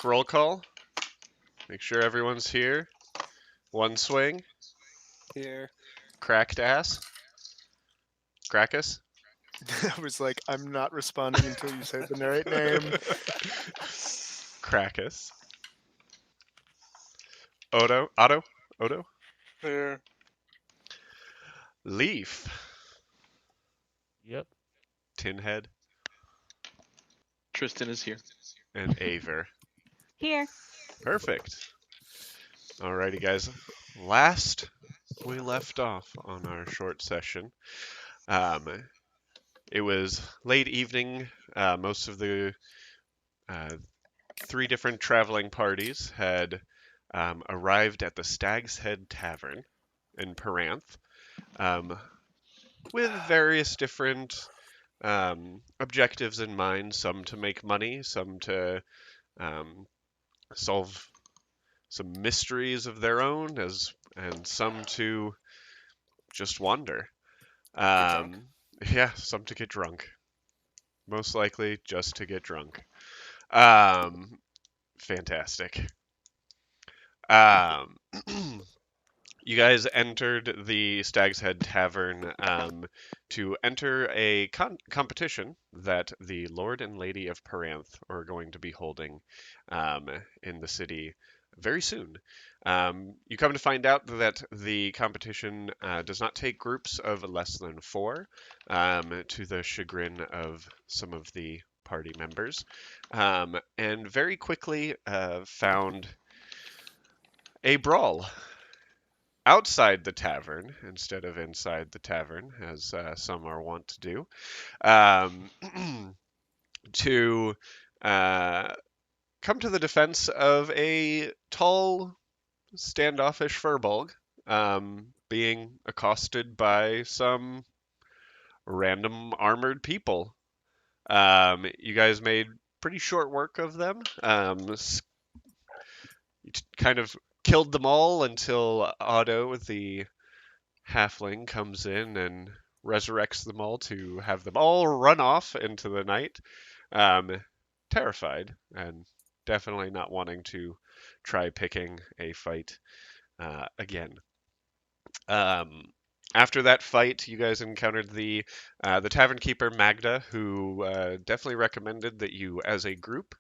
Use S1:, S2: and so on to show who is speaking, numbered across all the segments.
S1: quick roll call. Make sure everyone's here. One swing.
S2: Here.
S1: Cracked ass. Crackus.
S2: I was like, I'm not responding until you say the right name.
S1: Crackus. Odo.
S3: Here.
S1: Leaf.
S4: Yep.
S1: Tinhead.
S5: Tristan is here.
S1: And Aver.
S6: Here.
S1: Perfect. Alrighty, guys. Last we left off on our short session, it was late evening. Most of the 3 different traveling parties had arrived at the Stag's Head Tavern in Paranth, with various different objectives in mind. Some to make money, some to solve some mysteries of their own, and some to just wander. Yeah, some to get drunk. Most likely just to get drunk. Fantastic. You guys entered the Stag's Head Tavern to enter a competition that the Lord and Lady of Paranth are going to be holding in the city very soon. You come to find out that the competition does not take groups of less than 4, to the chagrin of some of the party members, and very quickly found a brawl outside the tavern instead of inside the tavern, as some are wont to do, to come to the defense of a tall, standoffish furbolg being accosted by some random armored people. You guys made pretty short work of them. You kind of killed them all until Otto, the halfling, comes in and resurrects them all to have them all run off into the night, terrified and definitely not wanting to try picking a fight again. After that fight, you guys encountered the tavern keeper Magda, who definitely recommended that you, as a group,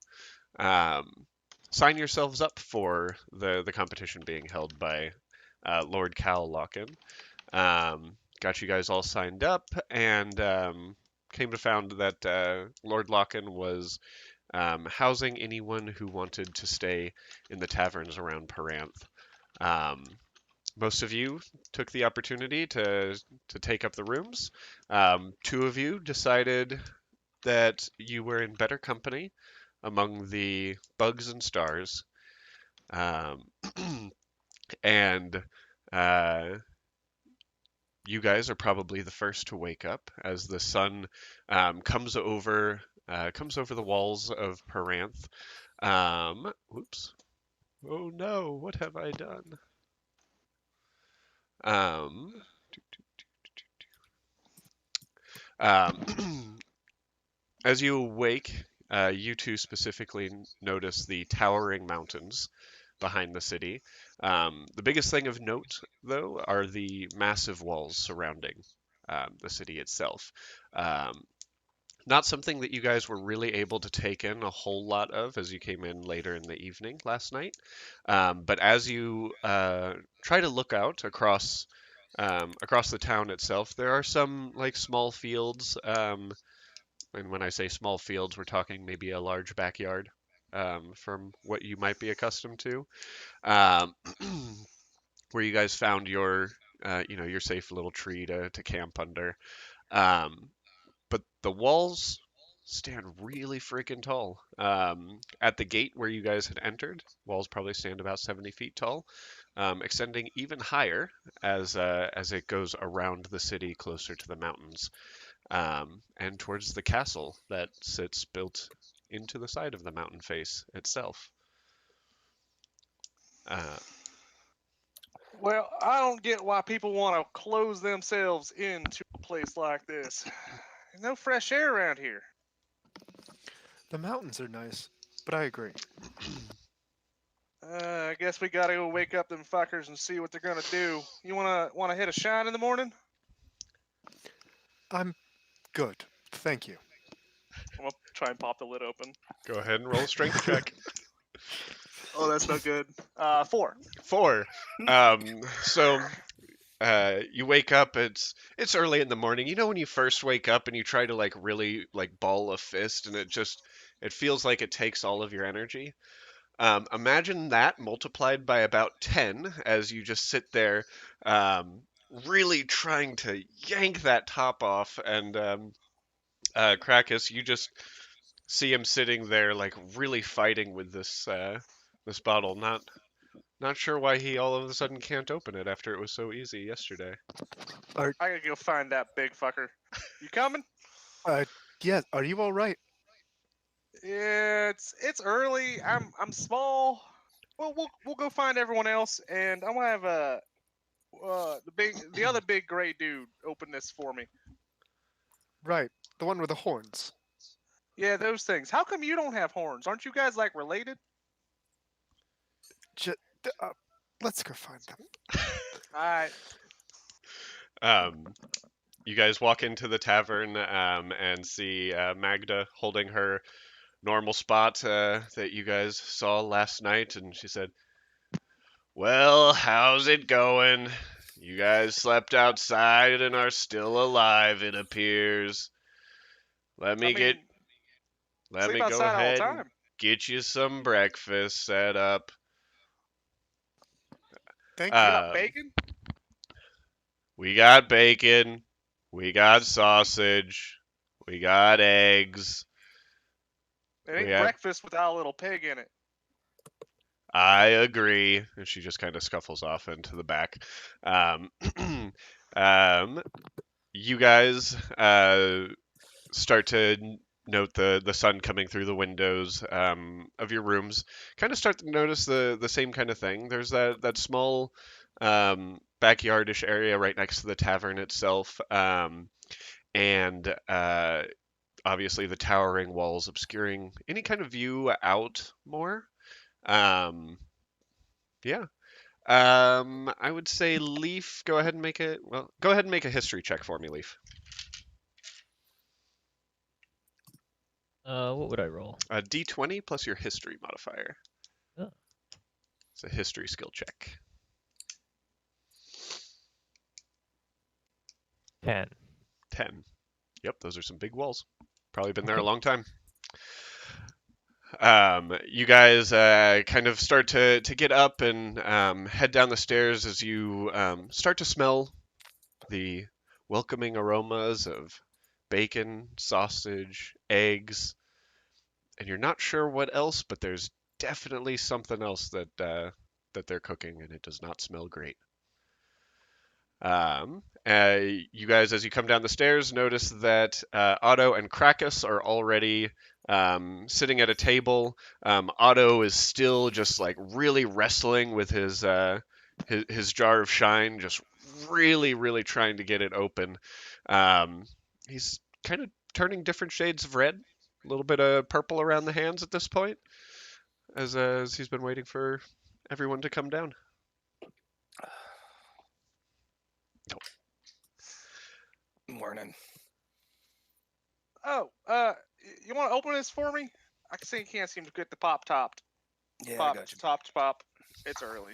S1: sign yourselves up for the competition being held by Lord Cal Locken. Got you guys all signed up, and came to found that Lord Locken was housing anyone who wanted to stay in the taverns around Paranth. Most of you took the opportunity to take up the rooms. 2 of you decided that you were in better company among the bugs and stars, and you guys are probably the first to wake up as the sun comes over the walls of Paranth. Whoops! Oh no! What have I done? As you awake, you 2 specifically notice the towering mountains behind the city. The biggest thing of note, though, are the massive walls surrounding the city itself. Not something that you guys were really able to take in a whole lot of as you came in later in the evening last night. But as you try to look out across the town itself, there are some like small fields. And when I say small fields, we're talking maybe a large backyard from what you might be accustomed to, where you guys found your your safe little tree to camp under. But the walls stand really freaking tall. At the gate where you guys had entered, walls probably stand about 70 feet tall, extending even higher as it goes around the city closer to the mountains, and towards the castle that sits built into the side of the mountain face itself.
S3: Well, I don't get why people want to close themselves into a place like this. There's no fresh air around here.
S2: The mountains are nice, but I agree.
S3: I guess we gotta go wake up them fuckers and see what they're gonna do. You wanna hit a shine in the morning?
S2: I'm good. Thank you.
S3: I'm gonna try and pop the lid open.
S1: Go ahead and roll a strength check.
S3: Oh, that's no good. 4.
S1: 4. So you wake up. It's early in the morning. You know when you first wake up and you try to like really like ball a fist, and it feels like it takes all of your energy. Imagine that multiplied by about 10 as you just sit there, um, really trying to yank that top off. And Krakus, you just see him sitting there, like really fighting with this bottle. Not sure why he all of a sudden can't open it after it was so easy yesterday.
S3: I gotta go find that big fucker. You coming?
S2: Yeah, are you all right?
S3: Yeah, it's early. I'm small. Well, we'll go find everyone else, and I'm gonna have the other big gray dude open this for me.
S2: Right, the one with the horns.
S3: Yeah, those things. How come you don't have horns? Aren't you guys like related?
S2: Let's go find them.
S3: All right.
S1: You guys walk into the tavern and see Magda holding her normal spot that you guys saw last night, and she said, "Well, how's it going? You guys slept outside and are still alive, it appears. Let me
S3: Sleep
S1: go
S3: outside all the
S1: ahead and
S3: time.
S1: get you some breakfast set up.
S2: Thank
S3: You
S2: you.
S3: got bacon?
S1: We got bacon, we got sausage, we got eggs.
S3: It
S1: We
S3: ain't
S1: have
S3: breakfast without a little pig in it.
S1: I agree." And she just kind of scuffles off into the back. Um, um, you guys start to note the sun coming through the windows of your rooms. Kind of start to notice the same kind of thing. There's that small backyardish area right next to the tavern itself, and obviously the towering walls obscuring any kind of view out more. Um, yeah. I would say Leaf, go ahead and go ahead and make a history check for me, Leaf.
S4: What would I roll?
S1: A D20 plus your history modifier.
S4: Oh.
S1: It's a history skill check.
S4: 10.
S1: 10. Yep, those are some big walls. Probably been there a
S4: Okay.
S1: long time. You guys kind of start to get up and head down the stairs as you start to smell the welcoming aromas of bacon, sausage, eggs, and you're not sure what else, but there's definitely something else that they're cooking, and it does not smell great. You guys, as you come down the stairs, notice that Otto and Krakus are already sitting at a table. Otto is still just like really wrestling with his jar of shine, just really trying to get it open. He's kind of turning different shades of red, a little bit of purple around the hands at this point, as he's been waiting for everyone to come down.
S5: Morning.
S3: Oh, you want to open this for me? I can't seem to get the pop topped.
S5: Yeah,
S3: Pop,
S5: I got you.
S3: top to pop. It's early.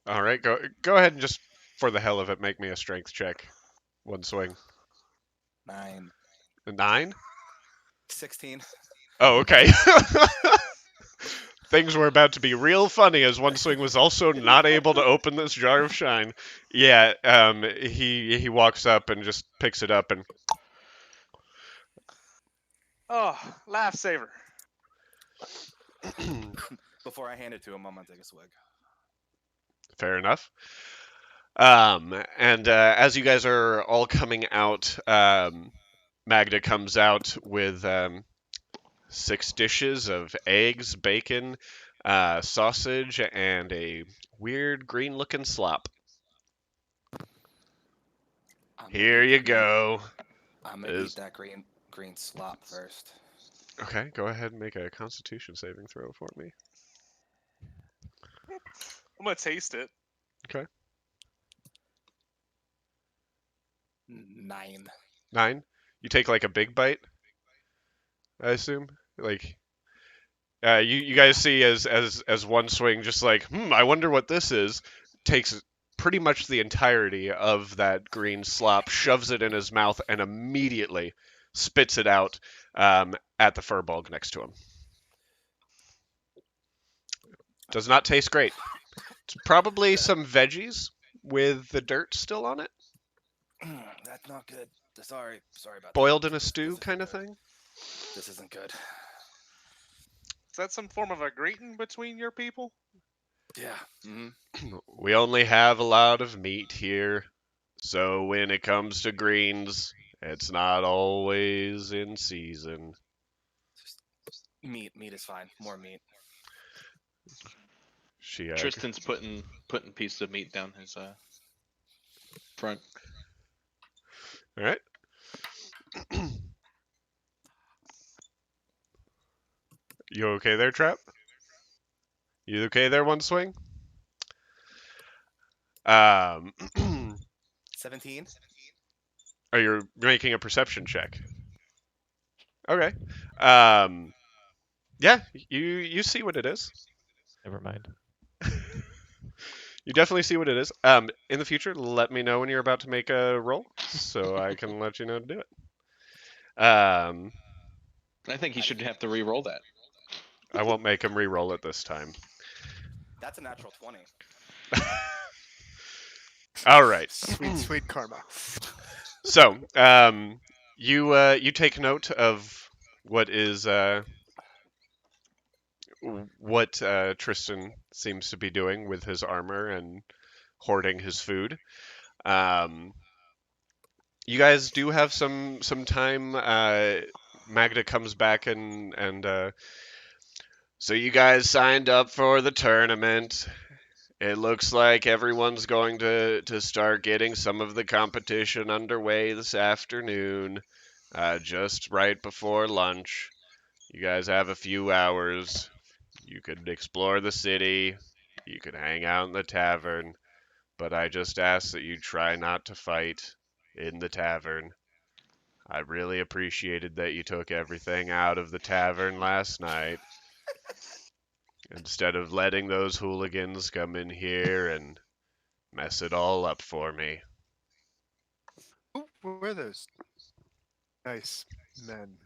S1: All right, go ahead and just for the hell of it, make me a strength check. One swing.
S5: 9.
S1: A 9?
S5: 16.
S1: Oh, okay. Things were about to be real funny as One Swing was also not able to open this jar of shine. Yeah, he walks up and just picks it up and
S3: Oh, lifesaver.
S5: Before I hand it to him, I'm gonna take a swig.
S1: fair enough. And as you guys are all coming out, Magda comes out with 6 dishes of eggs, bacon, sausage, and a weird green-looking slop.
S5: I'm gonna
S1: Here
S5: eat
S1: you
S5: that
S1: go.
S5: I'm gonna eat that green green slop first.
S1: Okay, go ahead and make a Constitution saving throw for me.
S3: I'm gonna taste it.
S5: 9.
S1: 9. You take like a big bite, I assume. Like, you guys see as one swing, just like, I wonder what this is. Takes pretty much the entirety of that green slop, shoves it in his mouth, and immediately spits it out at the furball next to him. Does not taste great. It's probably some veggies with the dirt still on it,
S5: That's not good. Sorry about
S1: boiled in a
S5: This
S1: stew
S5: isn't
S1: kind of
S5: good.
S1: thing.
S5: This isn't good.
S3: Is that some form of a greeting between your people?
S5: Yeah. Mm-hmm.
S1: We only have a lot of meat here, so when it comes to greens, it's not always in season.
S5: Meat is fine. More meat.
S1: She
S6: Tristan's putting pieces of meat down his front.
S1: all right. You okay there, Trap? You okay there, One Swing?
S5: 17.
S1: Are you making a perception check? Okay. Yeah, you see what it is.
S4: Never mind.
S1: You definitely see what it is. In the future, let me know when you're about to make a roll, so I can let you know to do it.
S6: I think he should have to re-roll that.
S1: I won't make him re-roll it this time.
S5: That's a natural 20.
S1: All right.
S2: Sweet karma.
S1: So, you take note of what is what Tristan seems to be doing with his armor and hoarding his food. You guys do have some time. Magda comes back and so you guys signed up for the tournament. It looks like everyone's going to start getting some of the competition underway this afternoon, just right before lunch. You guys have a few hours. You could explore the city. You could hang out in the tavern. But I just ask that you try not to fight in the tavern. I really appreciated that you took everything out of the tavern last night. Instead of letting those hooligans come in here and mess it all up for me.
S2: Who were those nice men?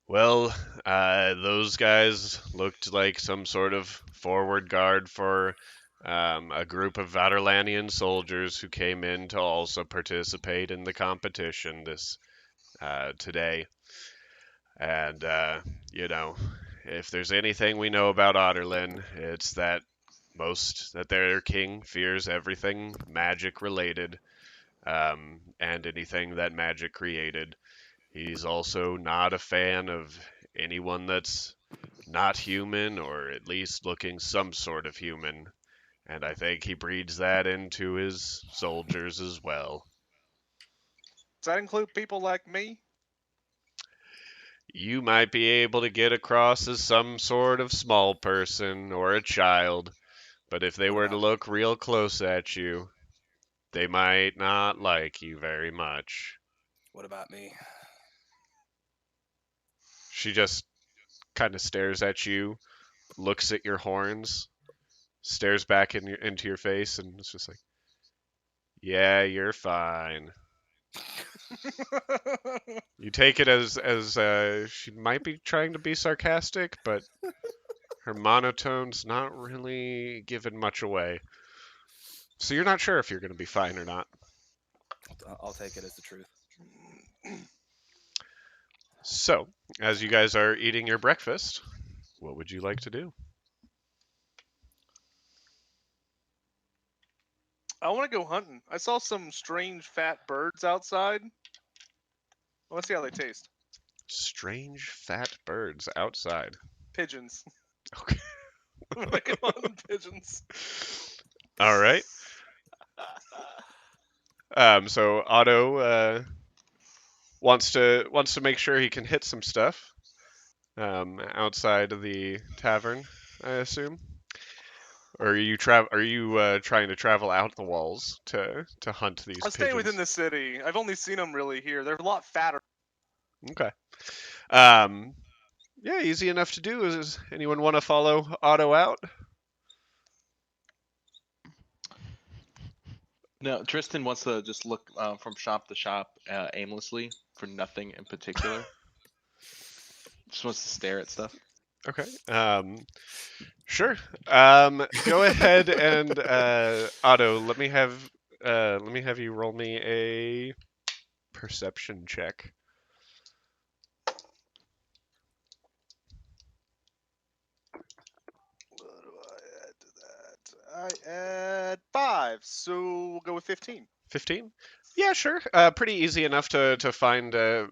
S1: Well, those guys looked like some sort of forward guard for a group of Vaterlanian soldiers who came in to also participate in the competition this today. And, if there's anything we know about Otterlin, it's that their king fears everything magic related, and anything that magic created. He's also not a fan of anyone that's not human, or at least looking some sort of human. And I think he breeds that into his soldiers as well.
S3: Does that include people like me?
S1: You might be able to get across as some sort of small person or a child, but if they
S5: What
S1: were to
S5: about-
S1: look real close at you, they might not like you very much.
S5: What about me?
S1: She just kind of stares at you, looks at your horns, stares back into your face, and it's just like, yeah, you're fine. You take it as she might be trying to be sarcastic, but her monotone's not really giving much away. So you're not sure if you're going to be fine or not.
S5: I'll take it as the truth.
S1: So, as you guys are eating your breakfast, what would you like to do?
S3: I want to go hunting. I saw some strange fat birds outside. I want to see how they taste.
S1: Strange fat birds outside.
S3: Pigeons.
S1: Okay.
S3: I'm gonna go hunting pigeons.
S1: All right. So Otto, wants to make sure he can hit some stuff outside of the tavern, I assume. Or are you trying to travel out the walls to hunt these
S3: I'll stay within
S1: pigeons?
S3: the city. I've only seen them really here. They're a lot fatter.
S1: Okay. Yeah, easy enough to do. Does anyone want to follow Otto out?
S6: No, Tristan wants to just look from shop to shop aimlessly for nothing in particular. Just wants to stare at stuff.
S1: Okay. Sure. Go ahead and Otto, let me have you roll me a perception check.
S3: What do I add to that? I add 5, so we'll go with 15.
S1: 15? Yeah, sure. Pretty easy enough to find a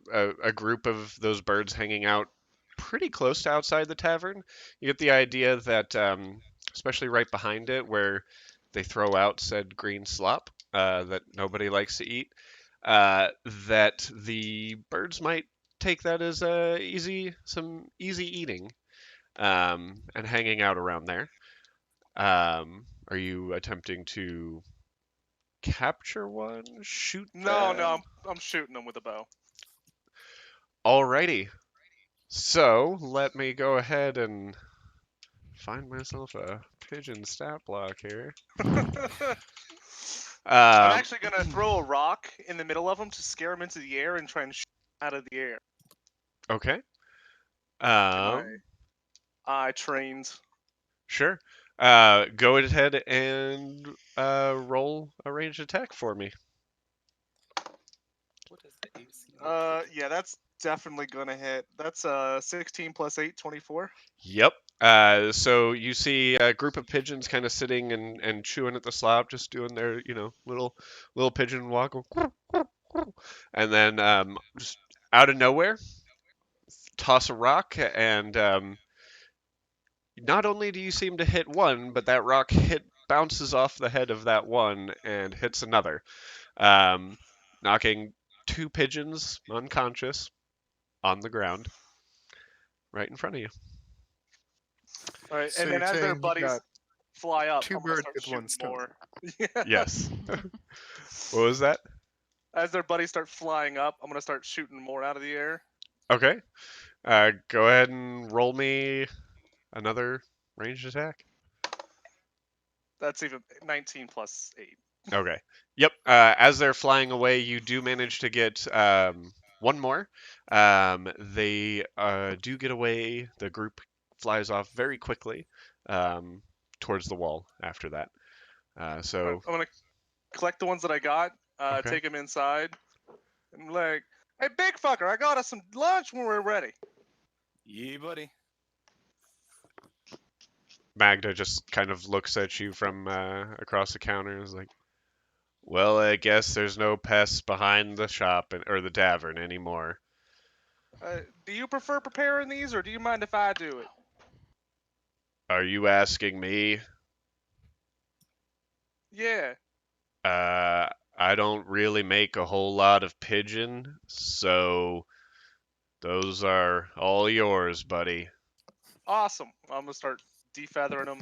S1: group of those birds hanging out pretty close to outside the tavern. You get the idea that, especially right behind it, where they throw out said green slop that nobody likes to eat, that the birds might take that as some easy eating, and hanging out around there. Are you attempting to capture one? Shoot
S3: No,
S1: them?
S3: I'm shooting them with a bow.
S1: Alrighty. So let me go ahead and find myself a pigeon stat block here.
S3: I'm
S1: Um,
S3: actually gonna throw a rock in the middle of them to scare them into the air and try and shoot out of the air.
S1: okay.
S3: Get my
S1: Um,
S3: eye trained.
S1: sure. Go ahead and roll a ranged attack for me.
S2: What is the AC? on
S3: Yeah, that's definitely gonna hit. That's 16 plus 8, 24.
S1: Yep. So you see a group of pigeons kind of sitting and chewing at the slop, just doing their, little pigeon walk, and then just out of nowhere, toss a rock, and not only do you seem to hit one, but that rock bounces off the head of that one and hits another, um, knocking two pigeons unconscious on the ground right in front of you.
S3: All right,
S2: So
S3: and
S2: you're
S3: then as their
S2: saying you
S3: buddies
S2: got
S3: fly up,
S2: two
S3: I'm gonna
S2: birds
S3: start
S2: with
S3: shooting
S2: one stone.
S3: more. Yeah.
S1: Yes. What was that?
S3: As their buddies start flying up, I'm gonna start shooting more out of the air.
S1: Okay. Go ahead and roll me another ranged attack.
S3: That's even 19 plus 8.
S1: Okay. Yep. As they're flying away, you do manage to get one more. They do get away. The group flies off very quickly towards the wall after that. So,
S3: I'm gonna collect the ones that I got,
S1: okay.
S3: take them inside, and like, hey, big fucker, I got us some lunch when we're ready.
S5: Yeah, buddy.
S1: Magda just kind of looks at you from across the counter and is like, well, I guess there's no pests behind the shop or the tavern anymore.
S3: Do you prefer preparing these, or do you mind if I do it?
S1: Are you asking me?
S3: Yeah.
S1: I don't really make a whole lot of pigeon, so those are all yours, buddy.
S3: Awesome. I'm gonna start defeathering them,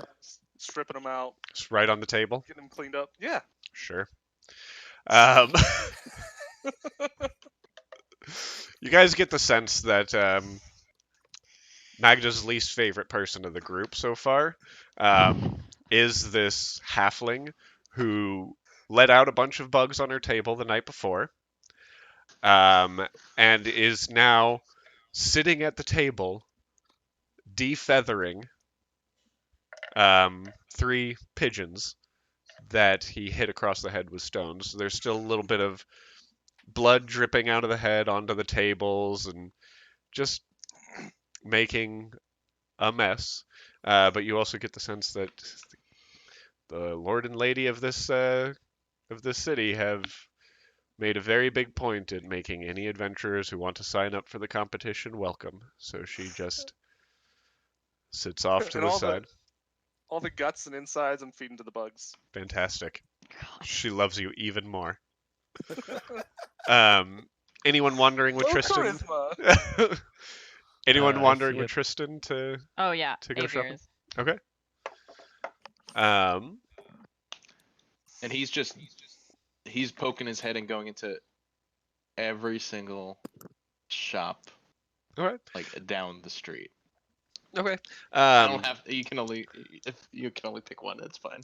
S3: stripping them out,
S1: It's right on the table.
S3: getting them cleaned up. Yeah.
S1: Sure. You guys get the sense that Magda's least favorite person of the group so far is this halfling who let out a bunch of bugs on her table the night before, and is now sitting at the table defeathering three pigeons that he hit across the head with stones. There's still a little bit of blood dripping out of the head onto the tables and just making a mess. But you also get the sense that the lord and lady of this city have made a very big point at making any adventurers who want to sign up for the competition welcome. So she just sits off to
S3: And
S1: the side.
S3: all the guts and insides I'm feeding to the bugs.
S1: Fantastic. She loves you even more. Um, Anyone wandering with
S5: Low
S1: Tristan?
S5: charisma.
S1: Anyone
S4: I
S1: wandering
S4: see
S1: with
S4: it.
S1: Tristan to
S7: Oh yeah,
S1: go shopping?
S7: Aviers.
S1: Okay. Um.
S6: And he's poking his head and going into every single shop
S1: All right.
S6: like down the street.
S1: Okay.
S6: I don't have. You can only pick one. That's fine.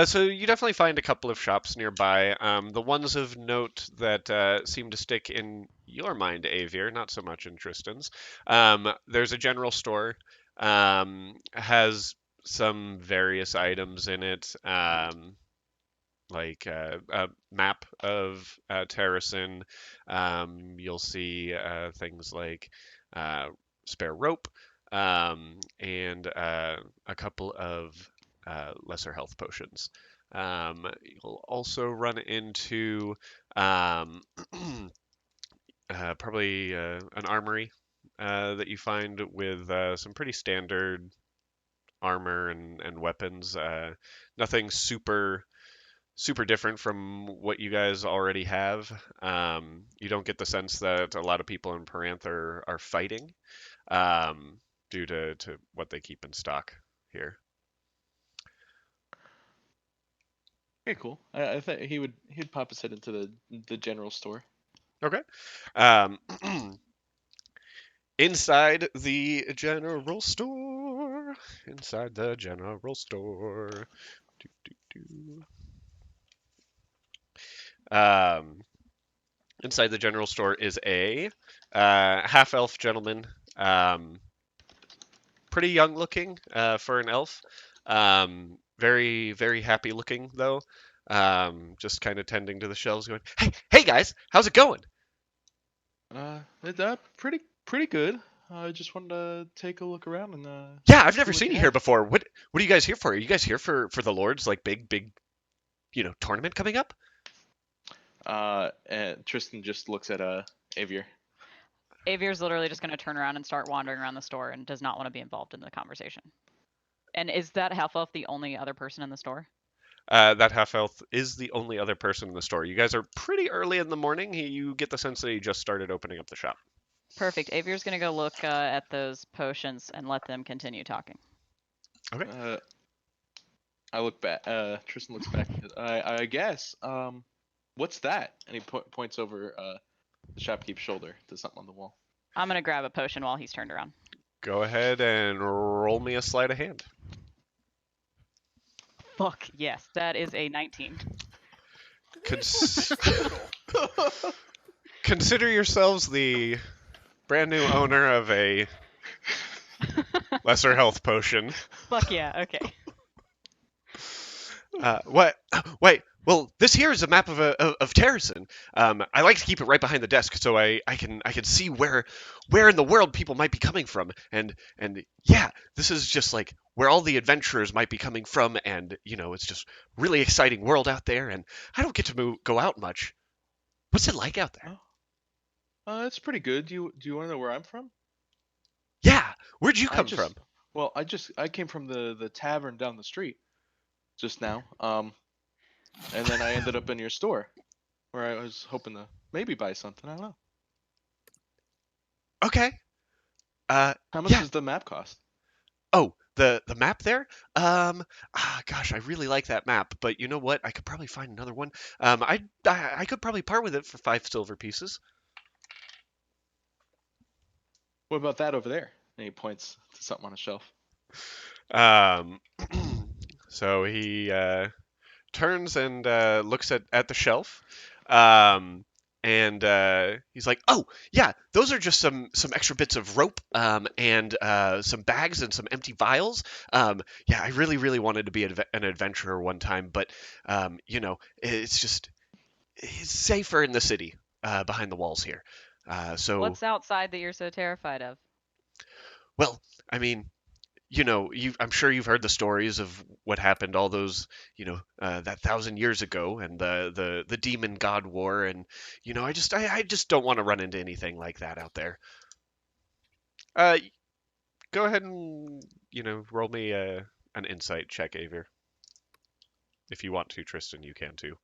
S1: So you definitely find a couple of shops nearby. The ones of note that seem to stick in your mind, Avier, not so much in Tristan's. There's a general store. Has some various items in it. Like a map of Terracin. You'll see things like spare rope and a couple of lesser health potions. You'll also run into um, probably an armory that you find with some pretty standard armor and weapons. Nothing super different from what you guys already have. You don't get the sense that a lot of people in Paranth are fighting um, due to what they keep in stock here.
S6: Okay, cool. I thought he'd pop his head into the general store.
S1: Okay. Um, inside the general store. Inside the general store. Do, do, do. Inside the general store is a half-elf gentleman. Pretty young looking for an elf. Very, very happy looking, though. Just kind of tending to the shelves going, hey guys, how's it going?
S6: It's pretty good. I just wanted to take a look around and
S1: Yeah, I've
S6: see
S1: never
S6: what
S1: seen
S6: you
S1: you here
S6: have.
S1: before. What are you guys here for? Are you guys here for the Lord's like big tournament coming up?
S6: And Tristan just looks at Avier.
S7: Avier's literally just going to turn around and start wandering around the store and does not want to be involved in the conversation. And is that half elf the only other person in the store?
S1: That half elf is the only other person in the store. You guys are pretty early in the morning. You get the sense that he just started opening up the shop.
S7: Perfect. Avier's going to go look at those potions and let them continue talking.
S1: Okay.
S6: I look back. Tristan looks back. I guess. What's that? And he points over the shopkeep's shoulder to something on the wall.
S7: I'm going to grab a potion while he's turned around.
S1: Go ahead and roll me a sleight of hand.
S7: Fuck, yes. That is a 19.
S1: Consider yourselves the brand new owner of a lesser health potion.
S7: Fuck yeah, okay.
S1: What? Wait. Well, this here is a map of Terracin. I like to keep it right behind the desk so I can see where in the world people might be coming from. And yeah, this is just like where all the adventurers might be coming from. And it's just really exciting world out there. And I don't get to go out much. What's it like out there?
S6: It's pretty good. Do you want to know where I'm from?
S1: Yeah. Where'd you come from?
S6: Well, I came from the tavern down the street just now. And then I ended up in your store where I was hoping to maybe buy something. I don't know.
S1: Okay.
S6: How much
S1: Yeah.
S6: does the map cost?
S1: Oh, the map there? Gosh, I really like that map, but you know what? I could probably find another one. I could probably part with it for 5 silver pieces.
S6: What about that over there? And he points to something on a shelf.
S1: So he turns and looks at the shelf. And he's like, "Oh, yeah, those are just some extra bits of rope and some bags and some empty vials. Yeah, I really wanted to be an adventurer one time, but it's safer in the city behind the walls here. So
S7: What's outside that you're so terrified of?
S1: well, I mean, I'm sure you've heard the stories of what happened all those, that 1,000 years ago, and the demon god war, and I just don't want to run into anything like that out there. Go ahead and roll me an insight check, Aver. If you want to, Tristan, you can too.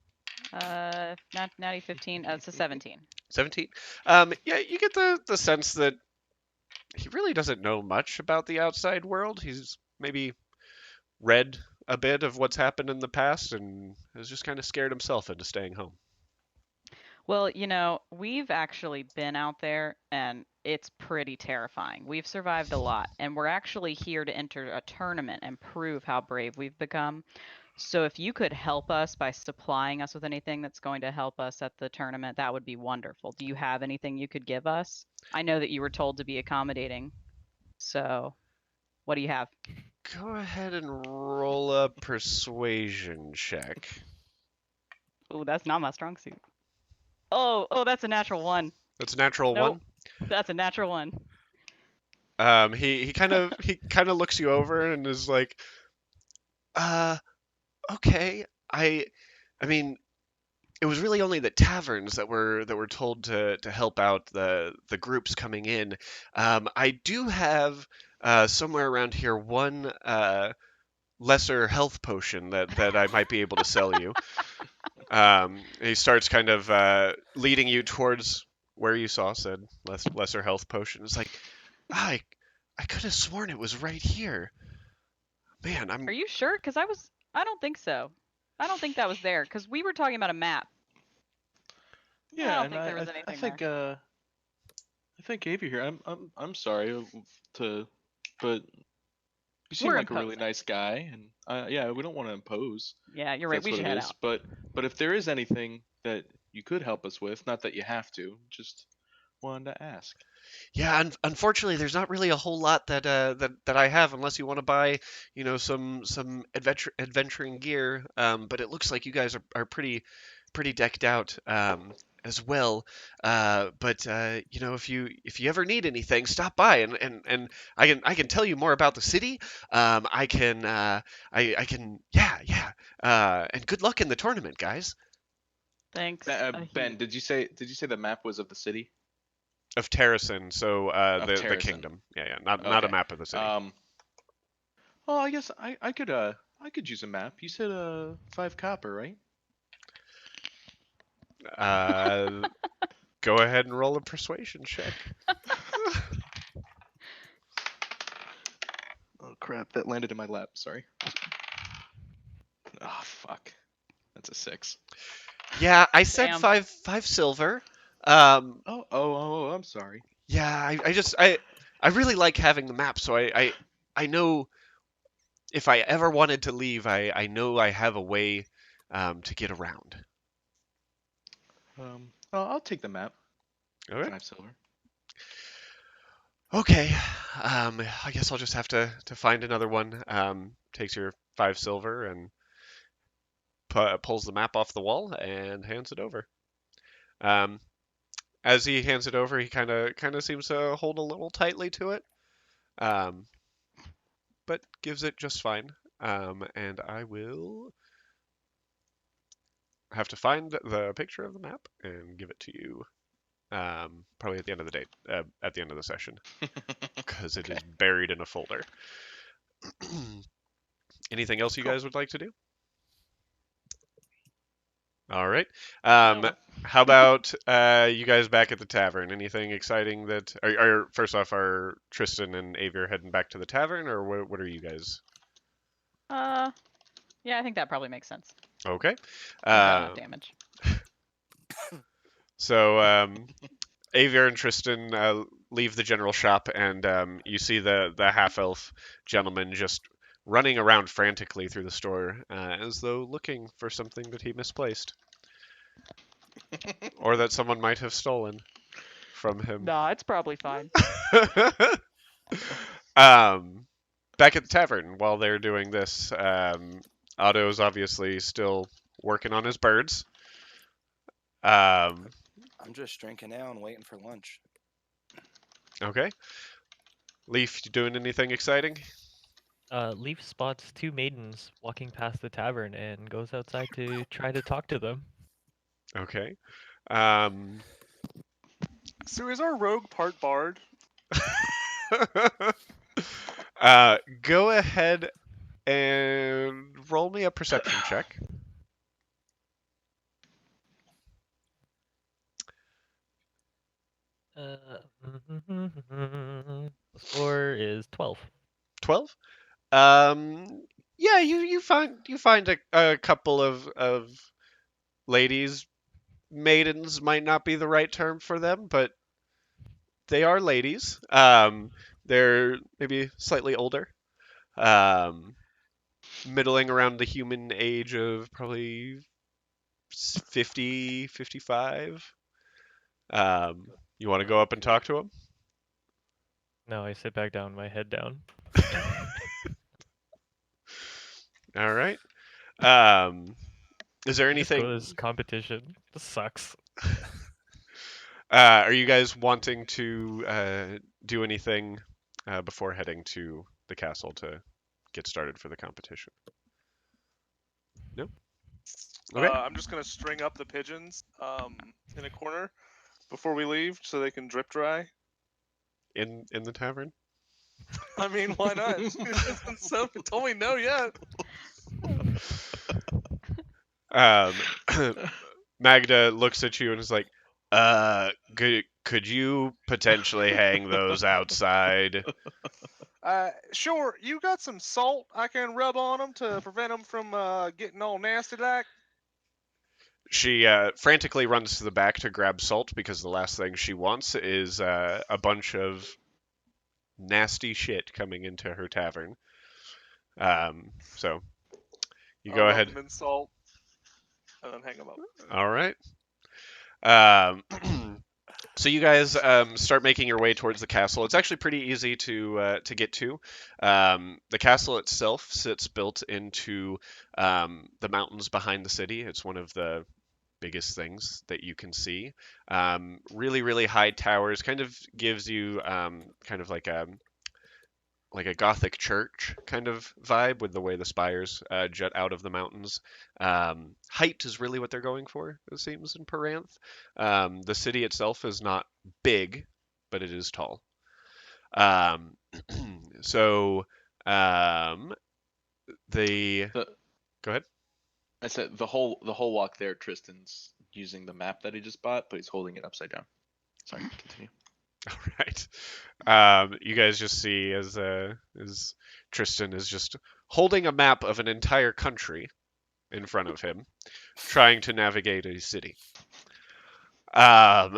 S7: Natty 15. It's a 17.
S1: 17. Yeah, you get the sense that he really doesn't know much about the outside world. He's maybe read a bit of what's happened in the past and has just kind of scared himself into staying home.
S7: Well, we've actually been out there and it's pretty terrifying. We've survived a lot and we're actually here to enter a tournament and prove how brave we've become. So if you could help us by supplying us with anything that's going to help us at the tournament, that would be wonderful. Do you have anything you could give us? I know that you were told to be accommodating. So what do you have?
S1: Go ahead and roll a persuasion check.
S7: Oh, that's not my strong suit. Oh, that's a natural one.
S1: That's a natural
S7: Nope. That's a natural one.
S1: one. He kind of looks you over and is like, okay. I mean, it was really only the taverns that were told to help out the groups coming in. I do have somewhere around here one lesser health potion that I might be able to sell you. He starts kind of leading you towards where you saw said lesser health potion. It's like, I could have sworn it was right here. Man,
S7: Are you sure? Because I don't think so. I don't think that was there because we were talking about a map.
S6: Yeah,
S7: I don't
S6: and
S7: think there was
S6: I
S7: anything
S6: think
S7: there.
S6: I think Avi here. I'm sorry but you seem
S7: We're
S6: like a really
S7: imposing.
S6: nice guy, and yeah, we don't want to impose.
S7: Yeah, you're
S6: If
S7: right.
S6: that's
S7: We
S6: what
S7: should
S6: it
S7: head
S6: is.
S7: out.
S6: But if there is anything that you could help us with, not that you have to, just wanted to ask.
S1: Yeah, unfortunately, there's not really a whole lot that I have unless you want to buy, some adventuring gear. But it looks like you guys are pretty decked out as well. But if you ever need anything, stop by and I can tell you more about the city. I can yeah. And good luck in the tournament, guys.
S7: Thanks.
S6: Ben, did you say the map was of the city?
S1: Of Terrasen, so
S6: Of
S1: the
S6: Terrasen.
S1: kingdom. Yeah, not a
S6: Okay.
S1: map of the city.
S6: Well, I guess I could use a map. You said 5 copper, right?
S1: Go ahead and roll a persuasion check.
S6: Oh crap, that landed in my lap. Sorry. Oh fuck, that's a 6.
S1: Yeah, I said
S7: Damn.
S1: five silver.
S6: Oh, I'm sorry.
S1: Yeah, I really like having the map, so I know if I ever wanted to leave, I know I have a way to get around.
S6: I'll take the map.
S1: Okay.
S6: 5 silver.
S1: Okay. I guess I'll just have to find another one. Takes your 5 silver and pulls the map off the wall and hands it over. As he hands it over, he kind of seems to hold a little tightly to it, but gives it just fine. And I will have to find the picture of the map and give it to you. Probably at the end of the day, at the end of the session, because it is buried in a folder. Anything else you guys would like to do? All right.
S7: No.
S1: How about you guys back at the tavern? Anything exciting that are first off, are Tristan and Avier heading back to the tavern, or what are you guys?
S7: Yeah, I think that probably makes sense.
S1: Okay.
S7: We've done enough damage.
S1: So Avier and Tristan leave the general shop, and you see the half-elf gentleman just running around frantically through the store, as though looking for something that he misplaced, or that someone might have stolen from him.
S7: Nah, it's probably fine.
S1: Back at the tavern, while they're doing this, Otto's obviously still working on his birds.
S5: I'm just drinking now and waiting for lunch.
S1: Okay. Leaf, you doing anything exciting?
S4: Leaf spots 2 maidens walking past the tavern and goes outside to try to talk to them.
S1: Okay.
S2: So is our rogue part bard?
S1: Go ahead and roll me a perception check.
S4: number is 12.
S1: 12. Yeah, you find a couple of ladies. Maidens might not be the right term for them, but they are ladies. They're maybe slightly older, um, middling around the human age of probably 50, 55. You want to go up and talk to them?
S4: No, I sit back down, my head down.
S1: All right. Is there
S4: Just go to
S1: anything?
S4: this competition. This sucks.
S1: Are you guys wanting to do anything before heading to the castle to get started for the competition? No? Okay.
S3: I'm just gonna string up the pigeons in a corner before we leave, so they can drip dry.
S1: In the tavern?
S3: I mean, why not? Someone told me no yet.
S1: Um, Magda looks at you and is like, could you potentially hang those outside?
S3: Sure. You got some salt I can rub on them to prevent them from getting all nasty like?
S1: She frantically runs to the back to grab salt because the last thing she wants is a bunch of nasty shit coming into her tavern. So you
S3: I'll
S1: go
S3: rub
S1: ahead.
S3: them in salt and then hang them up.
S1: All right. So you guys start making your way towards the castle. It's actually pretty easy to get to. The castle itself sits built into the mountains behind the city. It's one of the biggest things that you can see. Really, really high towers. Kind of gives you kind of like a Gothic church kind of vibe with the way the spires jut out of the mountains. Height is really what they're going for, it seems, in Paranth. The city itself is not big, but it is tall. So the
S6: The,
S1: go ahead.
S6: I said the whole walk there, Tristan's using the map that he just bought, but he's holding it upside down. Sorry, continue.
S1: All right. You guys just see as Tristan is just holding a map of an entire country in front of him, trying to navigate a city.
S3: There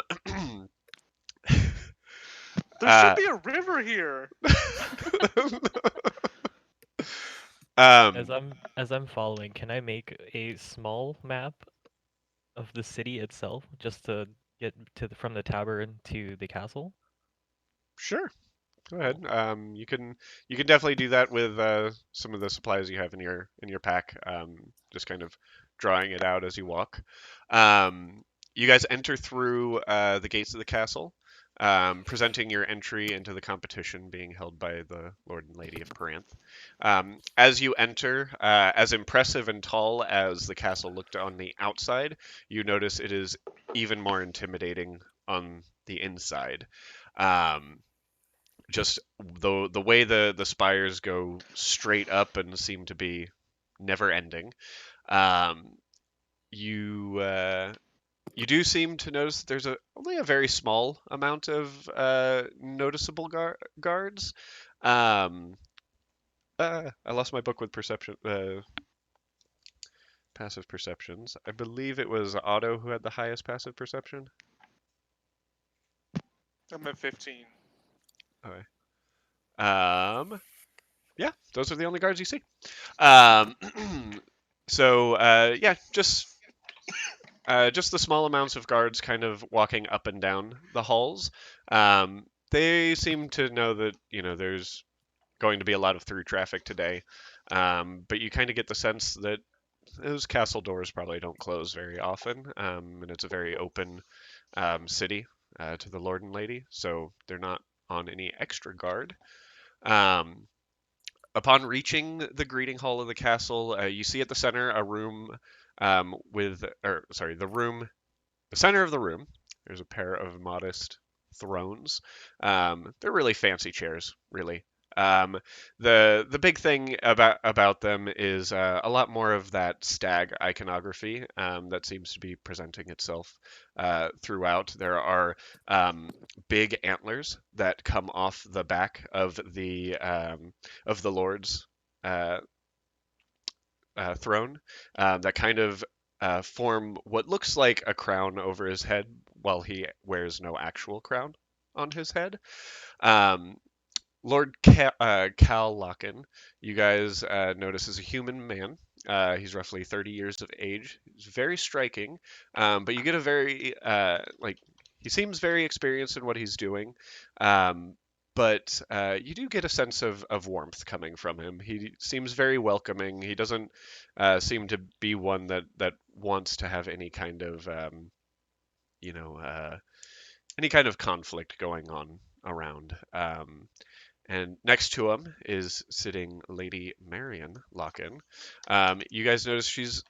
S3: should be a river here.
S4: As I'm following, can I make a small map of the city itself just to get from the tavern to the castle?
S1: Sure. Go ahead. You can definitely do that with some of the supplies you have in your pack. Just kind of drawing it out as you walk. You guys enter through the gates of the castle, presenting your entry into the competition being held by the Lord and Lady of Paranth. As you enter, as impressive and tall as the castle looked on the outside, you notice it is even more intimidating on the inside. Just the way the spires go straight up and seem to be never ending. You do seem to notice that there's only a very small amount of noticeable guards. I lost my book with perception. Passive perceptions. I believe it was Otto who had the highest passive perception.
S3: I'm at 15.
S1: Okay. Yeah, those are the only guards you see. So yeah, just the small amounts of guards kind of walking up and down the halls. They seem to know that there's going to be a lot of through traffic today, but you kind of get the sense that those castle doors probably don't close very often, and it's a very open city to the Lord and Lady, so they're not on any extra guard. Upon reaching the greeting hall of the castle, you see at the center a room the center of the room, there's a pair of modest thrones. They're really fancy chairs, really. The big thing about them is a lot more of that stag iconography that seems to be presenting itself throughout. There are big antlers that come off the back of the Lord's uh, throne that kind of form what looks like a crown over his head while he wears no actual crown on his head. Um, Lord Cal Locken, you guys notice is a human man. He's roughly 30 years of age. He's very striking, but you get a very he seems very experienced in what he's doing. But you do get a sense of warmth coming from him. He seems very welcoming. He doesn't seem to be one that wants to have any kind of you know any kind of conflict going on around. And next to him is sitting Lady Marion Locken. You guys notice she's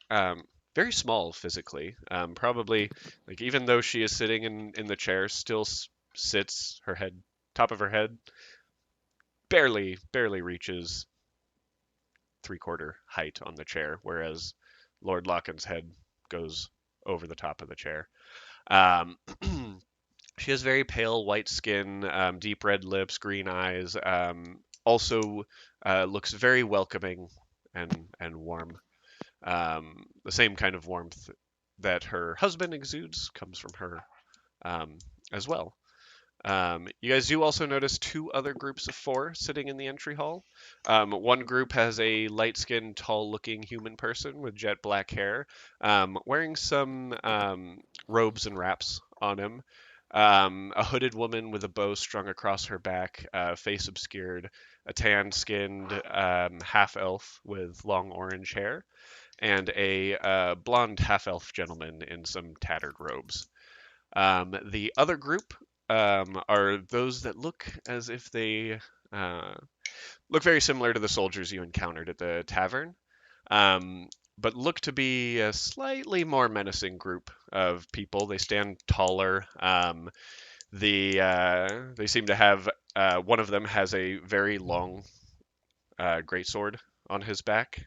S1: very small physically. Probably, like even though she is sitting in the chair, still sits her head, top of her head, barely reaches 3/4 height on the chair, whereas Lord Locken's head goes over the top of the chair. Um, She has very pale white skin, deep red lips, green eyes. Also looks very welcoming and warm. The same kind of warmth that her husband exudes comes from her as well. You guys do also notice two other groups of four sitting in the entry hall. One group has a light-skinned, tall-looking human person with jet black hair, wearing some robes and wraps on him. A hooded woman with a bow strung across her back, face obscured, a tan-skinned half-elf with long orange hair, and a blonde half-elf gentleman in some tattered robes. The other group are those that look as if they look very similar to the soldiers you encountered at the tavern, but look to be a slightly more menacing group of people. They stand taller. They seem to have one of them has a very long greatsword on his back.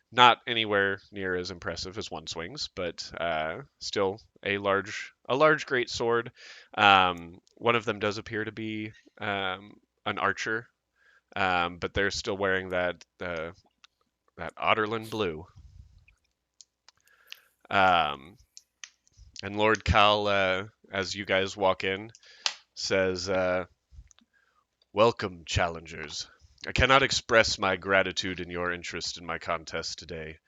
S1: Not anywhere near as impressive as one swings, but still a large great sword. One of them does appear to be an archer, but they're still wearing that Otterlin blue. And Lord Cal, as you guys walk in, says, "Welcome, challengers. I cannot express my gratitude in your interest in my contest today.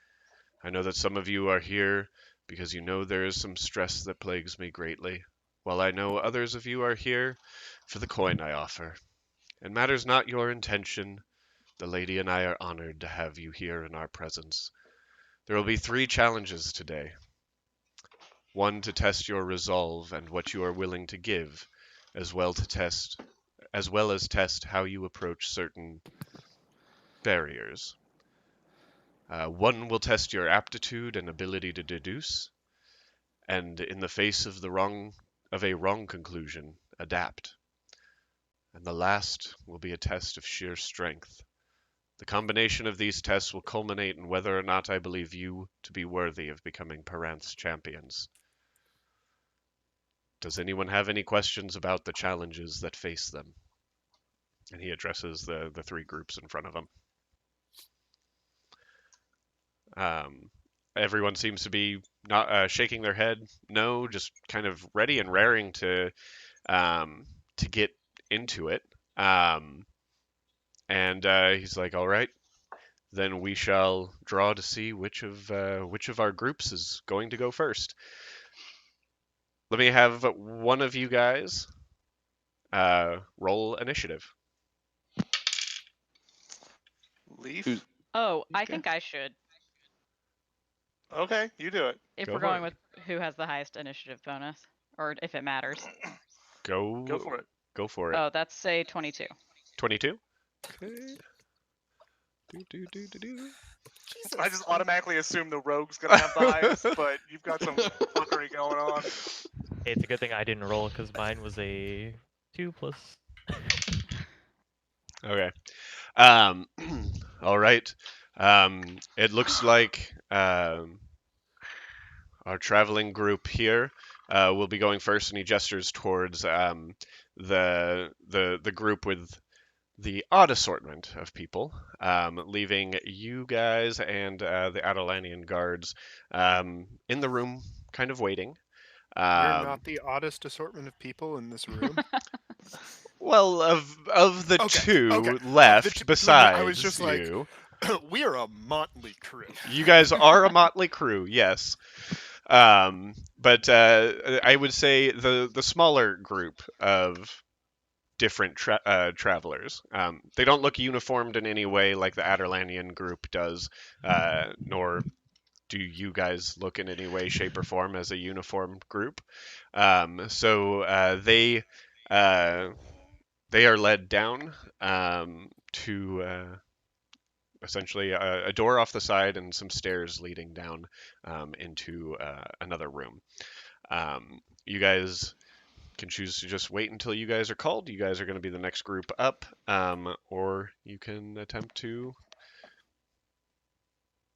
S1: I know that some of you are here because you know there is some stress that plagues me greatly, while I know others of you are here for the coin I offer. It matters not your intention. The lady and I are honored to have you here in our presence. There will be 3 challenges today. One to test your resolve and what you are willing to give, as well as test how you approach certain barriers. One will test your aptitude and ability to deduce, and in the face of a wrong conclusion, adapt. And the last will be a test of sheer strength. The combination of these tests will culminate in whether or not I believe you to be worthy of becoming Paranth's champions. Does anyone have any questions about the challenges that face them?" And he addresses the 3 groups in front of him. Everyone seems to be not shaking their head, no, just kind of ready and raring to get into it. And he's like, "All right, then we shall draw to see which of our groups is going to go first. Let me have one of you guys roll initiative."
S3: Leaf.
S6: Who's-
S7: Oh, I
S6: Okay.
S7: think I should.
S3: Okay, you do it.
S7: If
S1: Go
S7: we're
S1: for
S7: going
S1: it.
S7: with who has the highest initiative bonus, or if it matters.
S1: Go
S3: Go for it.
S1: Go for it.
S7: Oh, that's say 22.
S1: 22. Okay. Do.
S3: I just automatically assume the rogue's gonna have the highest, but you've got some fuckery going on.
S4: Hey, it's a good thing I didn't roll because mine was a 2 plus.
S1: Okay. All right. It looks like our traveling group here will be going first, and he gestures towards the group with the odd assortment of people, leaving you guys and the Adelanian guards in the room, kind of waiting.
S2: We're
S1: Um,
S2: not the oddest assortment of people in this room.
S1: well, of the
S2: Okay,
S1: two
S2: okay.
S1: left
S2: I was
S1: besides
S2: just like,
S1: you,
S2: we are a motley crew.
S1: you guys are a motley crew, yes. But I would say the smaller group of different travelers. They don't look uniformed in any way like the Aderlanian group does, nor do you guys look in any way, shape, or form as a uniformed group. So they are led down to essentially a door off the side and some stairs leading down into another room. You guys can choose to just wait until you guys are called. You guys are going to be the next group up, or you can attempt to.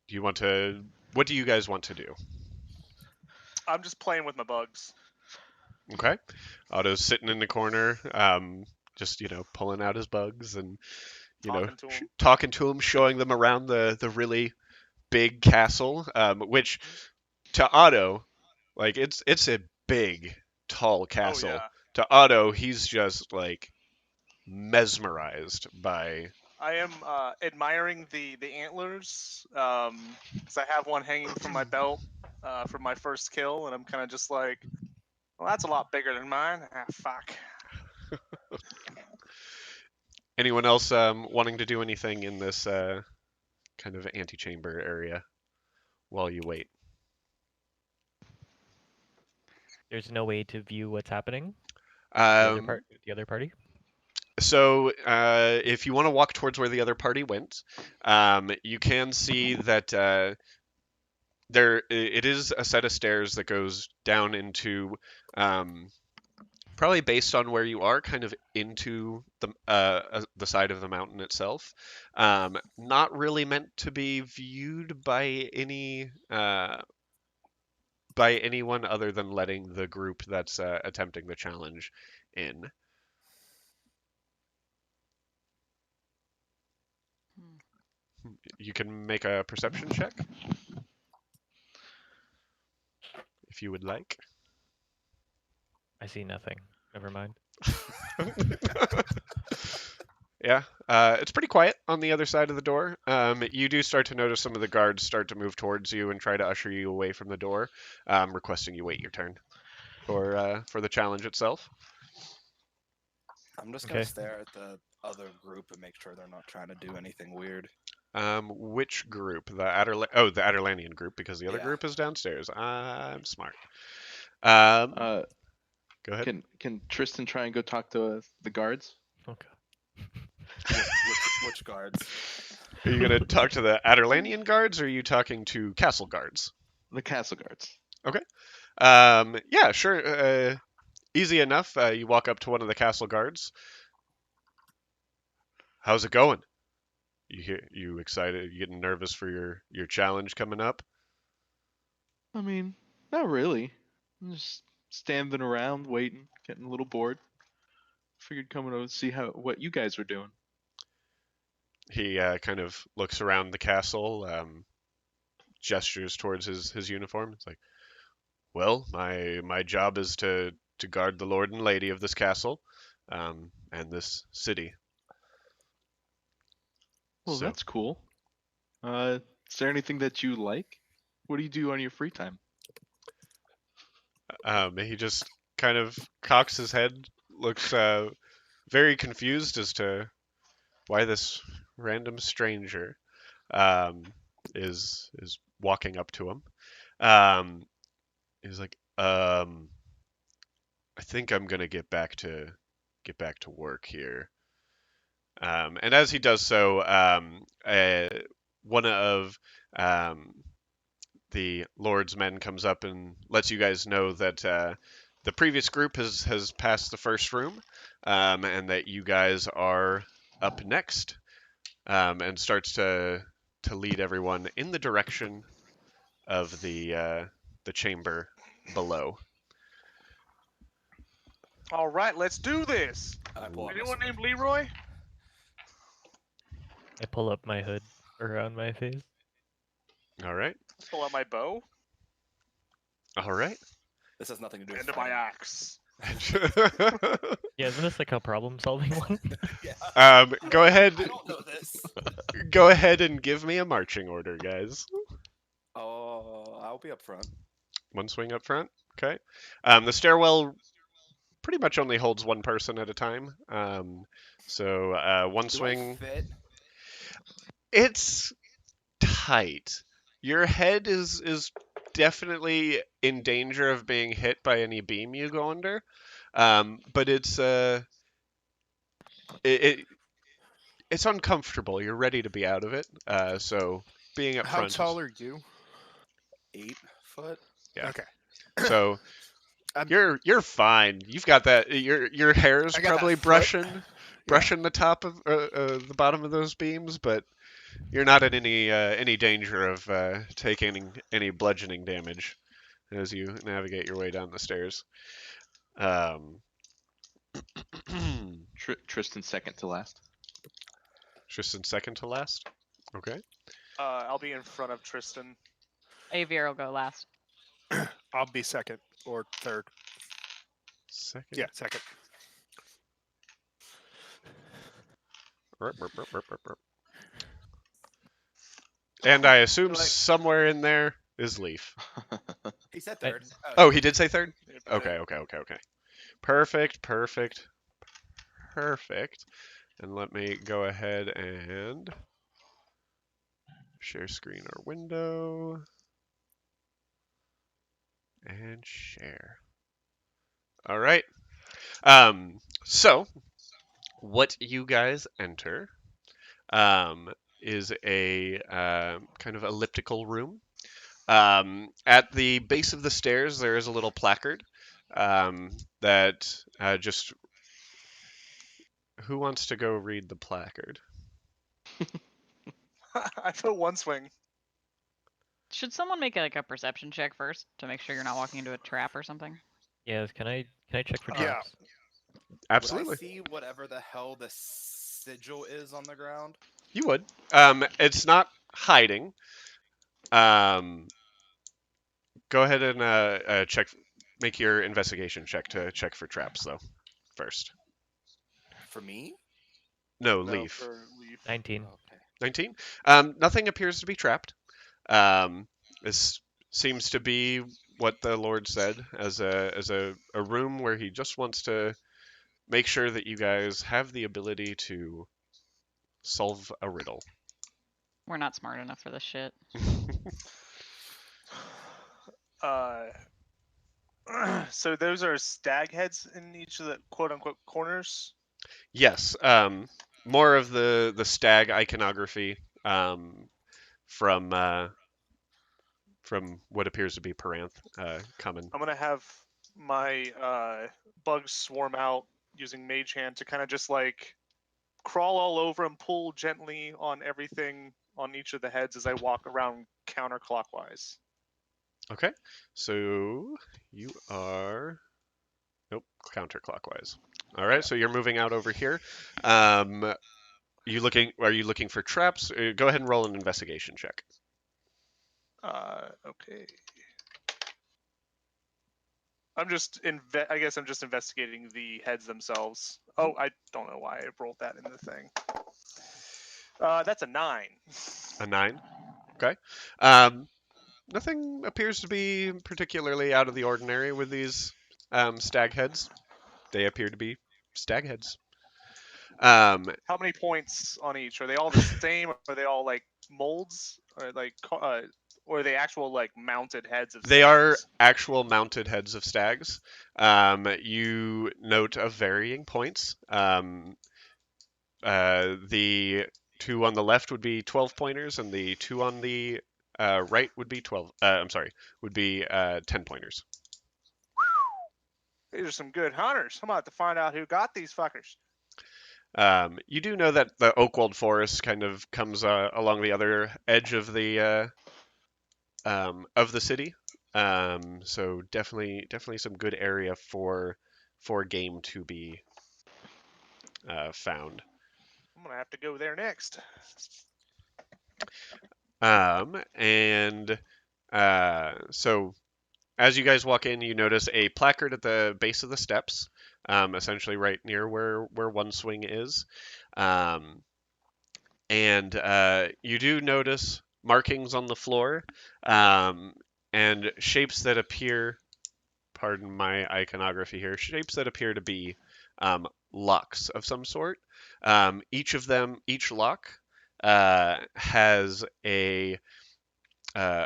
S1: Do you want to? What do you guys want to do?
S3: I'm just playing with my bugs.
S1: Okay, Otto's sitting in the corner, just pulling out his bugs and
S3: Talking to 'em.
S1: talking to them, showing them around the really big castle, which to Otto, like it's a big, tall castle.
S3: Oh yeah.
S1: To Otto, he's just like mesmerized by.
S3: I am admiring the antlers because I have one hanging from my belt from my first kill, and I'm kind of just like, well, that's a lot bigger than mine. Ah, fuck.
S1: Anyone else wanting to do anything in this kind of antechamber area while you wait?
S4: There's no way to view what's happening. The other party.
S1: So if you want to walk towards where the other party went, you can see that it is a set of stairs that goes down into probably based on where you are, kind of into the side of the mountain itself. Not really meant to be viewed by anyone other than letting the group that's attempting the challenge in. You can make a perception check if you would like.
S4: I see nothing. Never mind.
S1: Yeah, it's pretty quiet on the other side of the door. You do start to notice some of the guards start to move towards you and try to usher you away from the door, requesting you wait your turn for the challenge itself.
S5: I'm just gonna
S4: Okay.
S5: stare at the other group and make sure they're not trying to do anything weird.
S1: Which group? The Aderlanian group, because the other
S5: Yeah.
S1: group is downstairs. I'm smart.
S6: Uh,
S1: Go ahead.
S6: can Tristan try and go talk to the guards?
S4: Okay.
S5: Which guards?
S1: Are you gonna talk to the Aderlanian guards, or are you talking to castle guards?
S6: The castle guards.
S1: Yeah, sure. Easy enough. You walk up to one of the castle guards. How's it going? You excited? You getting nervous for your challenge coming up?
S6: I mean, not really. I'm just standing around waiting, getting a little bored. Figured coming over to see what you guys were doing.
S1: He kind of looks around the castle, gestures towards his uniform. It's like, well, my job is to guard the lord and lady of this castle, and this city.
S6: Well,
S1: So-
S6: that's cool. Is there anything that you like? What do you do on your free time?
S1: He just kind of cocks his head, looks very confused as to why this random stranger is walking up to him. He's like, I think I'm gonna get back to work here. And as he does so, one of the Lord's men comes up and lets you guys know that the previous group has passed the first room, and that you guys are up next, and starts to lead everyone in the direction of the chamber below.
S3: All right, let's do this.
S5: I pull out my
S3: Anyone
S5: sword.
S3: named Leroy?
S4: I pull up my hood around my face.
S1: All right.
S3: Pull out my bow
S1: All right.
S5: This has nothing to do with
S3: and my
S5: fighting.
S3: axe.
S4: Yeah, isn't this like a problem-solving one?
S5: Yeah.
S1: Go ahead.
S5: I don't know this.
S1: Go ahead and give me a marching order, guys.
S5: Oh, I'll be up front.
S1: One swing up front. Okay. The stairwell pretty much only holds one person at a time. So one
S5: Do
S1: swing.
S5: I fit?
S1: It's tight. Your head is definitely in danger of being hit by any beam you go under. But it's uncomfortable. You're ready to be out of it. So being up
S2: How
S1: front.
S2: tall are you?
S5: 8 foot.
S1: Yeah.
S2: Okay.
S1: So
S2: I'm-
S1: you're fine. You've got that. Your hair's
S2: I got that
S1: probably
S2: foot.
S1: brushing the top of the bottom of those beams, but you're not in any danger of taking any bludgeoning damage as you navigate your way down the stairs.
S6: Tristan second to last.
S1: Tristan second to last. Okay.
S3: I'll be in front of Tristan.
S7: Avier will go last.
S2: I'll be second or third.
S1: Second.
S2: Yeah, second.
S1: Burp, burp, burp, burp, burp, burp. And I assume
S3: Like-
S1: somewhere in there is Leaf.
S5: He said
S4: I-
S5: third.
S1: Oh, he did say third?
S3: Yeah.
S1: Okay. Perfect. And let me go ahead and share screen or window. And share. All right. So what you guys enter is a kind of elliptical room. At the base of the stairs, there is a little placard that just. Who wants to go read the placard?
S3: I put one swing.
S7: Should someone make like a perception check first to make sure you're not walking into a trap or something?
S4: Yes, can I check for
S2: Yeah.
S4: traps?
S1: Absolutely.
S5: Would I see whatever the hell the sigil is on the ground?
S1: You would. It's not hiding. Go ahead and check. Make your investigation check to check for traps, though. First.
S5: For me?
S1: No,
S3: No,
S1: Leaf.
S3: for Leaf.
S4: 19.
S5: Okay.
S1: 19. Nothing appears to be trapped. This seems to be what the Lord said as a room where he just wants to make sure that you guys have the ability to solve a riddle.
S7: We're not smart enough for this shit.
S3: So those are stag heads in each of the quote-unquote corners.
S1: Yes, more of the stag iconography from what appears to be Paranth coming.
S3: I'm gonna have my bugs swarm out using Mage Hand to kind of just like crawl all over and pull gently on everything on each of the heads as I walk around counterclockwise.
S1: Okay, so you are counterclockwise. All right, so you're moving out over here. Are you looking for traps? Go ahead and roll an investigation check.
S3: Okay. I guess I'm just investigating the heads themselves. Oh, I don't know why I rolled that in the thing. That's a 9.
S1: A 9. Okay. Nothing appears to be particularly out of the ordinary with these stag heads. They appear to be stag heads.
S3: How many points on each? Are they all the same? Or are they all like molds? Or like, or are they actual like mounted heads of?
S1: They are
S3: stags?
S1: actual mounted heads of stags. You note of varying points. The two on the left would be 12 pointers, and the two on the right would be 10 pointers.
S3: These are some good hunters. I'm about to find out who got these fuckers.
S1: You do know that the Oakwald Forest kind of comes along the other edge of the city. So definitely some good area for game to be found.
S3: I'm gonna have to go there next.
S1: And so as you guys walk in, you notice a placard at the base of the steps, essentially right near where one swing is. And you do notice markings on the floor, and shapes that appear, pardon my iconography here, shapes that appear to be locks of some sort. Each lock has a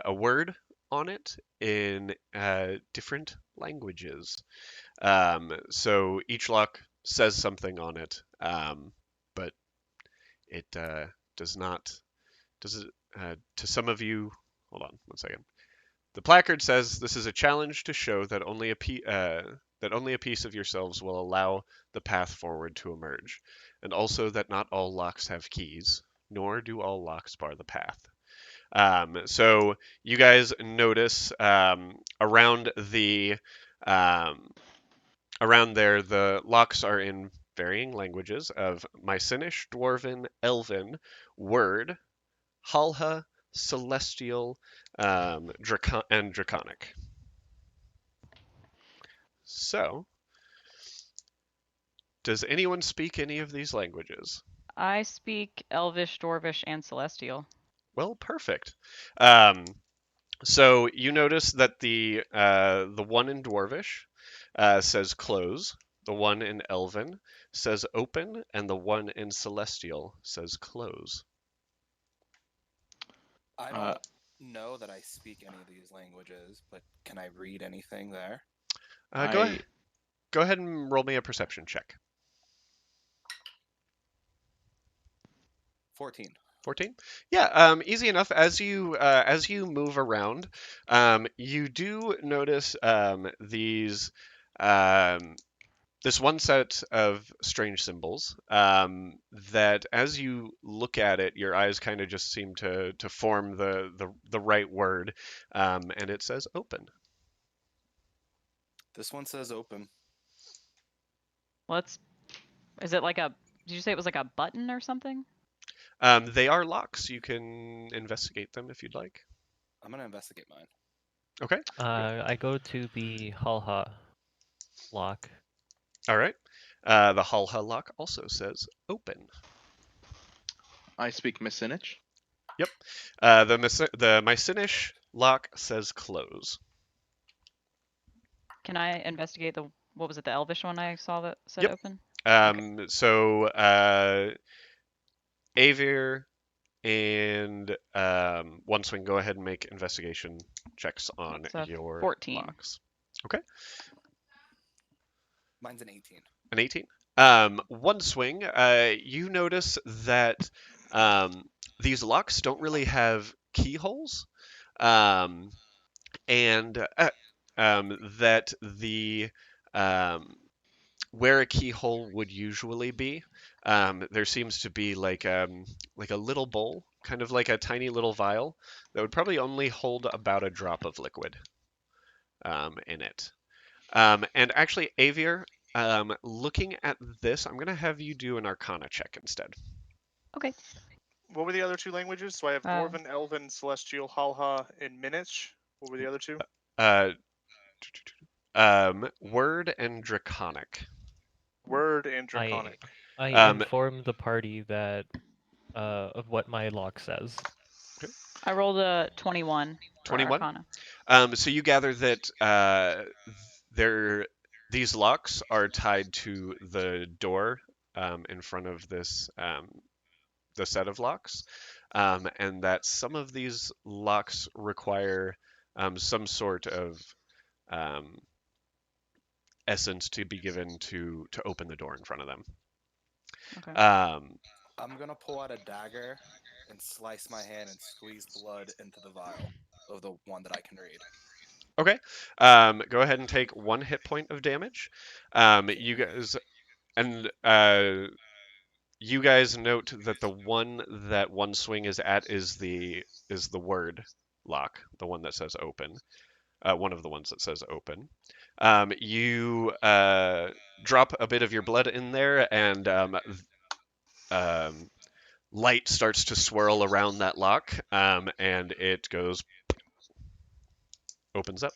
S1: word on it in different languages. So each lock says something on it, but it does not. Does it? To some of you, hold on one second. The placard says this is a challenge to show that only a piece of yourselves will allow the path forward to emerge, and also that not all locks have keys, nor do all locks bar the path. So you guys notice around there, the locks are in varying languages of Mycenish, Dwarven, Elven, Word, Halha, Celestial, and Draconic. So, does anyone speak any of these languages?
S7: I speak Elvish, Dwarvish, and Celestial.
S1: Well, perfect. So you notice that the one in Dwarvish says close, the one in Elven says open, and the one in Celestial says close.
S5: I don't know that I speak any of these languages, but can I read anything there?
S1: Go ahead and roll me a perception check.
S5: 14.
S1: 14? Yeah, easy enough. As you move around, you do notice this one set of strange symbols that, as you look at it, your eyes kind of just seem to form the right word, and it says open.
S5: This one says open.
S7: Is it like a? Did you say it was like a button or something?
S1: They are locks. You can investigate them if you'd like.
S5: I'm gonna investigate mine.
S1: Okay.
S4: I go to the Halha lock.
S1: All right. The Halha lock also says open.
S6: I speak Mycenish.
S1: Yep. The Mycenish lock says close.
S7: Can I investigate the? What was it? The Elvish one I saw that said
S1: Yep.
S7: open.
S1: So Avir and One Swing, go ahead and make investigation checks on
S7: It's
S1: your
S7: 14.
S1: locks. Okay.
S5: Mine's an 18.
S1: An 18. One Swing, you notice that these locks don't really have keyholes, and that the where a keyhole would usually be, there seems to be like a little bowl, kind of like a tiny little vial that would probably only hold about a drop of liquid in it. And actually, Avir, looking at this, I'm going to have you do an Arcana check instead.
S7: Okay.
S3: What were the other two languages? So I have Dwarven, Elven, Celestial, Halha, and Minich. What were the other two?
S1: Word and Draconic.
S3: Word and Draconic.
S4: I inform the party that of what my lock says.
S7: I rolled a 21.
S1: 21.
S7: Arcana.
S1: So you gather that these locks are tied to the door in front of this the set of locks, and that some of these locks require some sort of essence to be given to open the door in front of them.
S7: Okay.
S5: I'm gonna pull out a dagger and slice my hand and squeeze blood into the vial of the one that I can read.
S1: Okay. Go ahead and take 1 hit point of damage. You guys, and you guys note that the one that one swing is at is the word lock, the one that says open. One of the ones that says open. You drop a bit of your blood in there, and light starts to swirl around that lock, and it opens up.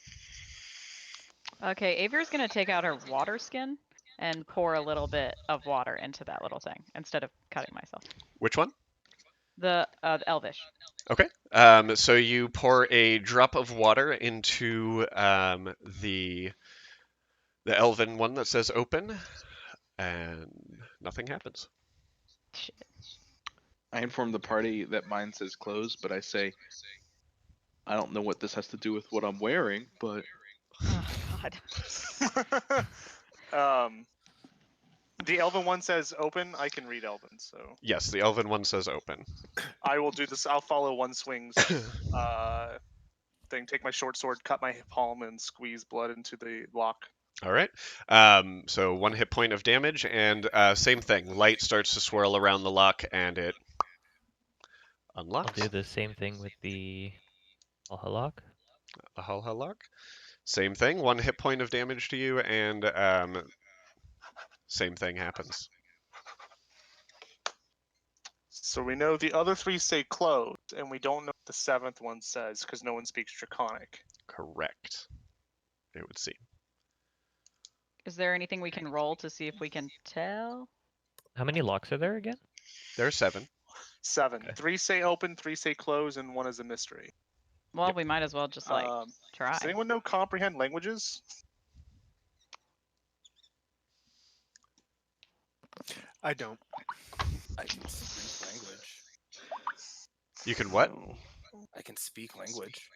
S7: Okay, Avir's gonna take out her water skin and pour a little bit of water into that little thing instead of cutting myself.
S1: Which one?
S7: The Elvish.
S1: Okay. So you pour a drop of water into the elven one that says open, and nothing happens.
S7: Shit.
S6: I inform the party that mine says close, but I say, I don't know what this has to do with what I'm wearing, but
S7: Oh God.
S3: The elven one says open. I can read elven, so
S1: Yes, the elven one says open.
S3: I will do this. I'll follow one swing's thing. Take my short sword, cut my palm, and squeeze blood into the lock.
S1: All right. So 1 hit point of damage, and same thing. Light starts to swirl around the lock, and it
S4: I'll
S1: unlocks.
S4: do the same thing with the Alhalak.
S1: The Hull lock. Same thing. 1 hit point of damage to you, and same thing happens.
S3: So we know the other 3 say closed, and we don't know what the 7th one says because no one speaks Draconic.
S1: Correct. It would seem.
S7: Is there anything we can roll to see if we can tell?
S4: How many locks are there again?
S1: There are 7.
S3: 7.
S4: Okay.
S3: 3 say open, 3 say close, and 1 is a mystery.
S7: Well,
S1: Yep.
S7: we might as well just like try.
S3: Does anyone know comprehend languages?
S2: I don't.
S5: I can speak language.
S1: You can what?
S5: I can speak language.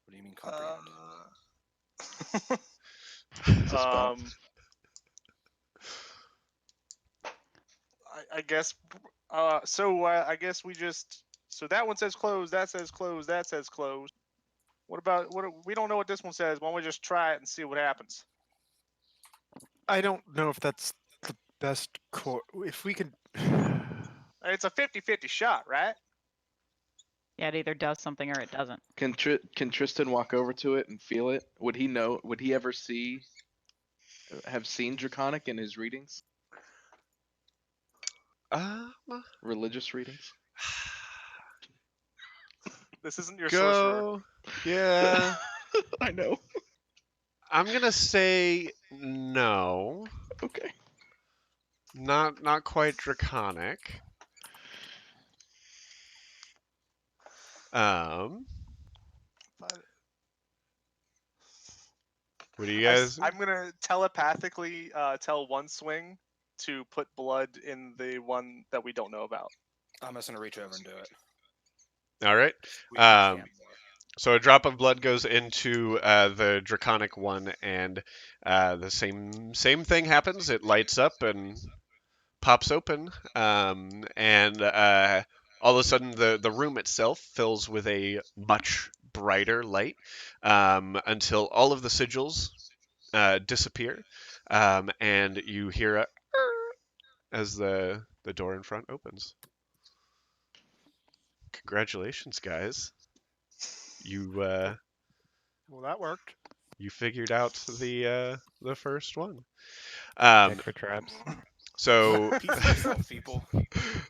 S5: What do you mean comprehend?
S6: it's a spell.
S3: I guess. I guess we just. So that one says close. That says close. That says close. What about what? We don't know what this one says. Why don't we just try it and see what happens?
S2: I don't know if that's the best if we could.
S3: It's a 50-50 shot, right?
S7: Yeah, it either does something or it doesn't.
S6: Can Tristan walk over to it and feel it? Would he know? Would he ever have seen Draconic in his readings? Religious readings?
S3: This isn't your sorcerer.
S1: Go. Yeah.
S6: I know.
S1: I'm gonna say no.
S6: Okay.
S1: Not quite Draconic. What do you guys?
S3: I'm gonna telepathically tell one swing to put blood in the one that we don't know about.
S5: I'm just gonna reach over and do it.
S1: All right.
S5: We can't more.
S1: So a drop of blood goes into the Draconic one, and the same thing happens. It lights up and pops open, and all of a sudden the room itself fills with a much brighter light until all of the sigils disappear, and you hear a as the door in front opens. Congratulations, guys. You
S2: Well, that worked.
S1: you figured out the first one.
S4: Check for traps.
S1: So
S5: Peace yourself, people.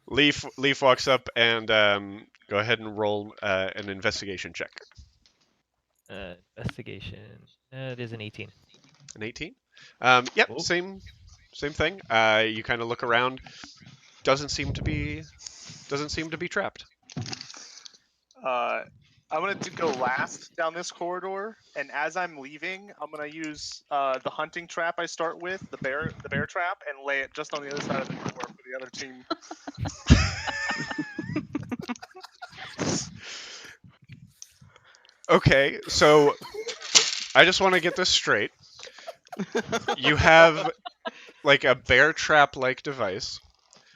S1: Leaf walks up and go ahead and roll an investigation check.
S4: Investigation. It is an 18.
S1: An 18. Yep,
S4: Whoa.
S1: same thing. You kind of look around. Doesn't seem to be trapped.
S3: I'm gonna go last down this corridor, and as I'm leaving, I'm gonna use the hunting trap I start with, the bear trap, and lay it just on the other side of the door for the other team.
S1: Okay, so I just want to get this straight. You have like a bear trap like device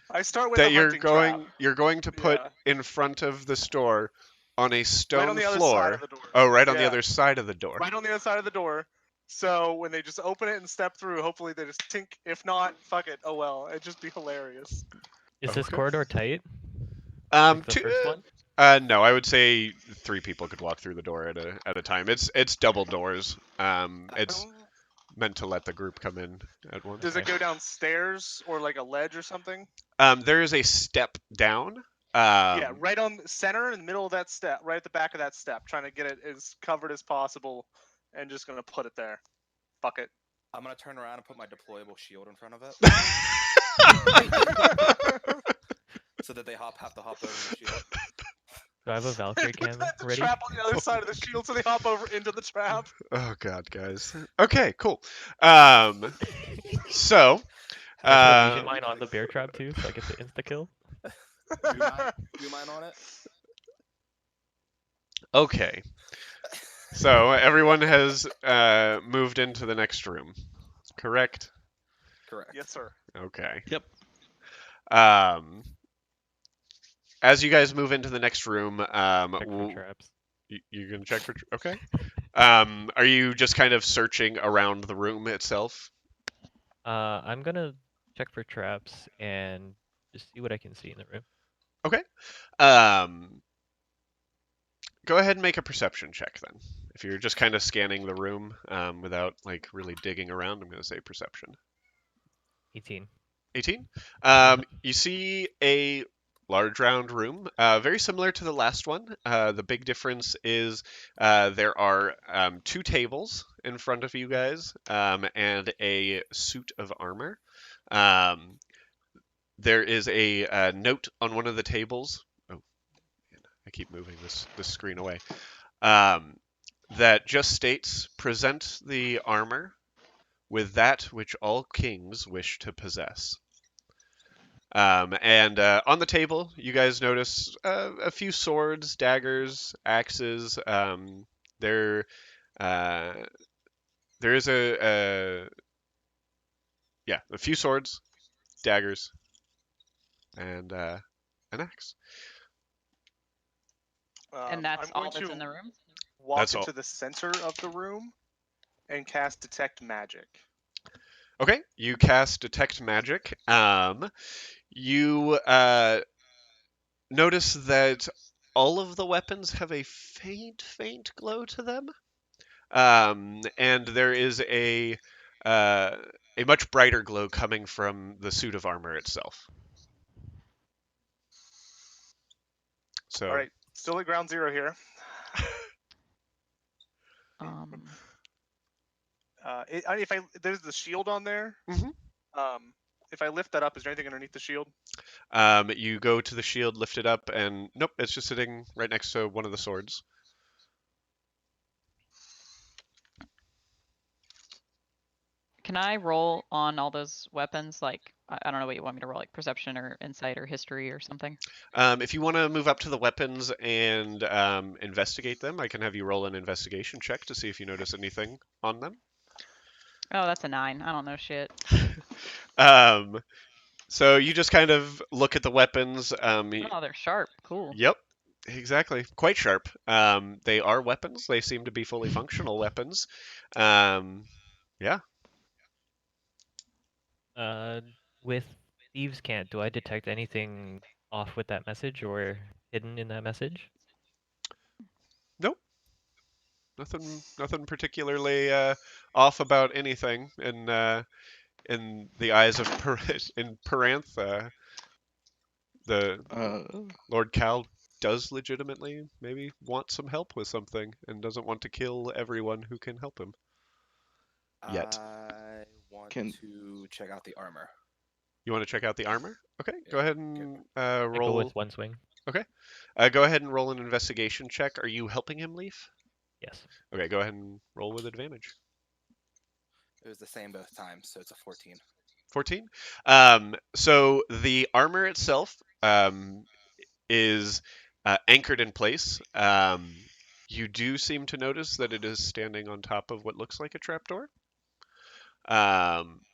S3: I start with
S1: that
S3: the hunting trap.
S1: you're going to put
S3: Yeah.
S1: in front of the store on a stone
S3: Right on the other
S1: floor.
S3: side of the door.
S1: Oh, right on the
S3: Yeah.
S1: other side of the door.
S3: Right on the other side of the door. So when they just open it and step through, hopefully they just tink. If not, fuck it. Oh well, it'd just be hilarious.
S4: Is this
S1: Okay.
S4: corridor tight? Like the first one?
S1: No, I would say 3 people could walk through the door at a time. It's double doors. It's meant to let the group come in at once.
S3: Does it
S4: Okay.
S3: go downstairs or like a ledge or something?
S1: There is a step down.
S3: Yeah, right on the center in the middle of that step, right at the back of that step, trying to get it as covered as possible, and just gonna put it there. Fuck it.
S5: I'm gonna turn around and put my deployable shield in front of it, so that they have to hop over the shield.
S4: Do I have a Valkyrie
S3: Put
S4: cam
S3: the
S4: ready?
S3: trap on the other side of the shield, so they hop over into the trap.
S1: Oh God, guys. Okay, cool. So,
S4: Can I put a Legion Mine on the bear trap too, so I get the insta kill?
S5: Do mine on it.
S1: okay. So everyone has moved into the next room, correct?
S5: Correct.
S3: Yes, sir.
S1: Okay.
S6: Yep.
S1: As you guys move into the next room,
S4: Check for traps.
S1: you're gonna check for. Okay. Are you just kind of searching around the room itself?
S4: I'm gonna check for traps and just see what I can see in the room.
S1: Okay. Go ahead and make a perception check then. If you're just kind of scanning the room without like really digging around, I'm gonna say perception.
S4: 18.
S1: 18. You see a large round room, very similar to the last one. The big difference is there are 2 tables in front of you guys and a suit of armor. There is a note on one of the tables. Oh, man, I keep moving this screen away. That just states, "Present the armor with that which all kings wish to possess." And on the table, you guys notice a few swords, daggers, axes. There is a few swords, daggers, and an axe.
S7: And that's
S3: I'm
S7: all
S3: going
S7: that's
S3: to
S7: in the room?
S3: walk
S1: That's
S3: into
S1: all.
S3: the center of the room and cast Detect Magic.
S1: Okay, you cast Detect Magic. You notice that all of the weapons have a faint glow to them. And there is a much brighter glow coming from the suit of armor itself. So,
S3: All right, still at ground zero here. If there's the shield on there.
S1: Mhm.
S3: If I lift that up, is there anything underneath the shield?
S1: you go to the shield, lift it up, and nope, it's just sitting right next to one of the swords.
S7: Can I roll on all those weapons? Like, I don't know what you want me to roll, like perception or insight or history or something.
S1: If you want to move up to the weapons and investigate them, I can have you roll an investigation check to see if you notice anything on them.
S7: Oh, that's a 9. I don't know shit.
S1: So you just kind of look at the weapons.
S7: Oh, they're sharp. Cool.
S1: Yep, exactly. Quite sharp. They are weapons. They seem to be fully functional weapons. Yeah.
S4: With Thieves' Cant, do I detect anything off with that message or hidden in that message?
S1: Nope. Nothing particularly off about anything in the eyes of in Paranth. The Lord Cal does legitimately maybe want some help with something and doesn't want to kill everyone who can help him. Yet.
S5: I want to check out the armor.
S1: You want to check out the armor? Okay,
S5: Yeah,
S1: go ahead and
S4: I
S1: roll.
S4: go with one swing.
S1: Okay, go ahead and roll an investigation check. Are you helping him, Leaf?
S4: Yes.
S1: Okay, go ahead and roll with advantage.
S5: It was the same both times, so it's a 14.
S1: 14. So the armor itself is anchored in place. You do seem to notice that it is standing on top of what looks like a trapdoor.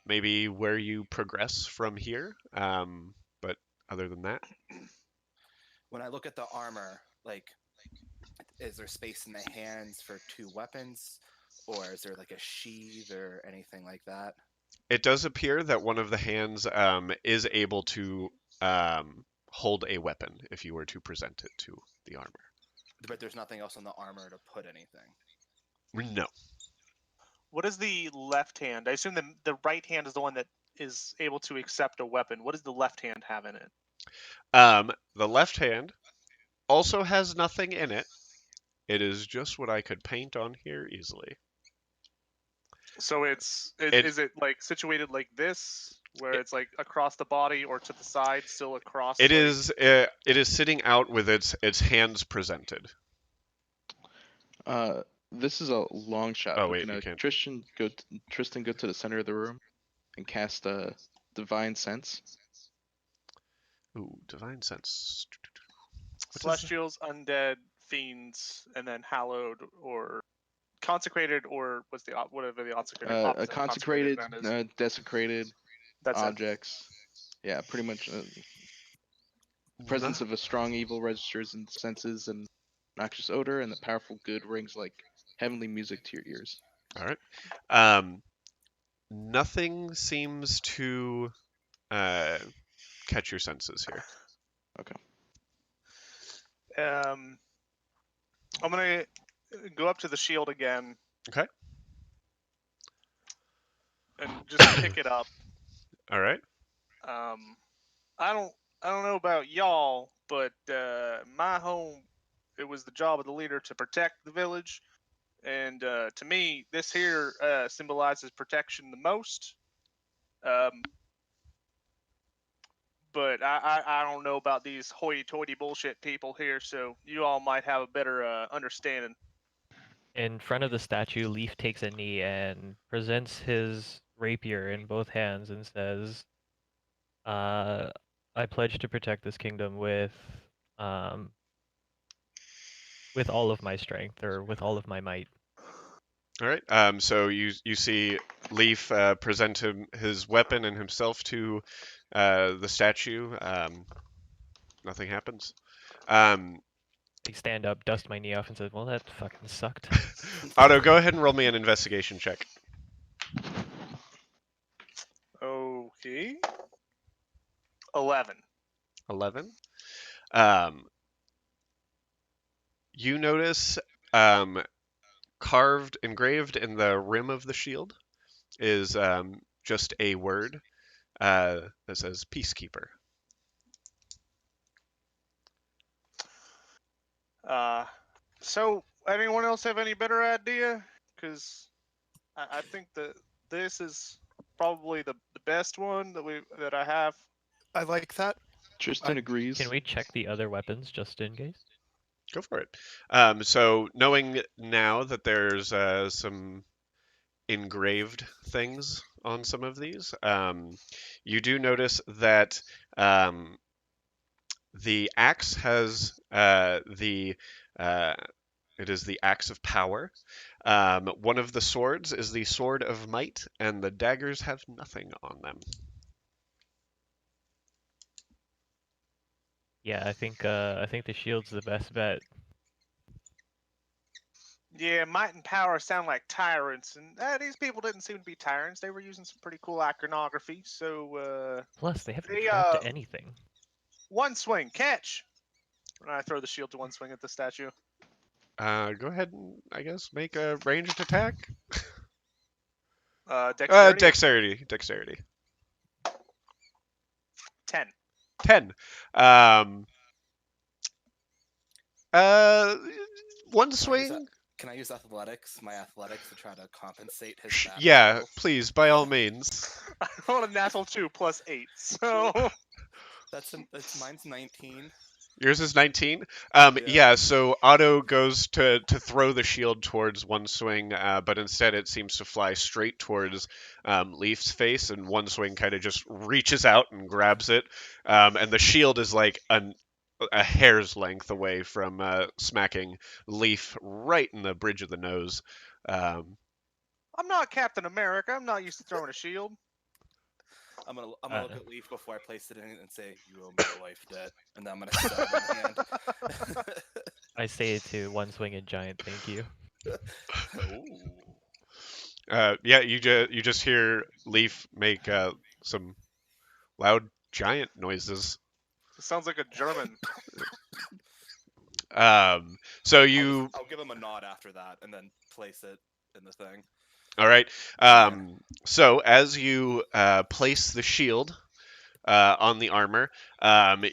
S1: Maybe where you progress from here. But other than that,
S5: when I look at the armor, like, is there space in the hands for 2 weapons, or is there like a sheath or anything like that?
S1: it does appear that one of the hands is able to hold a weapon if you were to present it to the armor.
S5: But there's nothing else on the armor to put anything.
S1: No.
S3: What is the left hand? I assume the right hand is the one that is able to accept a weapon. What does the left hand have in it?
S1: The left hand also has nothing in it. It is just what I could paint on here easily.
S3: So is it like situated like this, where it's like across the body or to the side, still across?
S1: It
S3: like...
S1: is sitting out with its hands presented.
S6: This is a long shot.
S1: Oh,
S6: but
S1: wait,
S6: can
S1: you can't.
S6: Tristan go to the center of the room and cast a divine sense?
S1: Ooh, divine sense. What is
S3: Celestials, undead, fiends, and then hallowed or consecrated, or what's the whatever the consecrated
S6: A
S3: opposite of
S6: consecrated,
S3: then is.
S6: desecrated
S3: That's it.
S6: objects. Yeah, pretty much. Presence of a strong evil registers in senses and noxious odor, and the powerful good rings like heavenly music to your ears.
S1: All right. Nothing seems to catch your senses here.
S3: I'm gonna go up to the shield again.
S1: Okay.
S3: And just pick it up.
S1: All right.
S3: I don't know about y'all, but my home, it was the job of the leader to protect the village, and to me, this here symbolizes protection the most. But I don't know about these hoity-toity bullshit people here, so you all might have a better understanding.
S4: In front of the statue, Leaf takes a knee and presents his rapier in both hands and says, I pledge to protect this kingdom with all of my strength, or with all of my might.
S1: All right. So you see Leaf present his weapon and himself to the statue. Nothing happens.
S4: I stand up, dust my knee off, and says, well, that fucking sucked.
S1: Otto, go ahead and roll me an investigation check.
S3: Okay. 11.
S1: 11. You notice engraved in the rim of the shield is just a word that says peacekeeper.
S3: So, anyone else have any better idea? Because I think that this is probably the best one that I have.
S2: I like that.
S6: Tristan agrees.
S4: Can we check the other weapons just in case?
S1: Go for it. So knowing now that there's some engraved things on some of these, you do notice that the axe has it is the axe of power. One of the swords is the sword of might, and the daggers have nothing on them.
S4: Yeah, I think the shield's the best bet.
S3: Yeah, might and power sound like tyrants, and these people didn't seem to be tyrants. They were using some pretty cool iconography. So
S4: Plus, they haven't trapped anything.
S3: One swing, catch. And I throw the shield to one swing at the statue.
S1: Go ahead and, I guess, make a ranged attack.
S3: Dexterity.
S1: Dexterity.
S3: 10.
S1: 10. One swing.
S5: Can I use athletics? My athletics to try to compensate his.
S1: Yeah, please, by all means.
S3: I rolled a natural 2 plus 8, so.
S5: That's mine's 19.
S1: Yours is 19.
S5: Yeah.
S1: Yeah. So Otto goes to throw the shield towards one swing, but instead it seems to fly straight towards Leaf's face, and one swing kind of just reaches out and grabs it, and the shield is like a hair's length away from smacking Leaf right in the bridge of the nose.
S3: I'm not Captain America. I'm not used to throwing a shield.
S5: I'm gonna look at Leaf before I place it in and say, "You owe me a life debt," and then I'm gonna stab my hand.
S4: I say it to one swinged giant. Thank you.
S1: Yeah, you just hear Leaf make some loud giant noises.
S3: It sounds like a German.
S1: So you,
S5: I'll give him a nod after that, and then place it in the thing.
S1: all right.
S5: Yeah.
S1: So as you place the shield on the armor,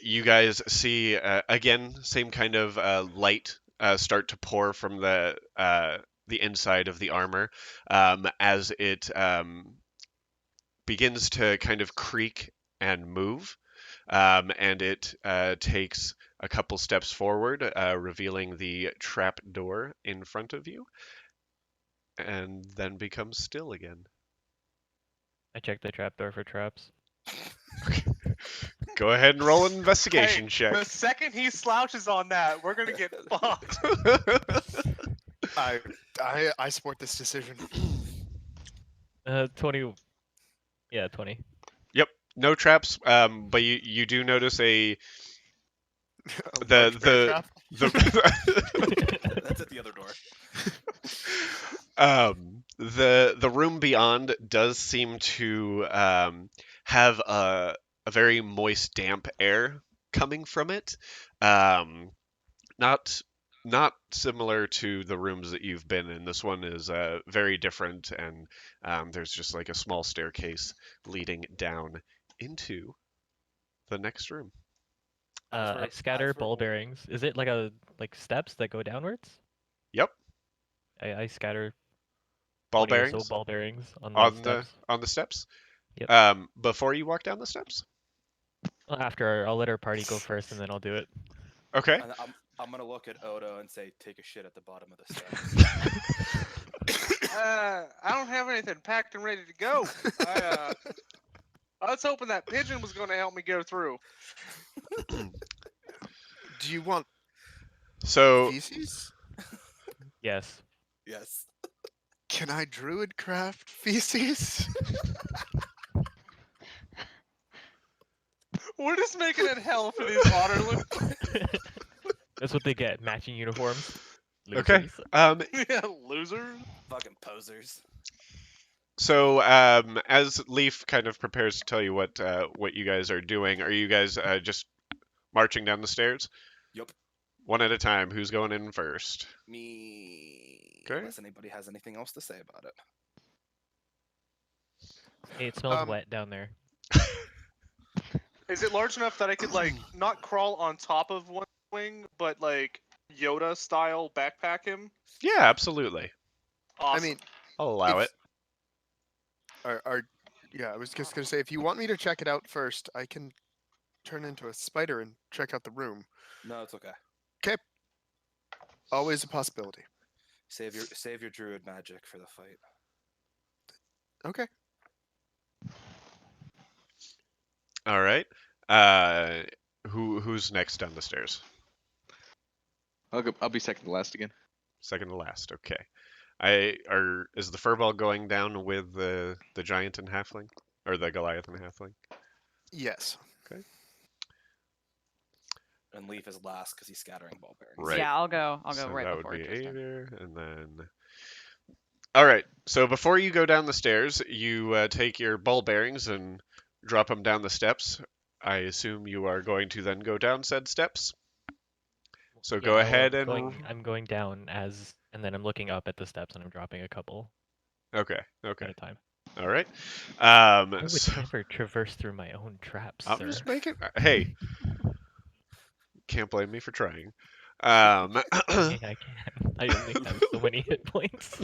S1: you guys see again same kind of light start to pour from the inside of the armor as it begins to kind of creak and move, and it takes a couple steps forward, revealing the trap door in front of you, and then becomes still again.
S4: I checked the trapdoor for traps.
S1: Go ahead and roll an investigation
S3: Hey,
S1: check.
S3: the second he slouches on that, we're gonna get fucked.
S2: I support this decision.
S4: 20. Yeah, 20.
S1: Yep, no traps, but you do notice a
S2: A
S1: the
S2: large bear
S1: the
S2: trap?
S1: the
S5: That's at the other door.
S1: the room beyond does seem to have a very moist, damp air coming from it. Not not similar to the rooms that you've been in. This one is very different, and there's just like a small staircase leading down into the next room.
S4: I scatter ball bearings. Is it like steps that go downwards?
S1: Yep,
S4: I scatter
S1: ball
S4: 20 or so
S1: bearings
S4: ball bearings on the
S1: on
S4: steps.
S1: the steps.
S4: Yep.
S1: Before you walk down the steps.
S4: Well, after I'll let our party go first, and then I'll do it.
S1: Okay.
S5: And I'm gonna look at Odo and say, "Take a shit at the bottom of the steps."
S3: I don't have anything packed and ready to go. I was hoping that pigeon was going to help me go through.
S2: Do you want
S1: So
S2: feces?
S4: Yes.
S5: Yes.
S2: Can I druid craft feces?
S3: We're just making it hell for these Otterlings.
S4: That's what they get. Matching uniforms.
S1: okay.
S4: Losers.
S3: Yeah, loser.
S5: Fucking posers.
S1: So as Leaf kind of prepares to tell you what you guys are doing, are you guys just marching down the stairs?
S5: Yup.
S1: One at a time. Who's going in first?
S5: Me.
S1: Okay.
S5: Unless anybody has anything else to say about it.
S4: Hey, it smells
S2: Um,
S4: wet down there.
S3: Is it large enough that I could, like, not crawl on top of one wing, but, like, Yoda style backpack him?
S1: Yeah, absolutely.
S3: Awesome.
S2: I mean,
S1: I'll allow
S2: if-
S1: it.
S2: yeah, I was just gonna say, if you want me to check it out first, I can turn into a spider and check out the room.
S5: No, it's okay.
S2: Always a possibility.
S5: Save your druid magic for the fight.
S2: Okay.
S1: All right. Who's next down the stairs?
S6: I'll be second to last again.
S1: Second to last. Okay. Is the furball going down with the giant and halfling, or the Goliath and halfling?
S2: Yes.
S5: And Leaf is last because he's scattering ball bearings.
S1: Right.
S7: Yeah, I'll go. I'll go
S1: So
S7: right
S1: that
S7: before
S1: would be
S7: Tristan.
S1: Aether, and then. All right. So before you go down the stairs, you take your ball bearings and drop them down the steps. I assume you are going to then go down said steps. So
S4: Yeah,
S1: go
S4: no,
S1: ahead and.
S4: I'm going down and then I'm looking up at the steps and I'm dropping a couple
S1: Okay.
S4: at
S1: Okay.
S4: a time.
S1: All right.
S4: I would
S1: So
S4: never traverse through my own traps,
S1: I'm
S4: sir.
S1: just making. Hey, can't blame me for trying.
S4: Hey, I can. I only have so many hit points.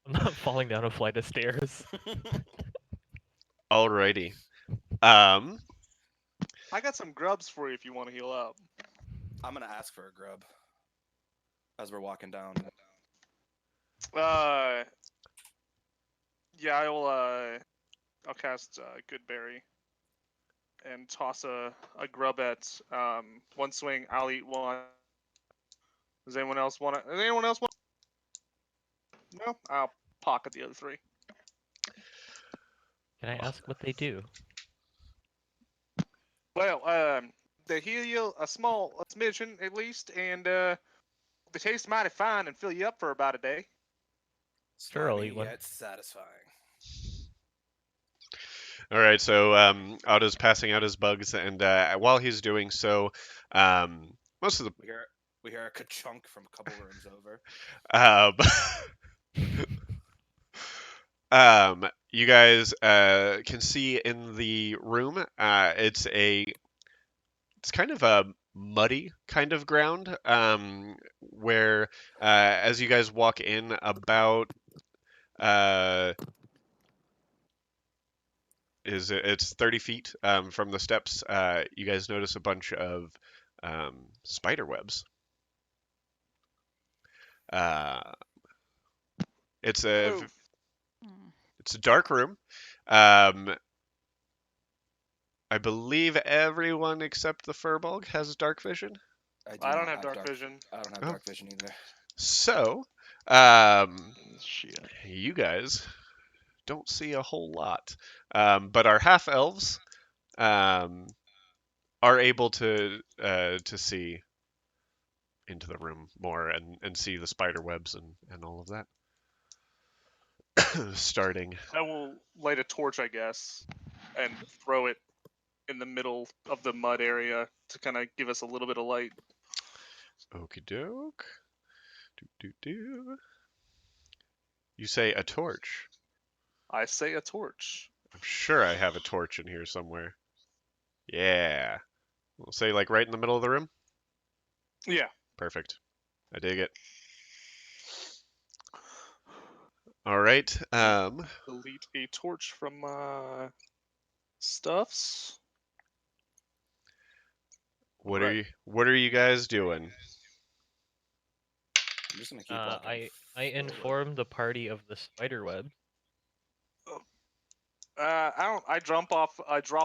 S4: I'm not falling down a flight of stairs.
S1: Alrighty.
S3: I got some grubs for you if you want to heal up.
S5: I'm gonna ask for a grub as we're walking down.
S3: Yeah, I'll cast Good Berry and toss a grub at one swing. I'll eat one. Does anyone else want it? Does anyone else want? No, I'll pocket the other three.
S4: Can I ask what they do?
S3: Well, they heal you a smidgen at least, and they taste mighty fine and fill you up for about a day.
S4: Sure, I'll
S5: Slimy
S4: eat one.
S5: yet satisfying.
S1: All right, so Otto's passing out his bugs, and while he's doing so, most of the
S5: We hear a ka-chunk from a couple rooms over.
S1: you guys can see in the room. It's kind of a muddy kind of ground, where as you guys walk in, about it's 30 feet from the steps. You guys notice a bunch of spider webs. It's a
S3: Move.
S1: it's a dark room. I believe everyone except the Furball has dark vision.
S3: I don't have dark vision.
S5: I don't have
S1: Oh.
S5: dark vision either.
S1: So,
S6: Shit.
S1: you guys don't see a whole lot, but our half elves are able to see into the room more and see the spider webs and all of that. Starting.
S3: I will light a torch, I guess, and throw it in the middle of the mud area to kind of give us a little bit of light.
S1: Okie doke. Do. You say a torch.
S3: I say a torch.
S1: I'm sure I have a torch in here somewhere. Yeah. We'll say like right in the middle of the room.
S3: Yeah.
S1: Perfect. I dig it. All right.
S3: Delete a torch from my stuffs.
S1: What
S3: Right.
S1: are you guys doing?
S5: I'm just gonna keep walking.
S4: I informed the party of the spider web.
S3: I drop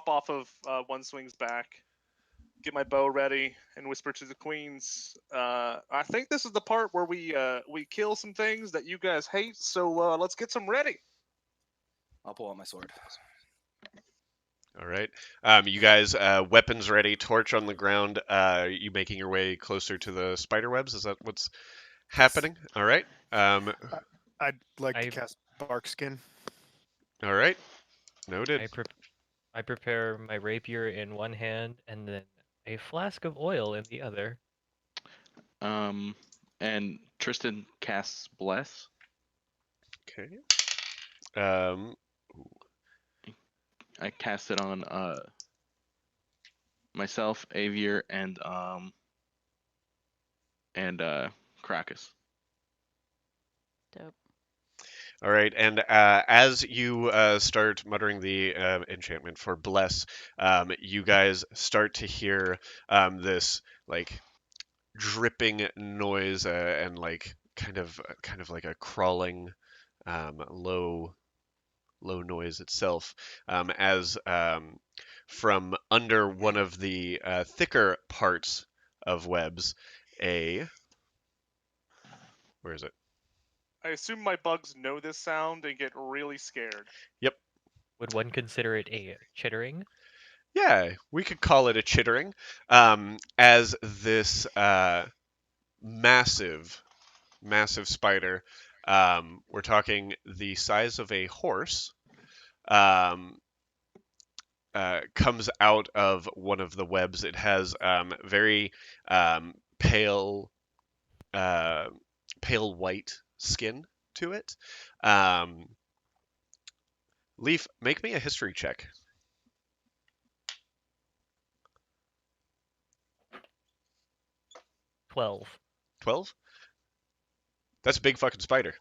S3: off of One Swing's back, get my bow ready, and whisper to the queens. I think this is the part where we kill some things that you guys hate. So let's get some ready.
S5: I'll pull out my sword.
S1: All right. You guys, weapons ready, torch on the ground. You making your way closer to the spider webs? Is that what's happening? All right.
S2: I'd like to
S4: I-
S2: cast Bark Skin.
S1: All right. Noted.
S4: I prepare my rapier in one hand and then a flask of oil in the other.
S6: And Tristan casts Bless.
S1: Okay.
S6: I cast it on myself, Avier, and Krakus.
S7: Dope.
S1: All right, and as you start muttering the enchantment for bless, you guys start to hear this like dripping noise and like kind of like a crawling low noise itself as from under one of the thicker parts of webs where is it?
S3: I assume my bugs know this sound and get really scared.
S4: Would one consider it a chittering?
S1: Yeah, we could call it a chittering, as this massive spider, we're talking the size of a horse, comes out of one of the webs. It has very pale white skin to it. Leaf, make me a history check.
S4: 12.
S1: 12? That's a big fucking spider.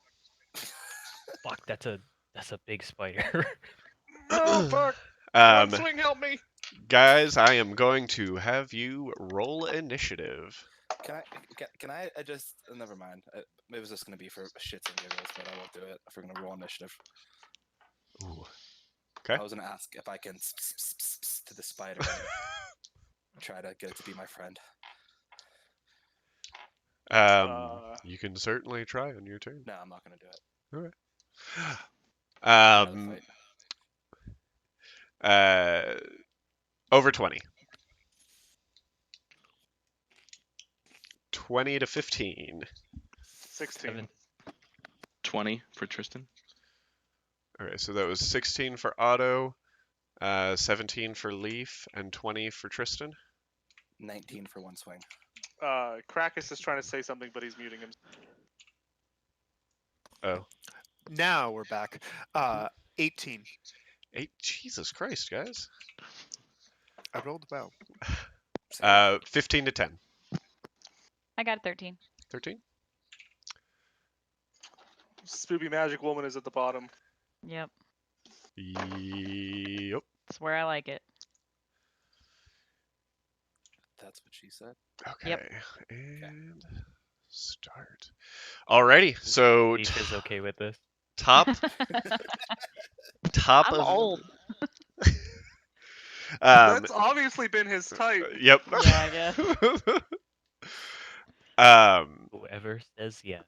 S4: Fuck, that's a big spider.
S3: No, fuck! One
S1: Um,
S3: Swing, help me!
S1: guys, I am going to have you roll initiative.
S5: Can I just? Never mind. It was just gonna be for shits and giggles, but I won't do it. If we're gonna roll initiative.
S1: Ooh. Okay.
S5: I was gonna ask if I can to the spider and try to get it to be my friend.
S1: You can certainly try on your turn.
S5: No, I'm not gonna do it.
S1: Alright.
S5: Another fight.
S1: Over 20. 20 to 15.
S3: 16.
S4: 7.
S6: 20 for Tristan.
S1: Alright, so that was 16 for Otto, 17 for Leaf, and 20 for Tristan.
S5: 19 for one swing.
S3: Krakus is trying to say something, but he's muting him.
S1: Oh,
S2: Now we're back. 18.
S1: 8. Jesus Christ, guys.
S2: I rolled well.
S1: 15 to 10.
S7: I got 13.
S1: 13.
S3: Spoopy Magic Woman is at the bottom.
S7: Yep.
S1: Yep.
S7: That's where I like it.
S5: That's what she said.
S1: Okay.
S7: Yep.
S1: And start. Alrighty. So
S4: Leaf is okay with this.
S1: top
S7: I'm
S1: of
S7: old.
S3: That's obviously been his type.
S1: Yep.
S7: Yeah, I guess.
S4: Whoever says yes.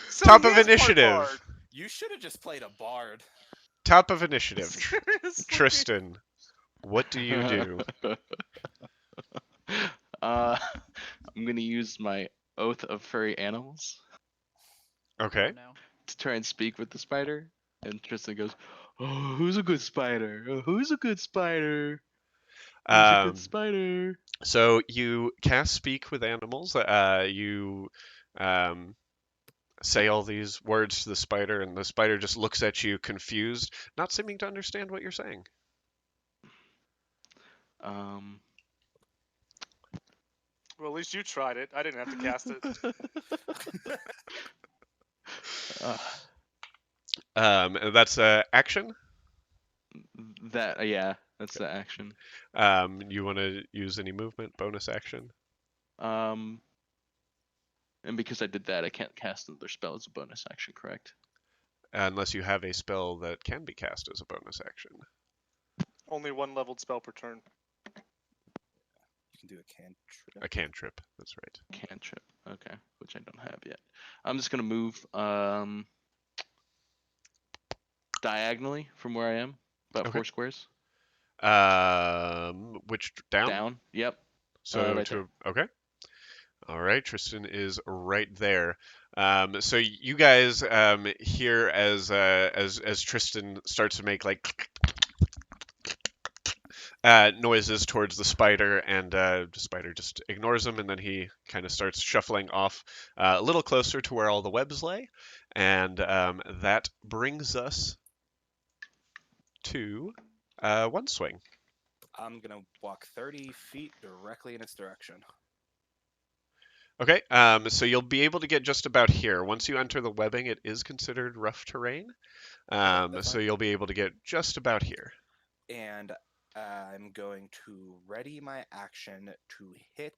S3: So
S1: Top
S3: he
S1: of
S3: is part
S1: initiative.
S3: bard.
S5: You should have just played a bard.
S1: Top of initiative.
S3: Seriously?
S1: Tristan, what do you do?
S6: I'm gonna use my Oath of Furry Animals
S1: Okay.
S7: Oh, no.
S6: to try and speak with the spider. And Tristan goes, "Oh, who's a good spider? Oh, who's a good spider? Who's a good spider?"
S1: So you cast speak with animals. You say all these words to the spider, and the spider just looks at you confused, not seeming to understand what you're saying.
S6: Um.
S3: Well, at least you tried it. I didn't have to cast it.
S1: And that's action.
S6: Yeah, that's the action.
S1: You want to use any movement, bonus action?
S6: And because I did that, I can't cast another spell as a bonus action, correct?
S1: Unless you have a spell that can be cast as a bonus action.
S3: Only one leveled spell per turn.
S5: You can do a cantrip.
S1: A cantrip, that's right.
S6: Cantrip. Okay, which I don't have yet. I'm just gonna move diagonally from where I am, about
S1: Okay.
S6: 4 squares.
S1: Which down?
S6: Down. Yep.
S1: So
S6: right
S1: to okay. All right, Tristan is right there. So you guys hear as Tristan starts to make like noises towards the spider, and the spider just ignores him, and then he kind of starts shuffling off a little closer to where all the webs lay, and that brings us to one swing.
S5: I'm gonna walk 30 feet directly in its direction.
S1: Okay, so you'll be able to get just about here. Once you enter the webbing, it is considered rough terrain,
S5: that's
S1: so
S5: fine.
S1: you'll be able to get just about here.
S5: And I'm going to ready my action to hit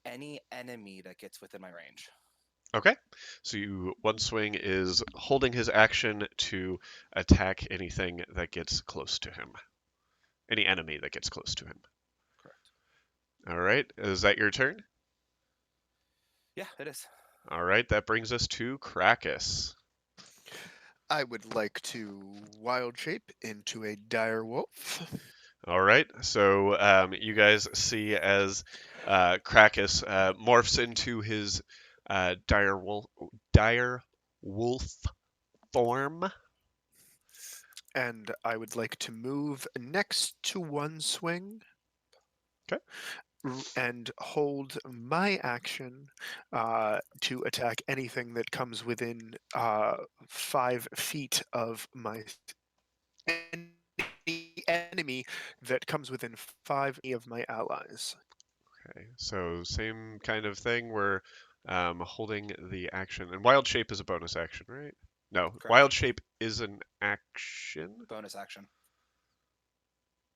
S5: any enemy that gets within my range.
S1: Okay, so one swing is holding his action to attack anything that gets close to him. Any enemy that gets close to him.
S5: Correct.
S1: All right, is that your turn?
S5: Yeah, it is.
S1: All right, that brings us to Krakus.
S2: I would like to wild shape into a dire wolf.
S1: All right, so you guys see as Krakus morphs into his dire wolf form.
S2: And I would like to move next to one swing.
S1: Okay.
S2: And hold my action to attack anything that comes within 5 feet of my any enemy that comes within 5 of my allies.
S1: Okay, so same kind of thing. We're holding the action, and wild shape is a bonus action, right? No,
S5: Correct.
S1: wild shape is an action.
S5: Bonus action.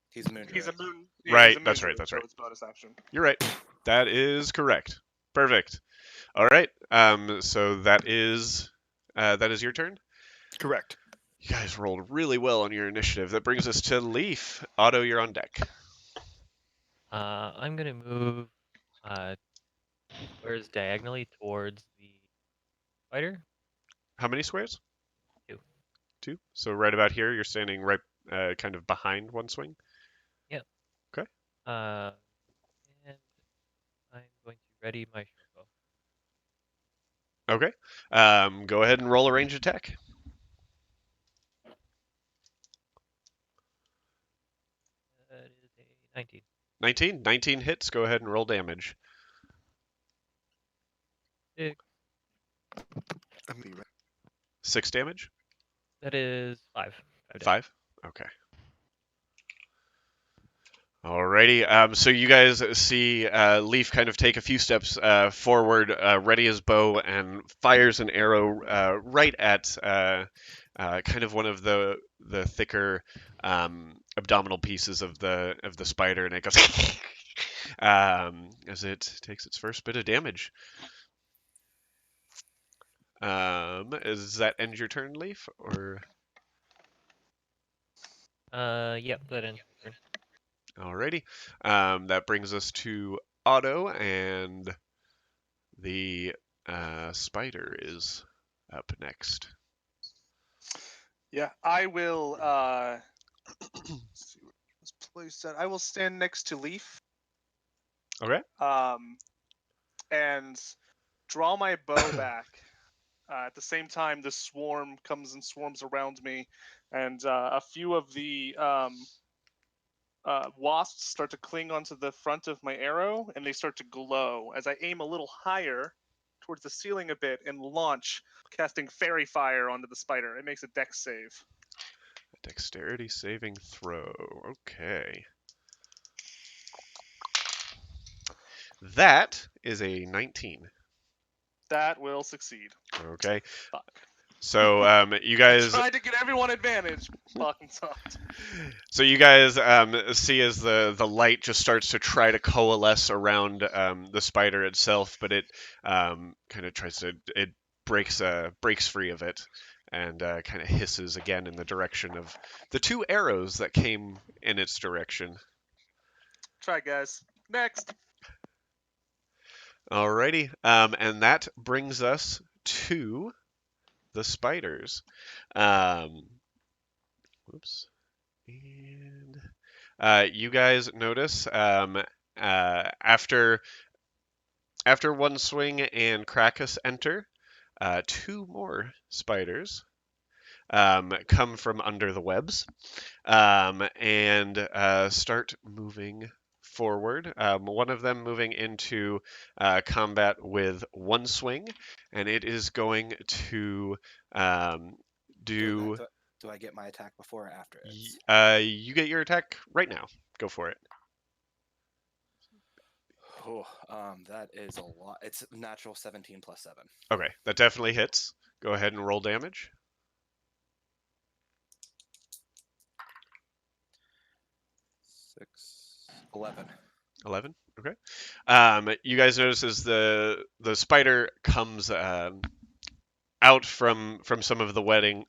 S5: He's a moon
S3: He's a
S5: druid.
S3: moon.
S1: Right,
S3: he's a moon
S1: that's right,
S3: druid,
S1: that's
S3: so
S1: right.
S3: It's bonus action.
S1: You're right. That is correct. Perfect. All right. So that is your turn.
S2: Correct.
S1: You guys rolled really well on your initiative. That brings us to Leaf. Otto, you're on deck.
S4: I'm gonna move 2 squares diagonally towards the spider.
S1: How many squares?
S4: 2.
S1: 2. So right about here, you're standing right, kind of behind one swing.
S4: Yep.
S1: Okay.
S4: And I'm going to ready my shortbow.
S1: Okay. Go ahead and roll a range attack.
S4: 19.
S1: 19. 19 hits. Go ahead and roll damage.
S4: Six.
S2: I'm gonna be right.
S1: 6 damage.
S4: That is 5. 5 damage.
S1: 5. Okay. Alrighty. So you guys see Leaf kind of take a few steps forward, ready his bow, and fires an arrow right at kind of one of the thicker abdominal pieces of the spider, and it goes as it takes its first bit of damage. Does that end your turn, Leaf, or?
S4: Yep, that ends your turn.
S1: Alrighty. That brings us to Otto, and the spider is up next.
S3: Yeah, I will. Let's see where this place at. I will stand next to Leaf.
S1: Okay.
S3: And draw my bow back. At the same time, the swarm comes and swarms around me, and a few of the wasps start to cling onto the front of my arrow, and they start to glow as I aim a little higher towards the ceiling a bit and launch, casting fairy fire onto the spider. It makes a dex save.
S1: A dexterity saving throw. Okay. That is a 19.
S3: That will succeed.
S1: Okay.
S3: Fuck.
S1: So you guys
S3: Tried to get everyone advantage. Fucking sucked.
S1: So you guys see as the light just starts to try to coalesce around the spider itself, but it kind of it breaks free of it and kind of hisses again in the direction of the 2 arrows that came in its direction.
S3: Try, guys. Next.
S1: Alrighty, and that brings us to the spiders. Whoops. And you guys notice after one swing and Krakus enter, 2 more spiders come from under the webs and start moving forward. One of them moving into combat with 1 swing, and it is going to do.
S5: Do I get my attack before or after it?
S1: You get your attack right now. Go for it.
S5: Oh, that is a lot. It's natural 17 plus 7.
S1: Okay, that definitely hits. Go ahead and roll damage.
S5: 11.
S1: 11. Okay. You guys notice as the spider comes out from some of the webbing.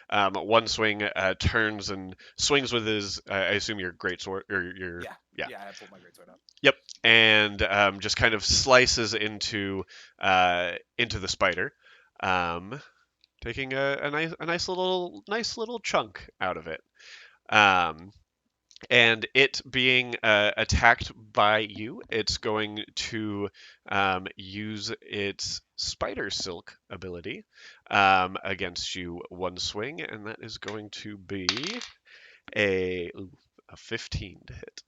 S1: 1 swing turns and swings with his. I assume your greatsword or your.
S5: Yeah, I pulled my greatsword out.
S1: Yep, and just kind of slices into the spider, taking a nice little chunk out of it. And it being attacked by you, it's going to use its spider silk ability against you 1 swing, and that is going to be a 15 to hit.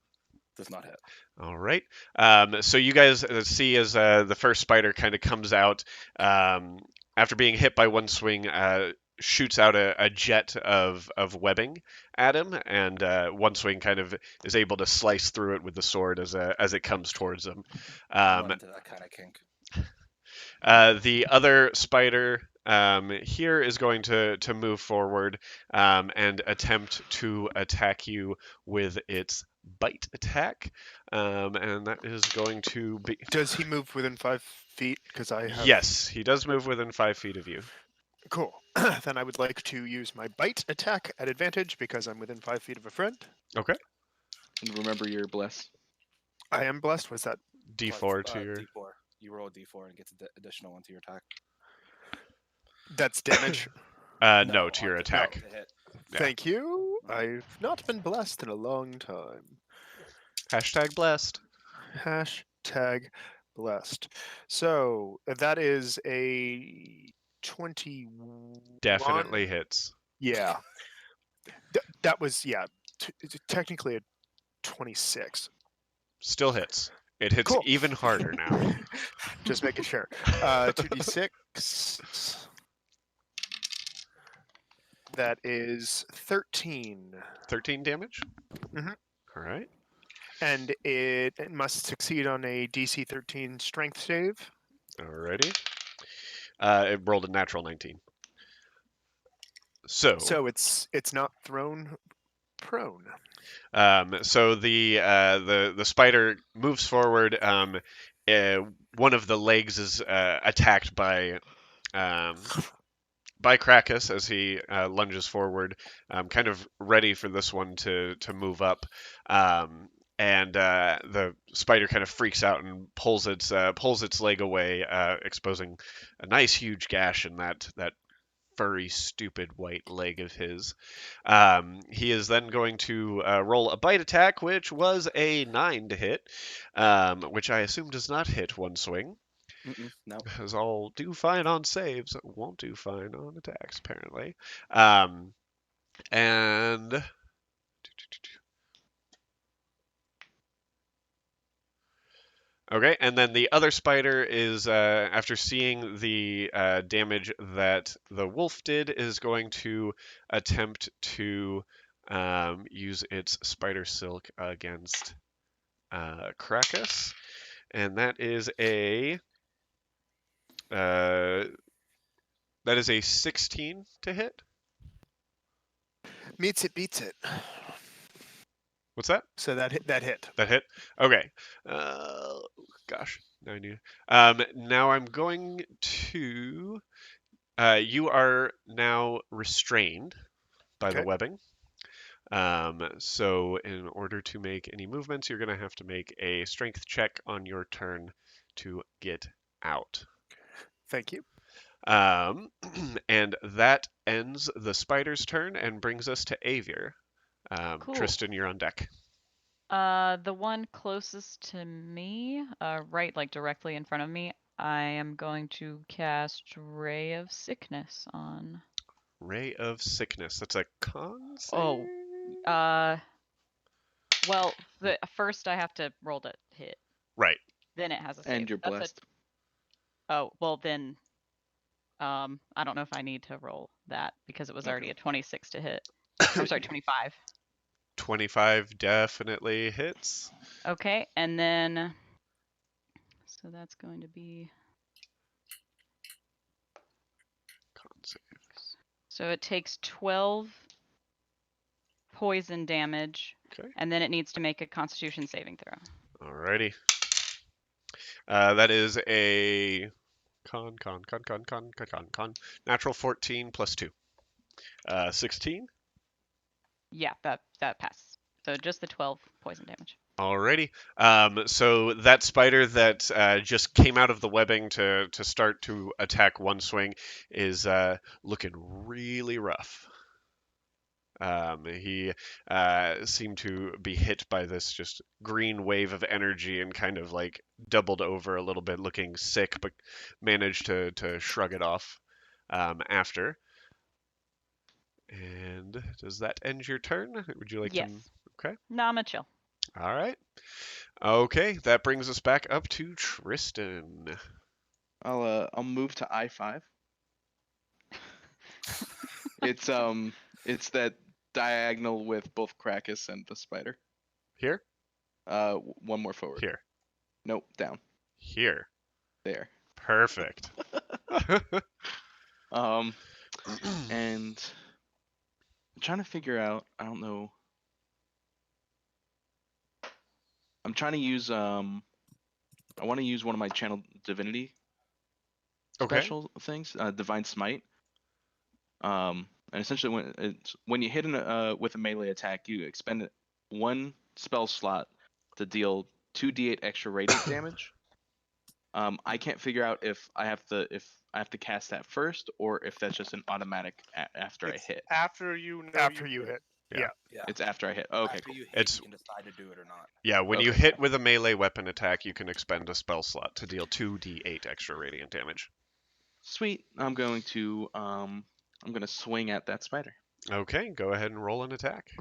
S5: Does not hit.
S1: All right. So you guys see as the first spider kind of comes out after being hit by 1 swing, shoots out a jet of webbing at him, and 1 swing kind of is able to slice through it with the sword as it comes towards him.
S5: I'm into that kind of kink.
S1: The other spider here is going to move forward and attempt to attack you with its bite attack, and that is going to be.
S2: Does he move within 5 feet? Because I have.
S1: Yes, he does move within 5 feet of you.
S2: Cool. Then I would like to use my bite attack at advantage because I'm within 5 feet of a friend.
S1: Okay.
S6: And remember, you're blessed.
S2: I am blessed. Was that?
S1: D4 to your.
S5: D4. You roll a D4 and gets an additional 1 to your attack.
S2: That's damage.
S1: No, to your attack.
S5: To hit.
S1: Yeah.
S2: Thank you. I've not been blessed in a long time.
S1: Hashtag blessed.
S2: Hashtag blessed. So that is a 21.
S1: Definitely hits.
S2: Yeah. That was, technically a 26.
S1: Still hits. It hits
S2: Cool.
S1: even harder now.
S2: Just making sure. 2d6. That is 13.
S1: 13 damage?
S2: Mhm.
S1: All right.
S2: And it must succeed on a DC 13 strength save.
S1: Alrighty. It rolled a natural 19. So
S2: it's not thrown prone.
S1: so the spider moves forward. One of the legs is attacked by Krakus as he lunges forward, kind of ready for this one to move up. And the spider kind of freaks out and pulls its leg away, exposing a nice huge gash in that furry, stupid white leg of his. He is then going to roll a bite attack, which was a 9 to hit, which I assume does not hit one swing.
S5: No.
S1: As all do fine on saves, won't do fine on attacks, apparently. And okay, and then the other spider is, after seeing the damage that the wolf did, is going to attempt to use its spider silk against Krakus, and that is a 16 to hit.
S2: Meets it, beats it.
S1: What's that?
S2: So that hit.
S1: That hit? Okay. Gosh, now I knew. Now I'm going to. You are now restrained by the
S2: Okay.
S1: webbing. So in order to make any movements, you're going to have to make a strength check on your turn to get out.
S2: Thank you.
S1: And that ends the spider's turn and brings us to Avier.
S7: Cool.
S1: Tristan, you're on deck.
S7: The one closest to me, right, like directly in front of me, I am going to cast Ray of Sickness on.
S1: Ray of Sickness. That's a con save?
S7: Oh, well, first I have to roll to hit.
S1: Right.
S7: Then it has a save.
S6: And you're blessed.
S7: Oh, well then, I don't know if I need to roll that because it was already a 26 to hit. I'm sorry, 25.
S1: 25 definitely hits.
S7: Okay, and then, so that's going to be,
S1: Con save.
S7: so it takes 12 poison damage,
S1: Okay.
S7: and then it needs to make a Constitution saving throw.
S1: Alrighty. That is a con. Natural 14 plus 2. 16.
S7: Yeah, that passes. So just the 12 poison damage.
S1: Alrighty. So that spider that just came out of the webbing to start to attack one swing is looking really rough. He seemed to be hit by this just green wave of energy and kind of like doubled over a little bit, looking sick, but managed to shrug it off after. And does that end your turn? Would you like
S7: Yes.
S1: to? Okay.
S7: No, I'm gonna chill.
S1: All right. Okay, that brings us back up to Tristan.
S6: I'll move to I-5. It's that diagonal with both Krakus and the spider.
S1: Here?
S6: One more forward.
S1: Here.
S6: Nope, down.
S1: Here.
S6: There.
S1: Perfect.
S6: And I'm trying to figure out, I don't know. I'm trying to use I want to use one of my channel divinity
S1: Okay.
S6: special things, divine smite. And essentially when you hit with a melee attack, you expend one spell slot to deal 2d8 extra radiant damage. I can't figure out if I have to cast that first or if that's just an automatic after I hit.
S3: After you know
S2: After you hit.
S1: Yeah.
S5: Yeah.
S6: It's after I hit. Okay,
S5: After
S6: cool.
S5: you hit,
S1: It's-
S5: you can decide to do it or not.
S1: Yeah, when you
S6: Okay.
S1: hit with a melee weapon attack, you can expend a spell slot to deal 2d8 extra radiant damage.
S6: Sweet. I'm going to swing at that spider.
S1: Okay, go ahead and roll an attack.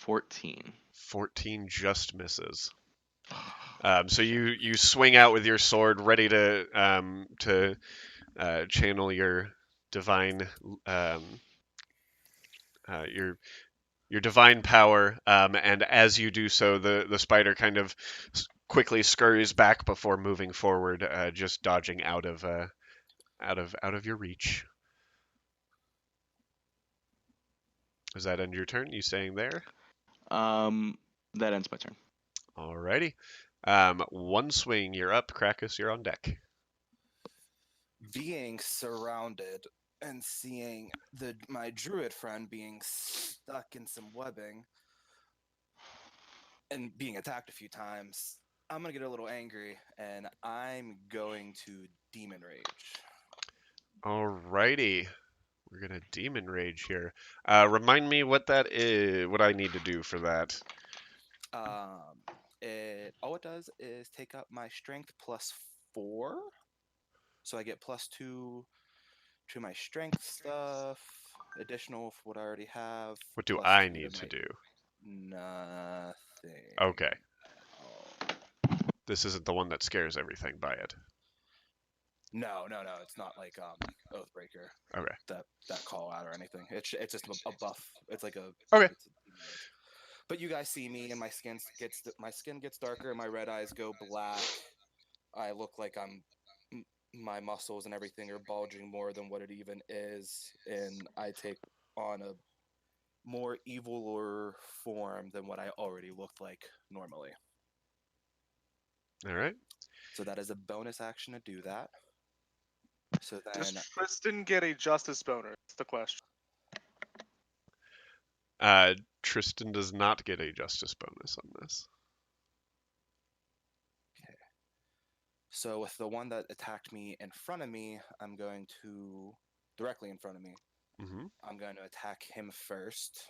S6: 14.
S1: 14 just misses. So you swing out with your sword, ready to channel your divine your divine power, and as you do so, the spider kind of quickly scurries back before moving forward, just dodging out of your reach. Does that end your turn? You staying there?
S6: That ends my turn.
S1: Alrighty. One swing, you're up. Krakus, you're on deck.
S5: Being surrounded and seeing my druid friend being stuck in some webbing and being attacked a few times, I'm gonna get a little angry and I'm going to demon rage.
S1: Alrighty. We're gonna demon rage here. Remind me what that is. What I need to do for that.
S5: All it does is take up my strength +4, so I get +2 to my strength stuff, additional for what I already have.
S1: What do
S5: +2
S1: I need to
S5: my-
S1: do?
S5: Nothing.
S1: Okay.
S5: Oh.
S1: This isn't the one that scares everything by it.
S5: No, it's not like Oathbreaker.
S1: Okay.
S5: That call out or anything. It's just a buff. It's like a
S1: Okay.
S5: it's a demon rage. But you guys see me, and my skin gets darker, and my red eyes go black. I look like my muscles and everything are bulging more than what it even is, and I take on a more eviler form than what I already looked like normally.
S1: All right.
S5: So that is a bonus action to do that. So then,
S3: Does Tristan get a justice bonus? That's the question.
S1: Tristan does not get a justice bonus on this.
S5: so with the one that attacked me in front of me, I'm going to directly in front of me.
S1: Mm-hmm.
S5: I'm going to attack him first.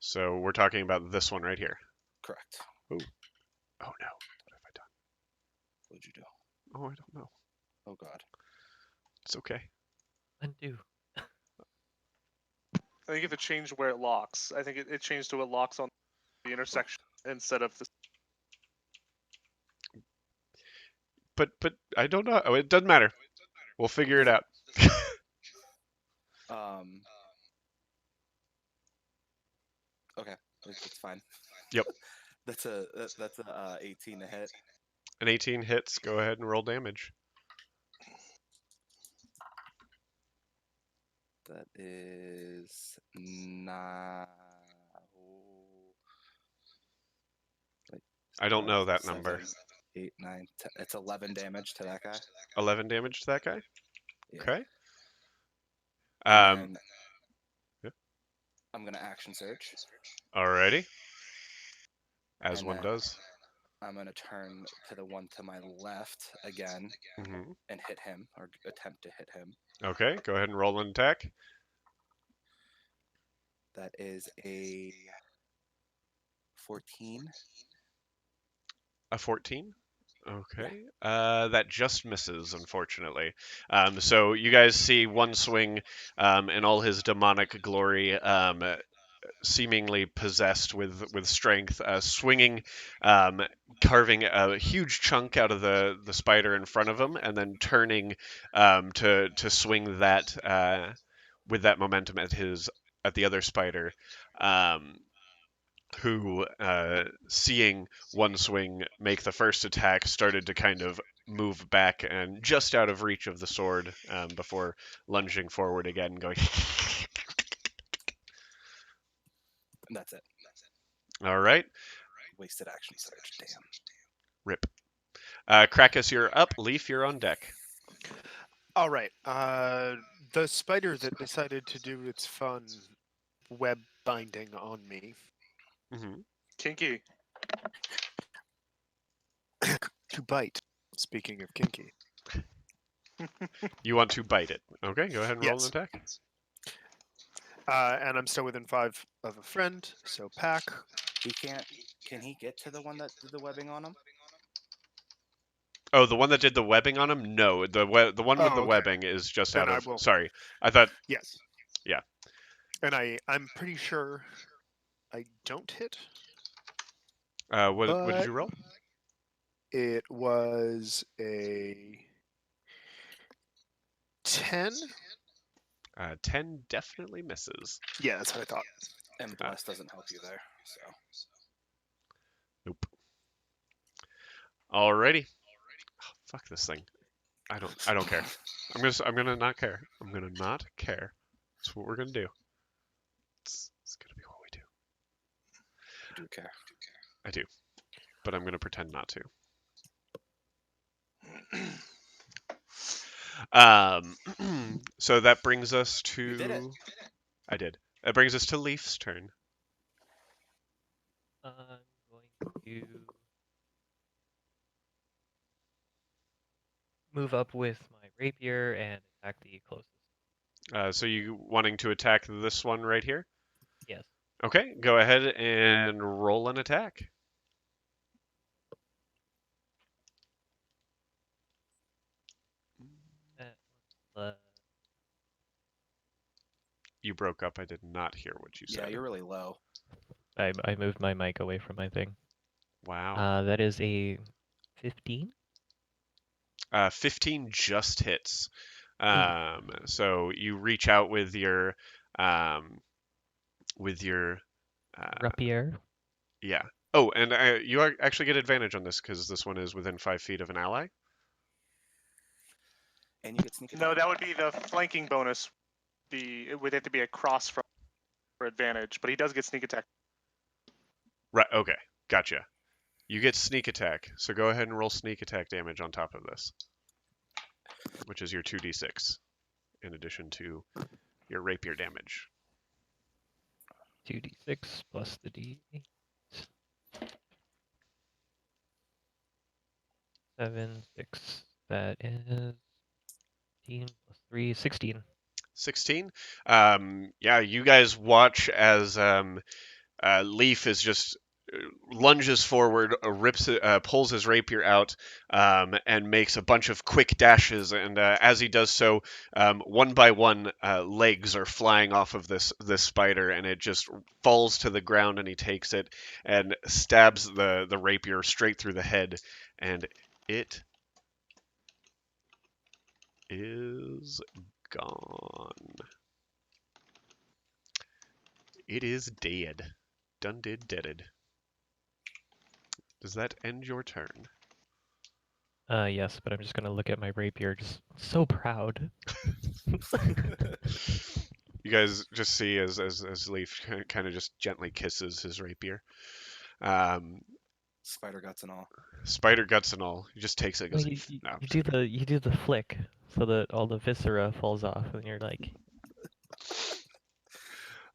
S1: So we're talking about this one right here.
S5: Correct.
S1: Oh no! What have I done?
S5: What'd you do?
S1: Oh, I don't know.
S5: Oh God.
S1: It's okay.
S4: Undo.
S3: I think you have to change where it locks. I think it changed to it locks on the intersection instead of the.
S1: But I don't know. Oh, it doesn't matter. We'll figure it out.
S5: Okay, it's fine.
S1: Yep.
S5: That's a 18 to hit.
S1: An 18 hits. Go ahead and roll damage.
S5: That is 9.
S1: I don't know that number.
S5: 8, 9, 10. It's 11 damage to that guy.
S1: 11 damage to that guy.
S5: Yeah.
S1: Okay.
S5: And then
S1: Yep.
S5: I'm gonna action search.
S1: Alrighty. As
S5: And
S1: one
S5: then
S1: does.
S5: I'm gonna turn to the one to my left again
S1: Mm-hmm.
S5: and hit him, or attempt to hit him.
S1: Okay. Go ahead and roll an attack.
S5: That is a 14.
S1: A 14. Okay. That just misses, unfortunately. So you guys see one swing in all his demonic glory, seemingly possessed with strength, swinging, carving a huge chunk out of the spider in front of him, and then turning to swing that with that momentum at the other spider. Who, seeing one swing make the first attack, started to kind of move back and just out of reach of the sword before lunging forward again, going.
S5: And that's it.
S1: All right.
S5: Wasted action search. Damn.
S1: Rip. Krakus, you're up. Leaf, you're on deck.
S2: All right. The spider that decided to do its fun web binding on me
S1: Mm-hmm.
S3: Kinky.
S2: to bite. Speaking of kinky.
S1: You want to bite it. Okay, go ahead and roll
S2: Yes.
S1: an attack.
S2: And I'm still within 5 of a friend, so pack.
S5: He can't. Can he get to the one that did the webbing on him?
S1: Oh, the one that did the webbing on him? No, the one with
S2: Oh,
S1: the
S2: okay.
S1: webbing is just
S2: Then
S1: out
S2: I
S1: of.
S2: will-
S1: Sorry, I thought.
S2: Yes.
S1: Yeah.
S2: And I'm pretty sure I don't hit.
S1: What did you roll?
S2: It was a 10.
S1: 10 definitely misses.
S2: Yeah, that's what I thought.
S5: And bless doesn't help you there. So
S1: Nope. Alrighty. Oh, fuck this thing. I don't care. I'm gonna not care. I'm gonna not care. That's what we're gonna do. It's gonna be what we do.
S5: you do care.
S1: I do, but I'm gonna pretend not to. So that brings us to.
S5: You did it.
S1: I did. That brings us to Leaf's turn.
S4: I'm going to move up with my rapier and attack the closest.
S1: So you wanting to attack this one right here?
S4: Yes.
S1: Okay, go ahead and roll an attack.
S4: Uh,
S1: You broke up. I did not hear what you said.
S5: Yeah, you're really low.
S4: I moved my mic away from my thing.
S1: Wow.
S4: That is a 15.
S1: 15 just hits. So you reach out with your
S4: Rapier.
S1: yeah. Oh, and you actually get advantage on this because this one is within 5 feet of an ally.
S5: And you get sneak attack.
S3: No, that would be the flanking bonus. It would have to be a cross for advantage, but he does get sneak attack.
S1: Right. Okay. Gotcha. You get sneak attack, so go ahead and roll sneak attack damage on top of this, which is your 2d6, in addition to your rapier damage.
S4: 2d6 plus the d8. 7, 6. That is 15 plus 3, 16.
S1: 16. Yeah, you guys watch as Leaf is just lunges forward, pulls his rapier out, and makes a bunch of quick dashes. And as he does so, one by one, legs are flying off of this spider, and it just falls to the ground. And he takes it and stabs the rapier straight through the head, and it is gone. It is dead. Done did deaded. Does that end your turn?
S4: Yes, but I'm just gonna look at my rapier, just so proud.
S1: You guys just see as Leaf kind of just gently kisses his rapier.
S5: Spider guts and all.
S1: Spider guts and all. He just takes it.
S4: No,
S1: Goes, no.
S4: you do the flick so that all the viscera falls off, and you're like,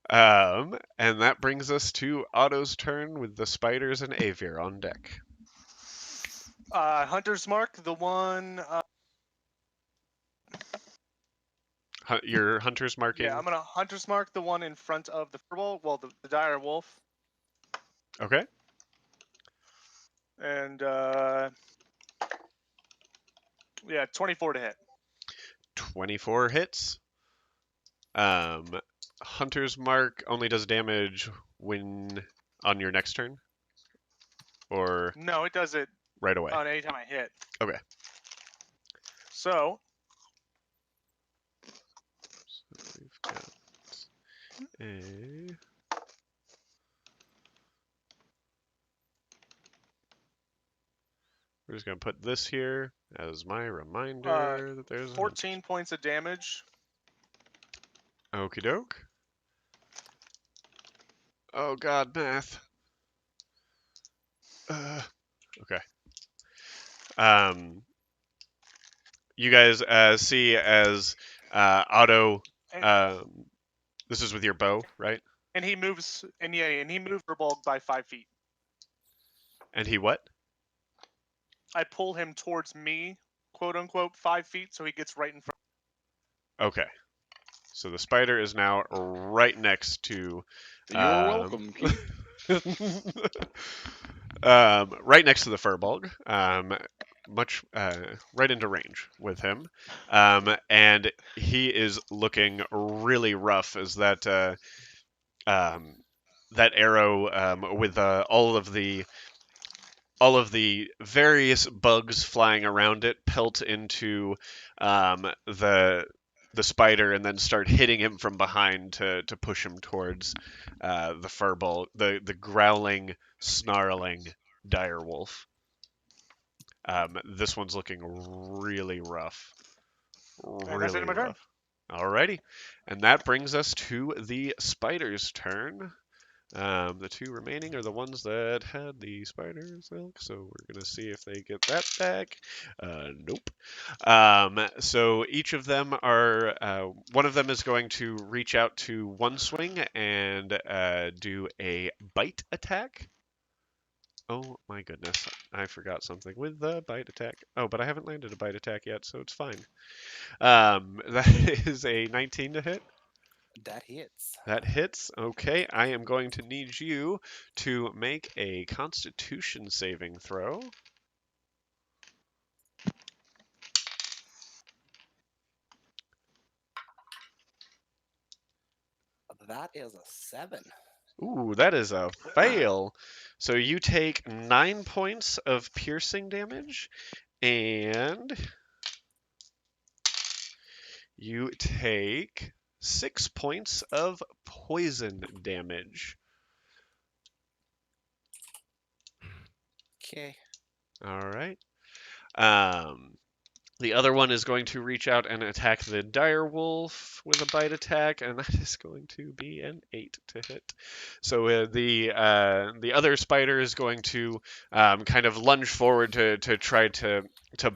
S1: And that brings us to Otto's turn with the spiders and Avir on deck.
S3: Hunter's Mark, the one.
S1: Your hunter's marking.
S3: Yeah, I'm gonna Hunter's Mark the one in front of the furball. Well, the dire wolf.
S1: Okay.
S3: And yeah, 24 to hit.
S1: 24 hits. Hunter's Mark only does damage when on your next turn, or
S3: No, it does it
S1: right away.
S3: on any time I hit.
S1: Okay.
S3: So
S1: We've got a. We're just gonna put this here as my reminder that there's
S3: 14 points of damage.
S1: Okie doke. Oh god, math. Okay. You guys see as Otto. This is with your bow, right?
S3: And he moves, and he moves Furball by 5 feet.
S1: And he what?
S3: I pull him towards me, quote unquote, 5 feet, so he gets right in front.
S1: Okay. So the spider is now right next to.
S6: You're welcome, Keith.
S1: Right next to the Furbolg, right into range with him, and he is looking really rough as that that arrow with all of the various bugs flying around it pelt into the spider and then start hitting him from behind to push him towards the furball, the growling, snarling dire wolf. This one's looking really rough.
S3: And that's the end
S1: Really
S3: of my turn.
S1: rough. Alrighty. And that brings us to the spider's turn. The two remaining are the ones that had the spider silk, so we're going to see if they get that back. Nope. So each of them are, one of them is going to reach out to one swing and do a bite attack. Oh my goodness, I forgot something with the bite attack. Oh, but I haven't landed a bite attack yet, so it's fine. That is a 19 to hit.
S5: That hits.
S1: That hits. Okay, I am going to need you to make a Constitution saving throw.
S5: That is a 7.
S1: Ooh, that is a fail. So you take 9 points of piercing damage, and you take 6 points of poison damage.
S5: Okay.
S1: All right. The other one is going to reach out and attack the dire wolf with a bite attack, and that is going to be an 8 to hit. So the other spider is going to kind of lunge forward to try to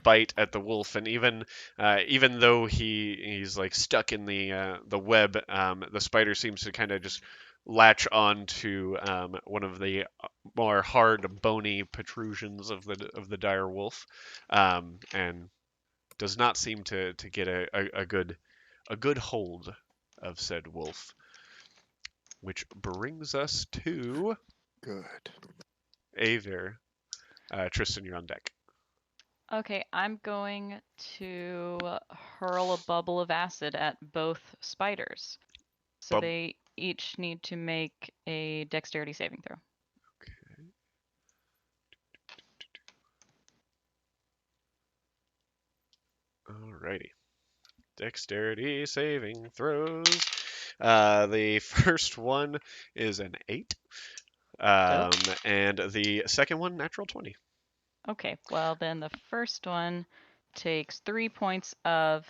S1: bite at the wolf, and even though he's like stuck in the web, the spider seems to kind of just latch on to one of the more hard, bony protrusions of the dire wolf, and does not seem to get a good hold of said wolf. Which brings us to
S2: Good.
S1: Aver. Tristan, you're on deck.
S7: Okay, I'm going to hurl a bubble of acid at both spiders. So
S1: Bub-
S7: they each need to make a dexterity saving throw.
S1: Alrighty. Dexterity saving throws. The first one is an 8. And the second one, natural 20.
S7: Okay, well then the first one takes 3 points of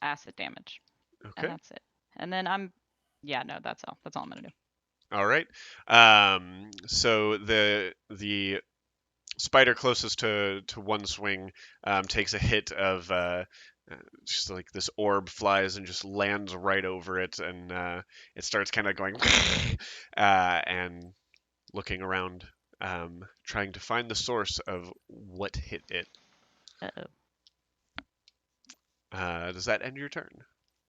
S7: acid damage.
S1: Okay.
S7: And that's it. And then that's all. That's all I'm gonna do.
S1: All right. So the spider closest to one swing takes a hit of just like this orb flies and just lands right over it, and it starts kind of going and looking around, trying to find the source of what hit it.
S7: Uh-oh.
S1: Does that end your turn?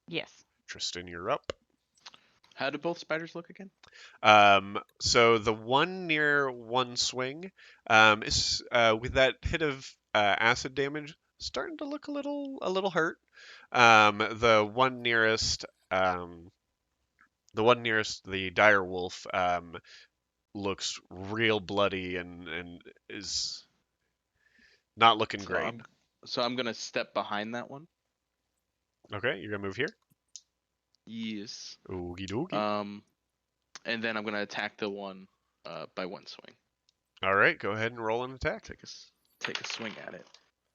S7: Yes.
S1: Tristan, you're up.
S6: How do both spiders look again?
S1: So the one near one swing is with that hit of acid damage starting to look a little hurt. The one nearest the dire wolf looks real bloody and is not looking
S6: So
S1: great.
S6: I'm gonna step behind that one.
S1: Okay, you're gonna move here.
S6: Yes.
S1: Okie dokie.
S6: And then I'm gonna attack the one by one swing.
S1: All right, go ahead and roll an attack.
S6: Take a swing at it.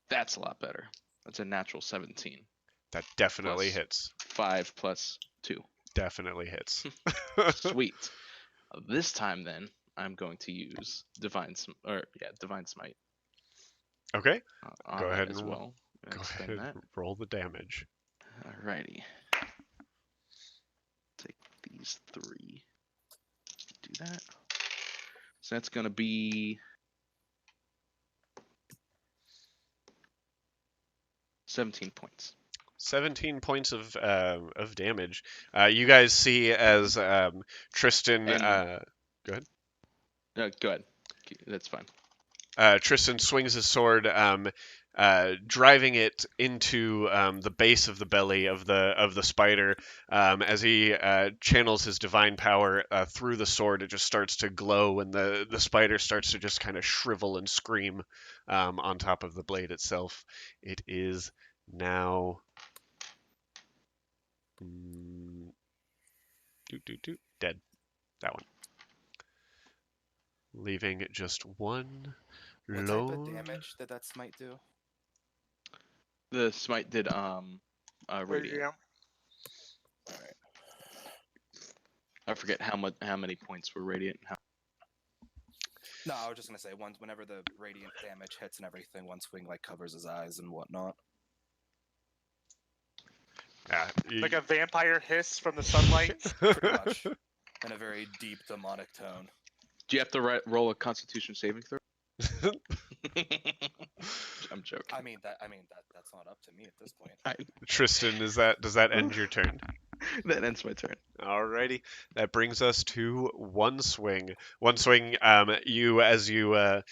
S6: That's a lot better. That's a natural 17.
S1: That definitely
S6: Plus
S1: hits.
S6: 5 plus 2.
S1: Definitely hits.
S6: Sweet. This time then, I'm going to use Divine Smite.
S1: Okay.
S6: On
S1: Go
S6: that
S1: ahead
S6: as
S1: and
S6: well.
S1: Go
S6: Spend
S1: ahead
S6: that.
S1: and roll the damage.
S6: Alrighty. Take these 3. Do that. So that's gonna be 17 points.
S1: 17 points of damage. You guys see as Tristan.
S6: And-
S1: Go ahead.
S6: Go ahead. That's fine.
S1: Tristan swings his sword, driving it into the base of the belly of the spider. As he channels his divine power through the sword, it just starts to glow, and the spider starts to just kind of shrivel and scream on top of the blade itself. It is now dead. That one. Leaving just one
S5: What type of
S1: lone.
S5: damage did that smite do?
S6: The smite did radiant.
S3: Yeah.
S5: Alright.
S6: I forget how many points were radiant.
S5: No, I was just gonna say whenever the radiant damage hits and everything, one swing like covers his eyes and whatnot.
S3: Like a vampire hiss from the sunlight.
S5: Pretty much. In a very deep demonic tone.
S6: Do you have to roll a Constitution saving throw? I'm joking.
S5: I mean that's not up to me at this point.
S1: Tristan, does that end your turn?
S6: That ends my turn.
S1: Alrighty, that brings us to one swing. One swing. As you're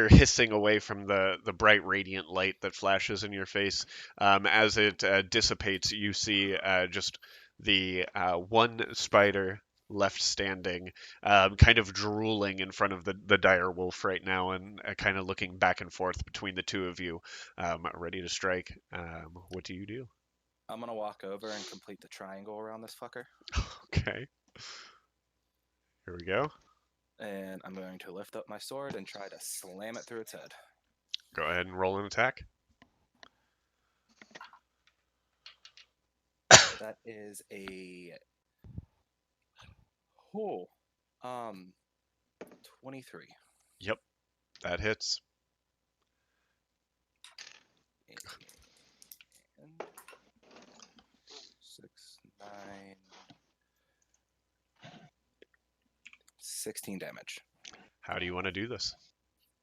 S1: hissing away from the bright radiant light that flashes in your face, as it dissipates, you see just the one spider left standing, kind of drooling in front of the dire wolf right now, and kind of looking back and forth between the two of you, ready to strike. What do you do?
S5: I'm gonna walk over and complete the triangle around this fucker.
S1: Okay. Here we go.
S5: And I'm going to lift up my sword and try to slam it through its head.
S1: Go ahead and roll an attack.
S5: That is a 23.
S1: Yep, that hits.
S5: And 6, 9, 16 damage.
S1: How do you want to do this?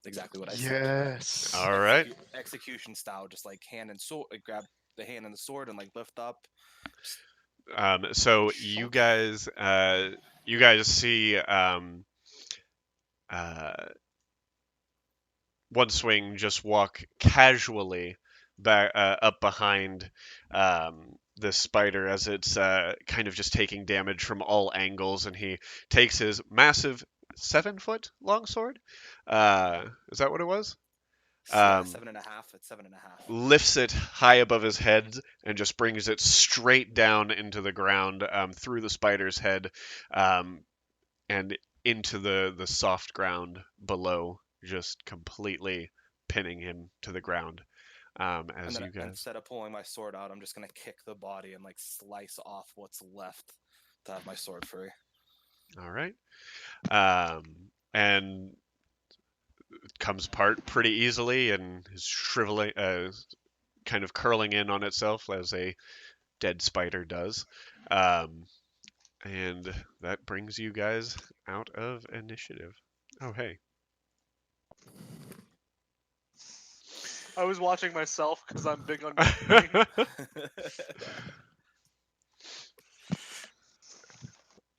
S5: Exactly what I said.
S2: Yes.
S1: All right.
S5: Execution style, just like hand and sword. Grab the hand and the sword and like lift up.
S1: So you guys see one swing just walk casually back up behind this spider as it's kind of just taking damage from all angles, and he takes his massive 7-foot long sword. Is that what it was?
S5: 7.5. It's 7.5.
S1: Lifts it high above his head and just brings it straight down into the ground, through the spider's head, and into the soft ground below, just completely pinning him to the ground. As you guys,
S5: instead of pulling my sword out, I'm just gonna kick the body and like slice off what's left to have my sword free.
S1: all right, and it comes apart pretty easily and is shriveling, kind of curling in on itself as a dead spider does. And that brings you guys out of initiative. Oh, hey.
S3: I was watching myself because I'm big on campaign.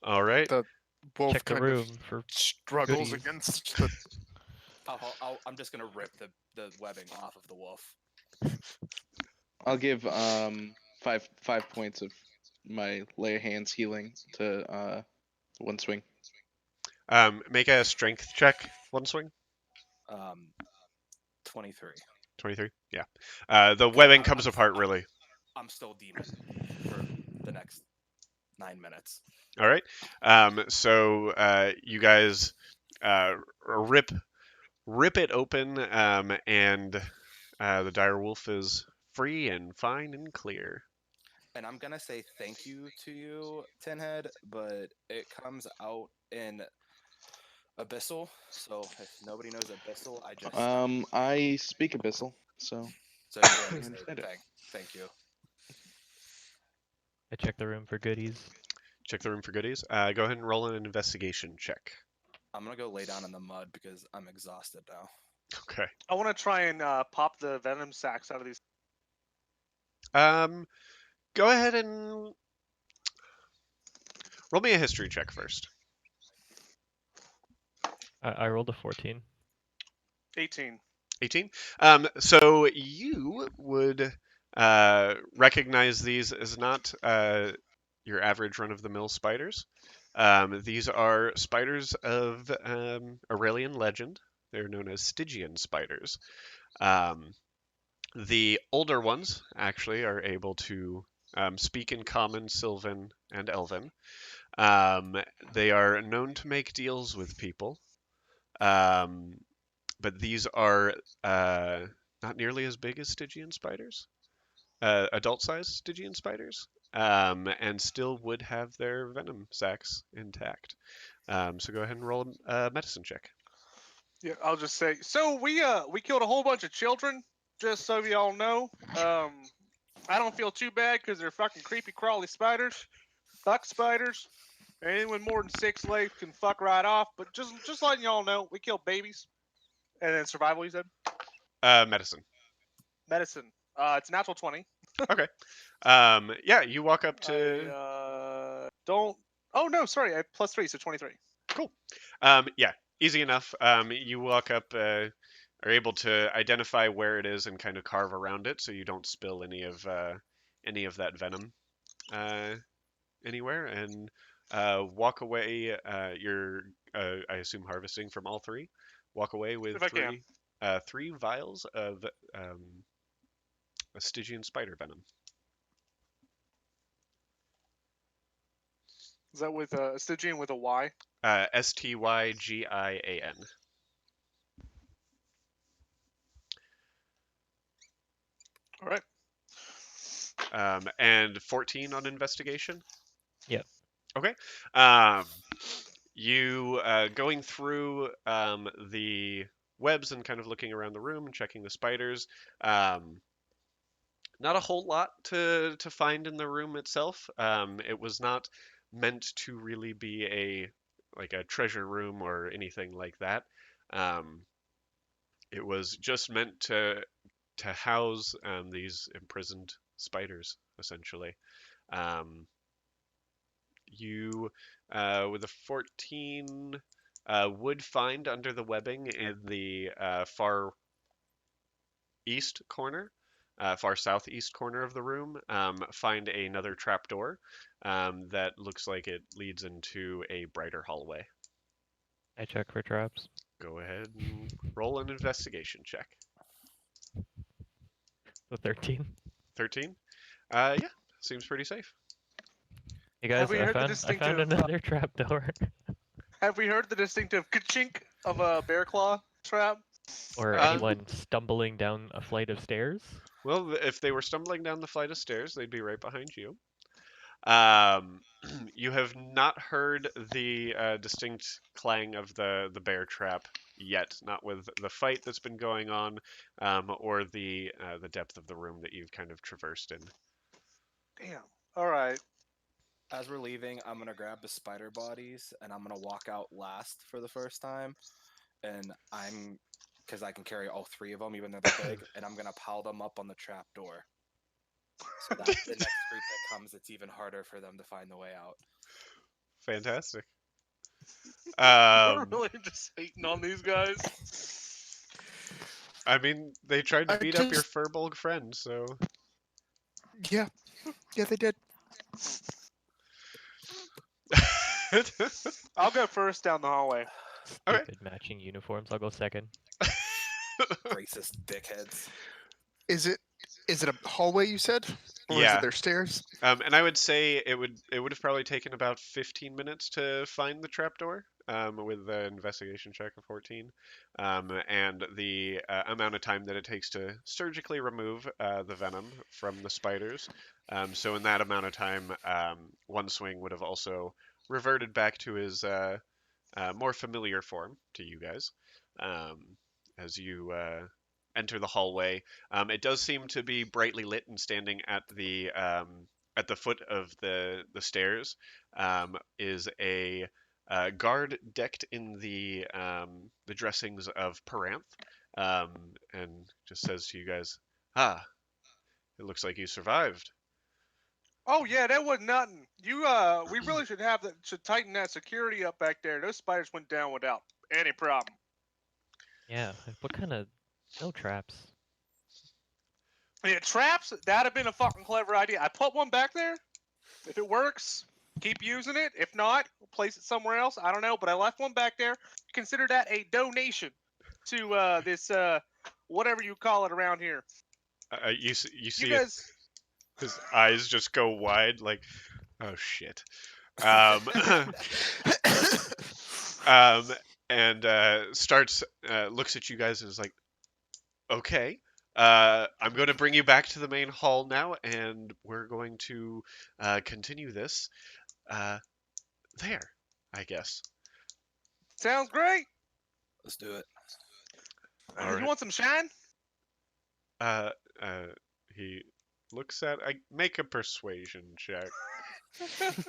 S1: All right.
S2: The wolf
S4: Check the
S2: kind
S4: room
S2: of
S4: for
S2: struggles
S4: goodies.
S2: against the.
S5: I'm just gonna rip the webbing off of the wolf.
S6: I'll give 5 points of my lay of hands healing to one swing.
S1: Make a strength check. One swing.
S5: 23.
S1: 23. Yeah. The webbing comes apart really.
S5: I'm still demon for the next 9 minutes.
S1: All right. So you guys rip it open, and the dire wolf is free and fine and clear.
S5: And I'm gonna say thank you to you, Tinhead, but it comes out in Abyssal. So if nobody knows Abyssal, I just
S6: I speak Abyssal, so
S5: so you're going to say
S6: understand it.
S5: thank you.
S4: I check the room for goodies.
S1: Check the room for goodies. Go ahead and roll an investigation check.
S5: I'm gonna go lay down in the mud because I'm exhausted now.
S1: Okay.
S3: I want to try and pop the venom sacs out of these.
S1: Go ahead and roll me a history check first.
S4: I rolled a 14.
S3: 18.
S1: 18. So you would recognize these as not your average run-of-the-mill spiders. These are spiders of Aurelian legend. They're known as Stygian spiders. The older ones actually are able to speak in Common, Sylvan, and Elven. They are known to make deals with people. But these are not nearly as big as Stygian spiders, adult-sized Stygian spiders, and still would have their venom sacs intact. So go ahead and roll a medicine check.
S3: Yeah, I'll just say. So we killed a whole bunch of children. Just so y'all know. I don't feel too bad because they're fucking creepy crawly spiders. Fuck spiders. Anyone more than 6 legs can fuck right off. But just letting y'all know, we killed babies. And then survival, you said?
S1: Medicine.
S3: Medicine. It's a natural 20.
S1: Okay. Yeah, you walk up to.
S3: Don't. Oh no, sorry. I have +3, so 23.
S1: Cool. Yeah, easy enough. You walk up, are able to identify where it is and kind of carve around it, so you don't spill any of that venom anywhere, and walk away. You're, I assume, harvesting from all three. Walk away with
S3: If I can.
S1: three vials of a Stygian spider venom.
S3: Is that with a Stygian with a Y?
S1: Stygian.
S3: All right.
S1: And 14 on investigation.
S4: Yep.
S1: Okay. You going through the webs and kind of looking around the room and checking the spiders. Not a whole lot to find in the room itself. It was not meant to really be a treasure room or anything like that. It was just meant to house these imprisoned spiders, essentially. You, with a 14, would find under the webbing in the far east corner, far southeast corner of the room, find another trapdoor that looks like it leads into a brighter hallway.
S4: I check for traps.
S1: Go ahead and roll an investigation check.
S4: The 13.
S1: 13? Yeah, seems pretty safe.
S4: Hey
S3: Have
S4: guys,
S3: we
S4: I
S3: heard the
S4: found
S3: distinctive,
S4: another trapdoor.
S3: Have we heard the distinctive ka-chink of a bear claw trap?
S4: Or anyone stumbling down a flight of stairs?
S1: Well, if they were stumbling down the flight of stairs, they'd be right behind you. You have not heard the distinct clang of the bear trap yet, not with the fight that's been going on, or the depth of the room that you've kind of traversed in.
S3: Damn. All right.
S5: As we're leaving, I'm gonna grab the spider bodies and I'm gonna walk out last for the first time, and because I can carry all 3 of them, even though they're big, and I'm gonna pile them up on the trap door. So that the next group that comes, it's even harder for them to find the way out.
S1: Fantastic.
S3: We're really just hating on these guys.
S1: I mean, they tried to
S2: I
S1: beat up your
S2: just-
S1: furball friend, so.
S2: Yeah, they did.
S3: I'll go first down the hallway.
S1: Okay.
S4: Stupid matching uniforms. I'll go second.
S5: Racist dickheads.
S2: Is it a hallway you said, or is
S1: Yeah.
S2: it their stairs?
S1: And I would say it would have probably taken about 15 minutes to find the trapdoor, with the investigation check of 14, and the amount of time that it takes to surgically remove the venom from the spiders. So in that amount of time, One Swing would have also reverted back to his more familiar form to you guys, as you enter the hallway. It does seem to be brightly lit, and standing at the foot of the stairs is a guard decked in the dressings of Paranth, and just says to you guys, "Ah, it looks like you survived."
S3: Oh yeah, that was nothing. We really should tighten that security up back there. Those spiders went down without any problem.
S4: Yeah. What kind of No traps.
S3: Yeah, traps. That'd have been a fucking clever idea. I put one back there. If it works, keep using it. If not, place it somewhere else. I don't know, but I left one back there. Consider that a donation to this whatever you call it around here.
S1: You
S3: You
S1: see
S3: guys.
S1: his eyes just go wide, like, oh shit. Um, um, and starts looks at you guys and is like, okay. I'm going to bring you back to the main hall now, and we're going to continue this there, I guess.
S3: Sounds great.
S5: Let's do it.
S1: All
S3: You
S1: right.
S3: want some shine?
S1: Uh, uh, he looks at. I make a persuasion check.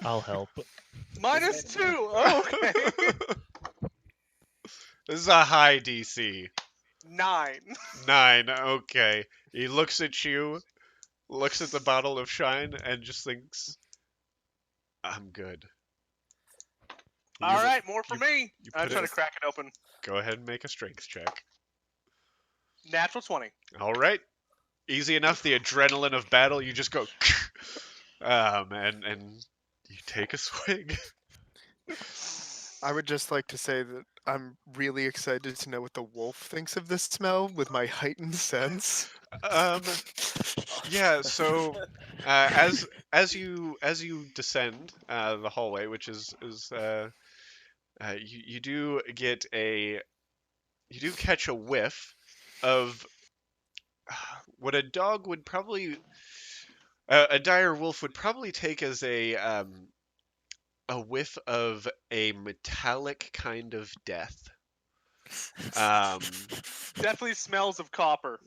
S4: I'll help.
S3: -2. Oh, okay.
S1: This is a high DC.
S3: 9.
S1: 9. Okay. He looks at you, looks at the bottle of shine, and just thinks, "I'm good."
S3: All
S1: You-
S3: right, more for
S1: you-
S3: me.
S1: you
S3: I'm
S1: put
S3: trying
S1: it-
S3: to crack it open.
S1: Go ahead and make a strength check.
S3: Natural 20.
S1: All right. Easy enough. The adrenaline of battle. You just go, and you take a swig.
S2: I would just like to say that I'm really excited to know what the wolf thinks of this smell with my heightened sense.
S1: Yeah. So, as you descend the hallway, which is you do get you do catch a whiff of what a dog would probably a dire wolf would probably take as a whiff of a metallic kind of death. Um,
S3: Definitely smells of copper.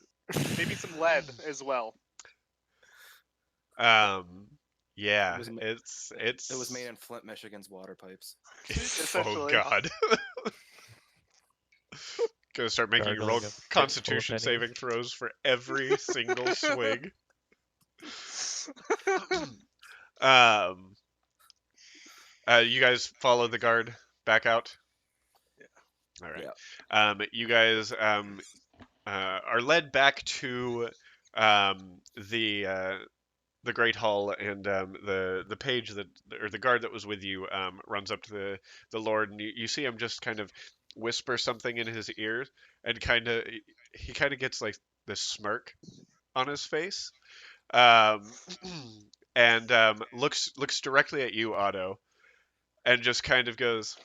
S3: Maybe some lead as well.
S1: yeah,
S5: It was ma-
S1: it's
S5: It was made in Flint, Michigan's water pipes.
S1: oh
S3: Essentially.
S1: god. Gonna start making you roll
S4: Gargling a pit full of
S1: Constitution
S4: pennies.
S1: saving throws for every single swig. Um, you guys follow the guard back out.
S3: Yeah.
S1: All right.
S5: Yeah.
S1: You guys are led back to the Great Hall, and the page that or the guard that was with you runs up to the Lord, and you see him just kind of whisper something in his ear, and he kind of gets like this smirk on his face, um, and looks directly at you, Otto, and just kind of goes,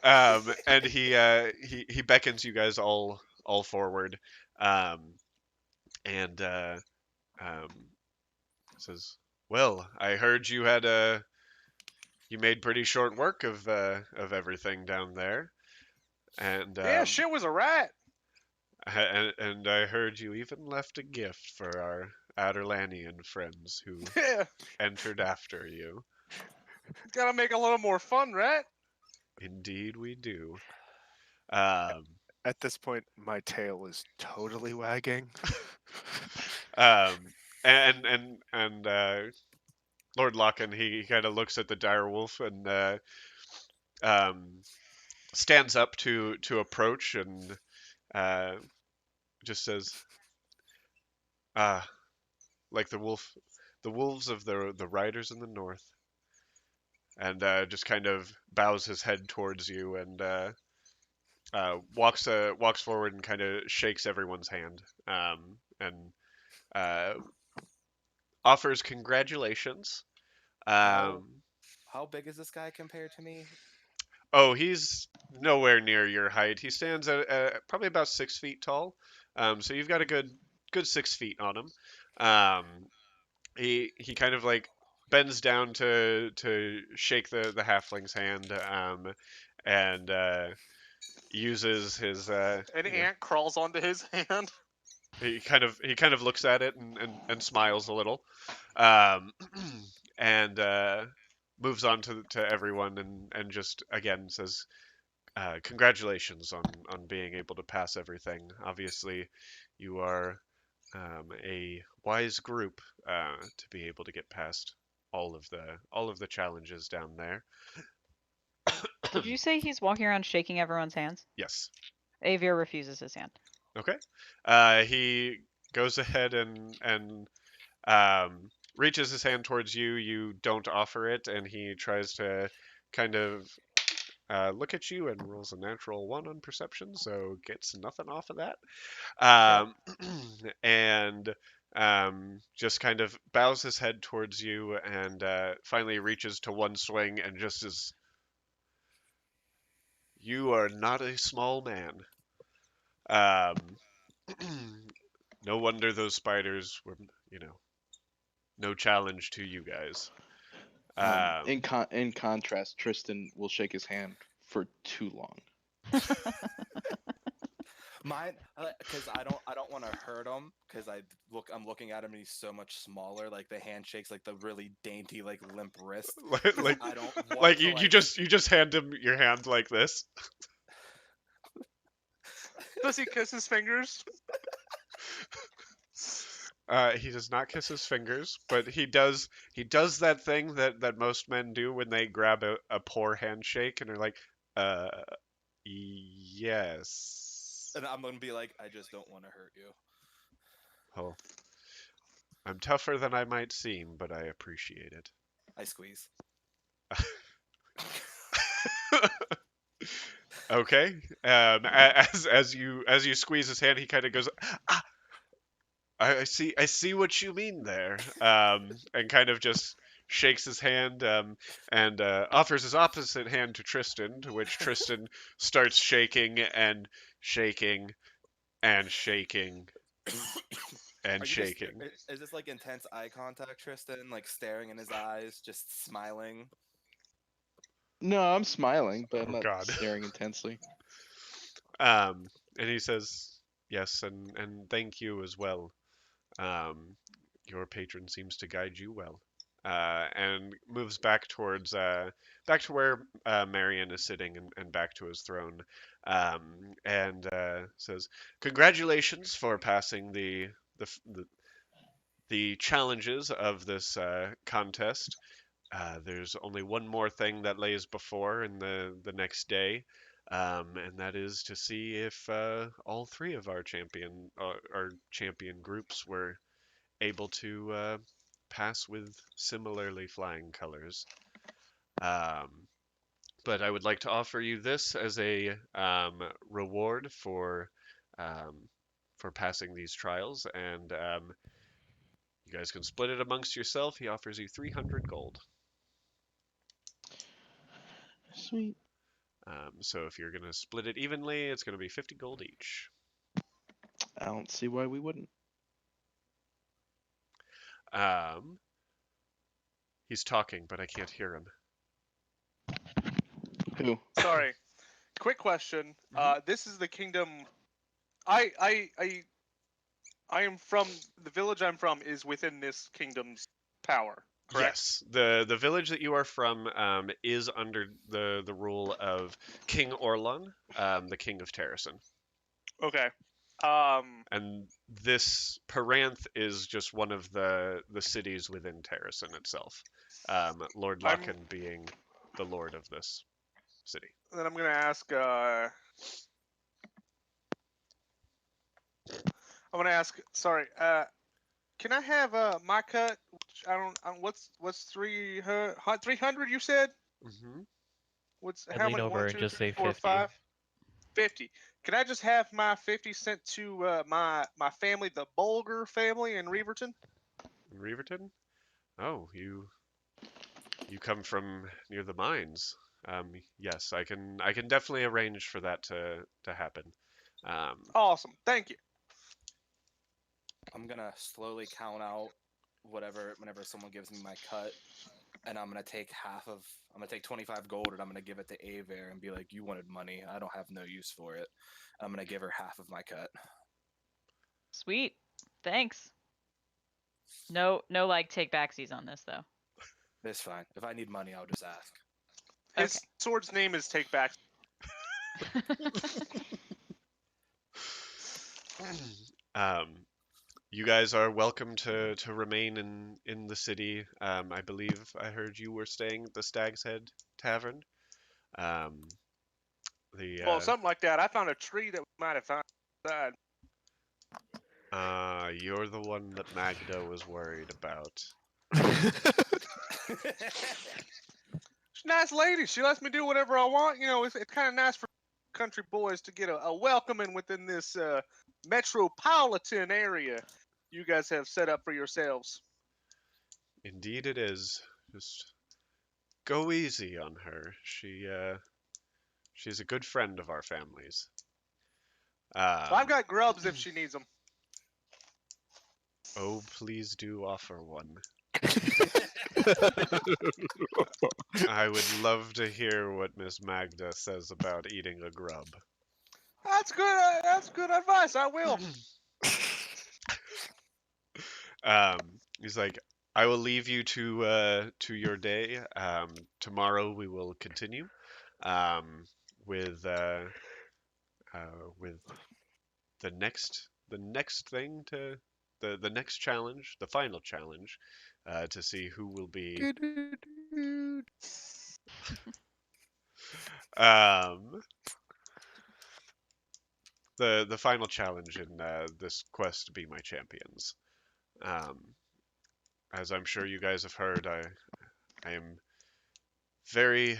S1: uh, and he beckons you guys all forward, and um, says, "Well, I heard you had you made pretty short work of everything down there, and
S3: Yeah, shit was a rat.
S1: and I heard you even left a gift for our Aderlanian friends who
S3: Yeah,
S1: entered after you.
S3: gotta make a little more fun, right?
S1: Indeed, we do." Um,
S2: At this point, my tail is totally wagging.
S1: um, and Lord Locken, he kind of looks at the dire wolf and um, stands up to approach and just says, "Ah, like the wolves of the riders in the north," and just kind of bows his head towards you and walks forward and kind of shakes everyone's hand, and uh, offers congratulations.
S5: How
S1: Um,
S5: how big is this guy compared to me?
S1: Oh, he's nowhere near your height. He stands at probably about 6 feet tall. So you've got a good 6 feet on him. Um, he kind of like bends down to shake the halfling's hand, and uses his
S3: An ant crawls onto his hand.
S1: he kind of looks at it and smiles a little, um, and moves on to everyone and just again says, congratulations on being able to pass everything. Obviously, you are a wise group to be able to get past all of the challenges down there.
S7: Did you say he's walking around shaking everyone's hands?
S1: Yes.
S7: Avir refuses his hand.
S1: Okay. He goes ahead and reaches his hand towards you. You don't offer it, and he tries to kind of look at you and rolls a natural 1 on perception, so gets nothing off of that. Um, and just kind of bows his head towards you and finally reaches to one swing and just says, "You are not a small man." Um, no wonder those spiders were, no challenge to you guys.
S6: In contrast, Tristan will shake his hand for too long.
S5: Mine, because I don't want to hurt him, because I'm looking at him and he's so much smaller. Like the handshake's like the really dainty, like limp wrist.
S1: like,
S5: I don't want
S1: like
S5: to,
S1: you just hand him your hand like this.
S3: Does he kiss his fingers?
S1: He does not kiss his fingers, but he does that thing that most men do when they grab a poor handshake and are like, yes.
S5: And I'm gonna be like, I just don't want to hurt you.
S1: Oh, I'm tougher than I might seem, but I appreciate it.
S5: I squeeze.
S1: Okay. As you squeeze his hand, he kind of goes, ah, I see what you mean there. And kind of just shakes his hand and offers his opposite hand to Tristan, to which Tristan starts shaking and shaking and shaking and
S5: Are you
S1: shaking.
S5: is this like intense eye contact, Tristan? Like staring in his eyes, just smiling?
S6: No, I'm smiling, but I'm
S1: Oh,
S6: not
S1: God.
S6: staring intensely.
S1: And he says, yes, and thank you as well. Your patron seems to guide you well. And moves back towards back to where Marion is sitting and back to his throne, and says, "Congratulations for passing the challenges of this contest. There's only one more thing that lays before in the next day, and that is to see if all three of our champion groups were able to pass with similarly flying colors. Um, but I would like to offer you this as a reward for passing these trials, and you guys can split it amongst yourself. He offers you 300 gold.
S6: Sweet.
S1: So if you're going to split it evenly, it's going to be 50 gold each.
S6: I don't see why we wouldn't.
S1: He's talking, but I can't hear him.
S6: Who?
S3: Sorry. Quick question. This is the kingdom. I am from the village. I'm from is within this kingdom's power. Correct?
S1: Yes, the village that you are from is under the rule of King Orlon, the king of Terrasen.
S3: Okay.
S1: And this Peranth is just one of the cities within Terrasen itself. Lord Locken being the lord of this city.
S3: Then I'm gonna ask. Sorry. Can I have my cut? I don't. What's 300? You said.
S1: Mm-hmm.
S3: What's
S4: I'd
S3: how
S4: lean
S3: much?
S4: over
S3: 1,
S4: and
S3: 2,
S4: just
S3: 3,
S4: say
S3: 4,
S4: 50.
S3: 5? 50. Can I just have my 50 sent to my family, the Bulger family in Reaverton?
S1: Reaverton? Oh, you come from near the mines. Yes, I can definitely arrange for that to happen.
S3: Awesome. Thank you.
S5: I'm gonna slowly count out whenever someone gives me my cut, and I'm gonna take 25 gold and I'm gonna give it to Aver and be like, you wanted money, I don't have no use for it. I'm gonna give her half of my cut.
S7: Sweet. Thanks. No, like take backsies on this though.
S5: It's fine. If I need money, I'll just ask.
S3: His sword's name is Take Back.
S1: You guys are welcome to remain in the city. I believe I heard you were staying at the Stag's Head Tavern. The
S3: Well, something like that. I found a tree that we might have found inside.
S1: you're the one that Magda was worried about.
S3: She's a nice lady. She lets me do whatever I want. You know, it's kind of nice for country boys to get a welcoming within this metropolitan area you guys have set up for yourselves.
S1: Indeed, it is. Just go easy on her. She's a good friend of our family's.
S3: Well, I've got grubs if she needs them.
S1: Oh, please do offer one. I would love to hear what Miss Magda says about eating a grub.
S3: That's good. That's good advice. I will.
S1: He's like, I will leave you to your day. Tomorrow we will continue with with the next thing to the next challenge, the final challenge, to see who will be um the final challenge in this quest to be my champions. Um, as I'm sure you guys have heard, I am very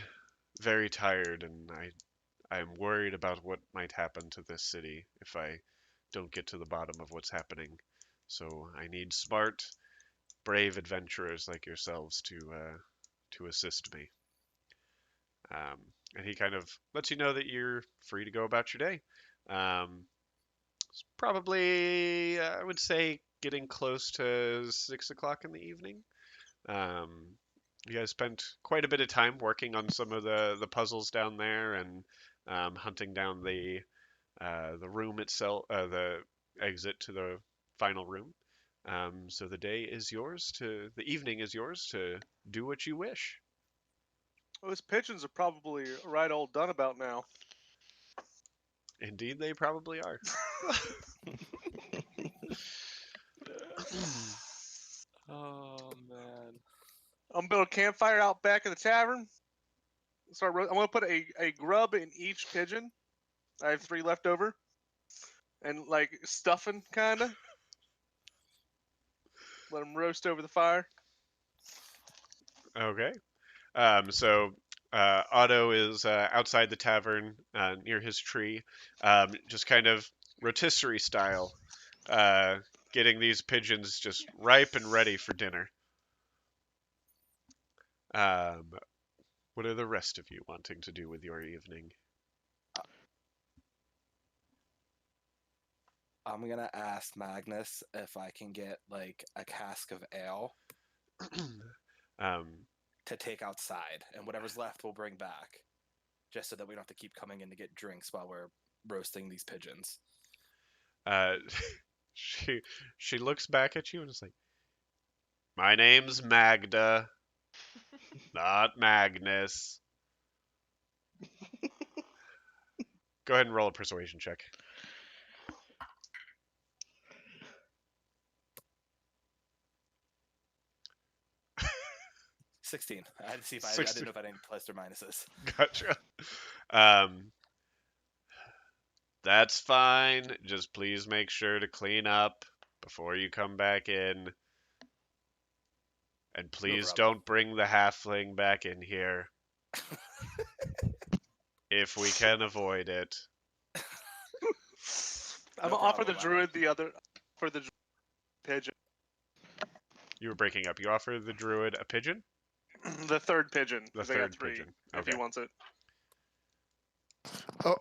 S1: very tired, and I am worried about what might happen to this city if I don't get to the bottom of what's happening. So I need smart, brave adventurers like yourselves to assist me. Um, and he kind of lets you know that you're free to go about your day. It's probably, I would say, getting close to 6 o'clock in the evening. Um, you guys spent quite a bit of time working on some of the puzzles down there and hunting down the room itself, the exit to the final room. So the evening is yours to do what you wish.
S3: Those pigeons are probably right old done about now.
S1: Indeed, they probably are.
S5: Oh man.
S3: I'm gonna build a campfire out back of the tavern. I'm gonna put a grub in each pigeon. I have 3 left over, and like stuffing kinda. Let them roast over the fire.
S1: Okay. So Otto is outside the tavern near his tree, just kind of rotisserie style, getting these pigeons just ripe and ready for dinner. Um, what are the rest of you wanting to do with your evening?
S5: I'm gonna ask Magnus if I can get like a cask of ale
S1: um,
S5: to take outside, and whatever's left we'll bring back, just so that we don't have to keep coming in to get drinks while we're roasting these pigeons.
S1: uh, she looks back at you and is like, "My name's Magda, not Magnus." Go ahead and roll a persuasion check.
S5: 16. I had to see if I
S1: 16.
S5: didn't know if I had any plus or minuses.
S1: Gotcha. That's fine. Just please make sure to clean up before you come back in. And please don't bring the halfling back in here if we can avoid it.
S3: I'm gonna offer the druid for the pigeon.
S1: You were breaking up. You offer the druid a pigeon?
S3: The 3rd pigeon.
S1: The
S3: 'cause I got
S1: third
S3: 3,
S1: pigeon.
S3: if
S1: Okay.
S3: he wants it.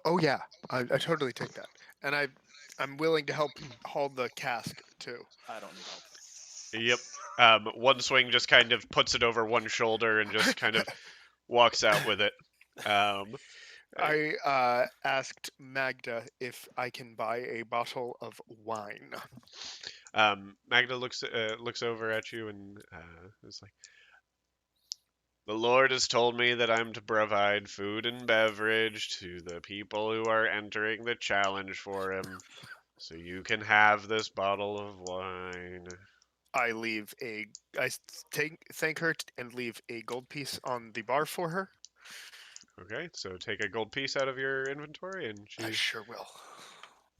S2: Oh yeah, I totally take that, and I'm willing to help haul the cask too.
S5: I don't need help.
S1: Yep. One swing just kind of puts it over one shoulder and just kind of walks out with it.
S2: I asked Magda if I can buy a bottle of wine.
S1: Magda looks over at you and is like, "The Lord has told me that I'm to provide food and beverage to the people who are entering the challenge for him, so you can have this bottle of wine."
S2: I thank her and leave a gold piece on the bar for her.
S1: Okay, so take a gold piece out of your inventory, and
S2: I
S1: she.
S2: sure will.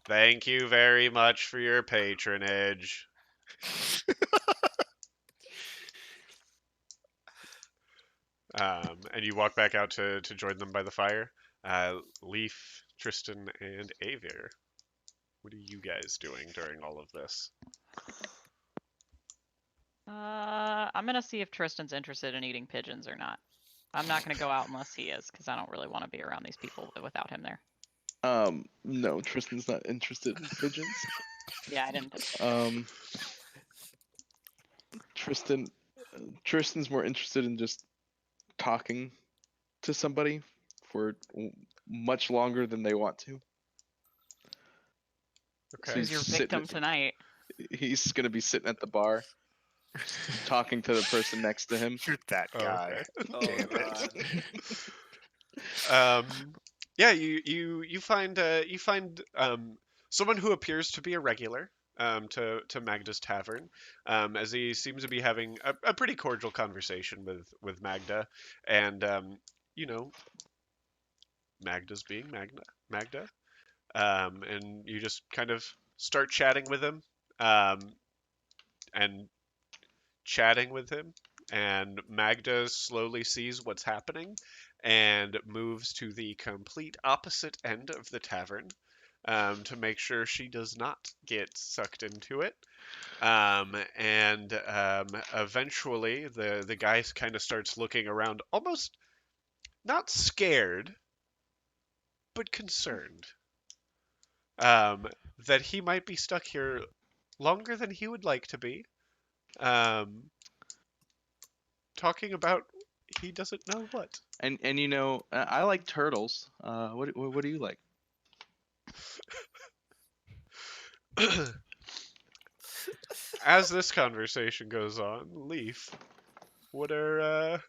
S1: Thank you very much for your patronage. And you walk back out to join them by the fire. Leaf, Tristan, and Avir. What are you guys doing during all of this?
S7: I'm gonna see if Tristan's interested in eating pigeons or not. I'm not gonna go out unless he is, because I don't really want to be around these people without him there.
S6: No, Tristan's not interested in pigeons.
S7: Yeah, I didn't think so.
S6: Tristan's more interested in just talking to somebody for much longer than they want to.
S1: Okay.
S7: Who's your victim tonight?
S6: He's gonna be sitting at the bar, talking to the person next to him.
S2: You're that guy.
S1: Okay.
S5: Oh god.
S1: Yeah, you find someone who appears to be a regular to Magda's tavern, as he seems to be having a pretty cordial conversation with Magda, and you know, Magda's being Magda, and you just kind of start chatting with him, and chatting with him, and Magda slowly sees what's happening and moves to the complete opposite end of the tavern, to make sure she does not get sucked into it. And eventually, the guy kind of starts looking around, almost not scared, but concerned, that he might be stuck here longer than he would like to be. Talking about he doesn't know what.
S6: And you know, I like turtles. What do you like?
S1: As this conversation goes on, Leaf, what are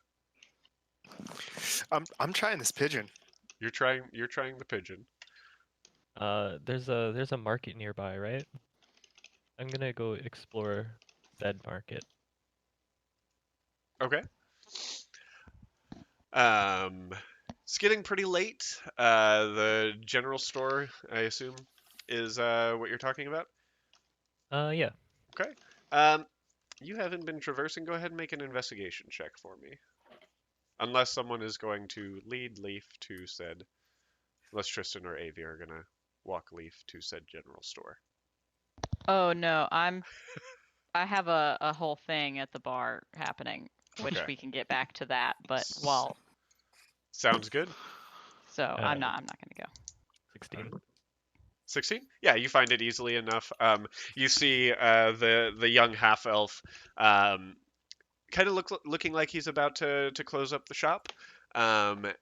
S2: I'm trying this pigeon.
S1: you're trying the pigeon.
S4: There's a market nearby, right? I'm gonna go explore said market.
S1: Okay. It's getting pretty late. The general store, I assume, is what you're talking about.
S4: Yeah.
S1: Okay. You haven't been traversing. Go ahead and make an investigation check for me. Unless someone is going to lead Leaf to said, unless Tristan or Avi are gonna walk Leaf to said general store.
S7: Oh no, I have a whole thing at the bar happening, which
S1: Okay.
S7: we can get back to that. But
S1: Sounds good.
S7: so I'm not gonna go.
S4: 16.
S1: 16? Yeah, you find it easily enough. You see the young half elf, kind of looking like he's about to close up the shop, and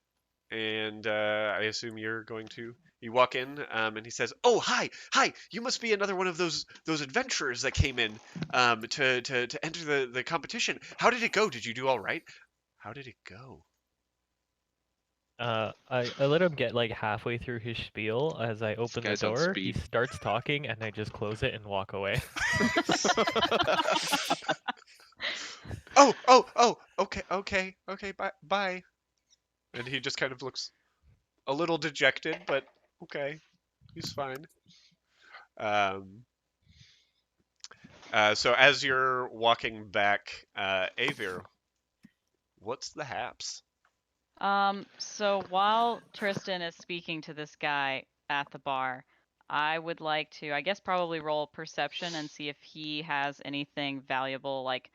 S1: I assume you're going to. You walk in, and he says, "Oh, hi! You must be another one of those adventurers that came in to enter the competition. How did it go? Did you do all right? How did it go?"
S4: I let him get like halfway through his spiel. As I open the
S6: guy's on
S4: door, he
S6: speed.
S4: starts talking, and I just close it and walk away.
S1: Oh, okay, bye. And he just kind of looks a little dejected, but okay, he's fine. So as you're walking back, Avir, what's the haps?
S7: So while Tristan is speaking to this guy at the bar, I would like to, I guess, probably roll perception and see if he has anything valuable, like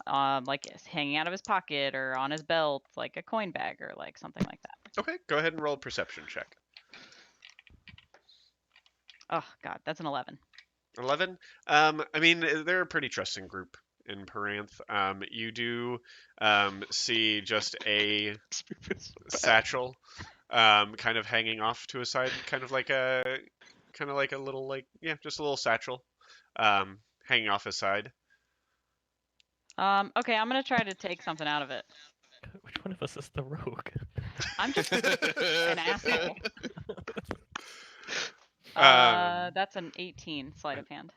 S7: it's hanging out of his pocket or on his belt, like a coin bag or like something like that.
S1: Okay, go ahead and roll a perception check.
S7: Oh God, that's an 11.
S1: 11. I mean, they're a pretty trusting group in Paranth. You do see just a satchel, kind of hanging off to a side, kind of like a little, like, yeah, just a little satchel, hanging off his side.
S7: Okay, I'm gonna try to take something out of it.
S4: Which one of us is the rogue?
S7: I'm just an asshole.
S1: Um,
S7: That's an 18 sleight of hand.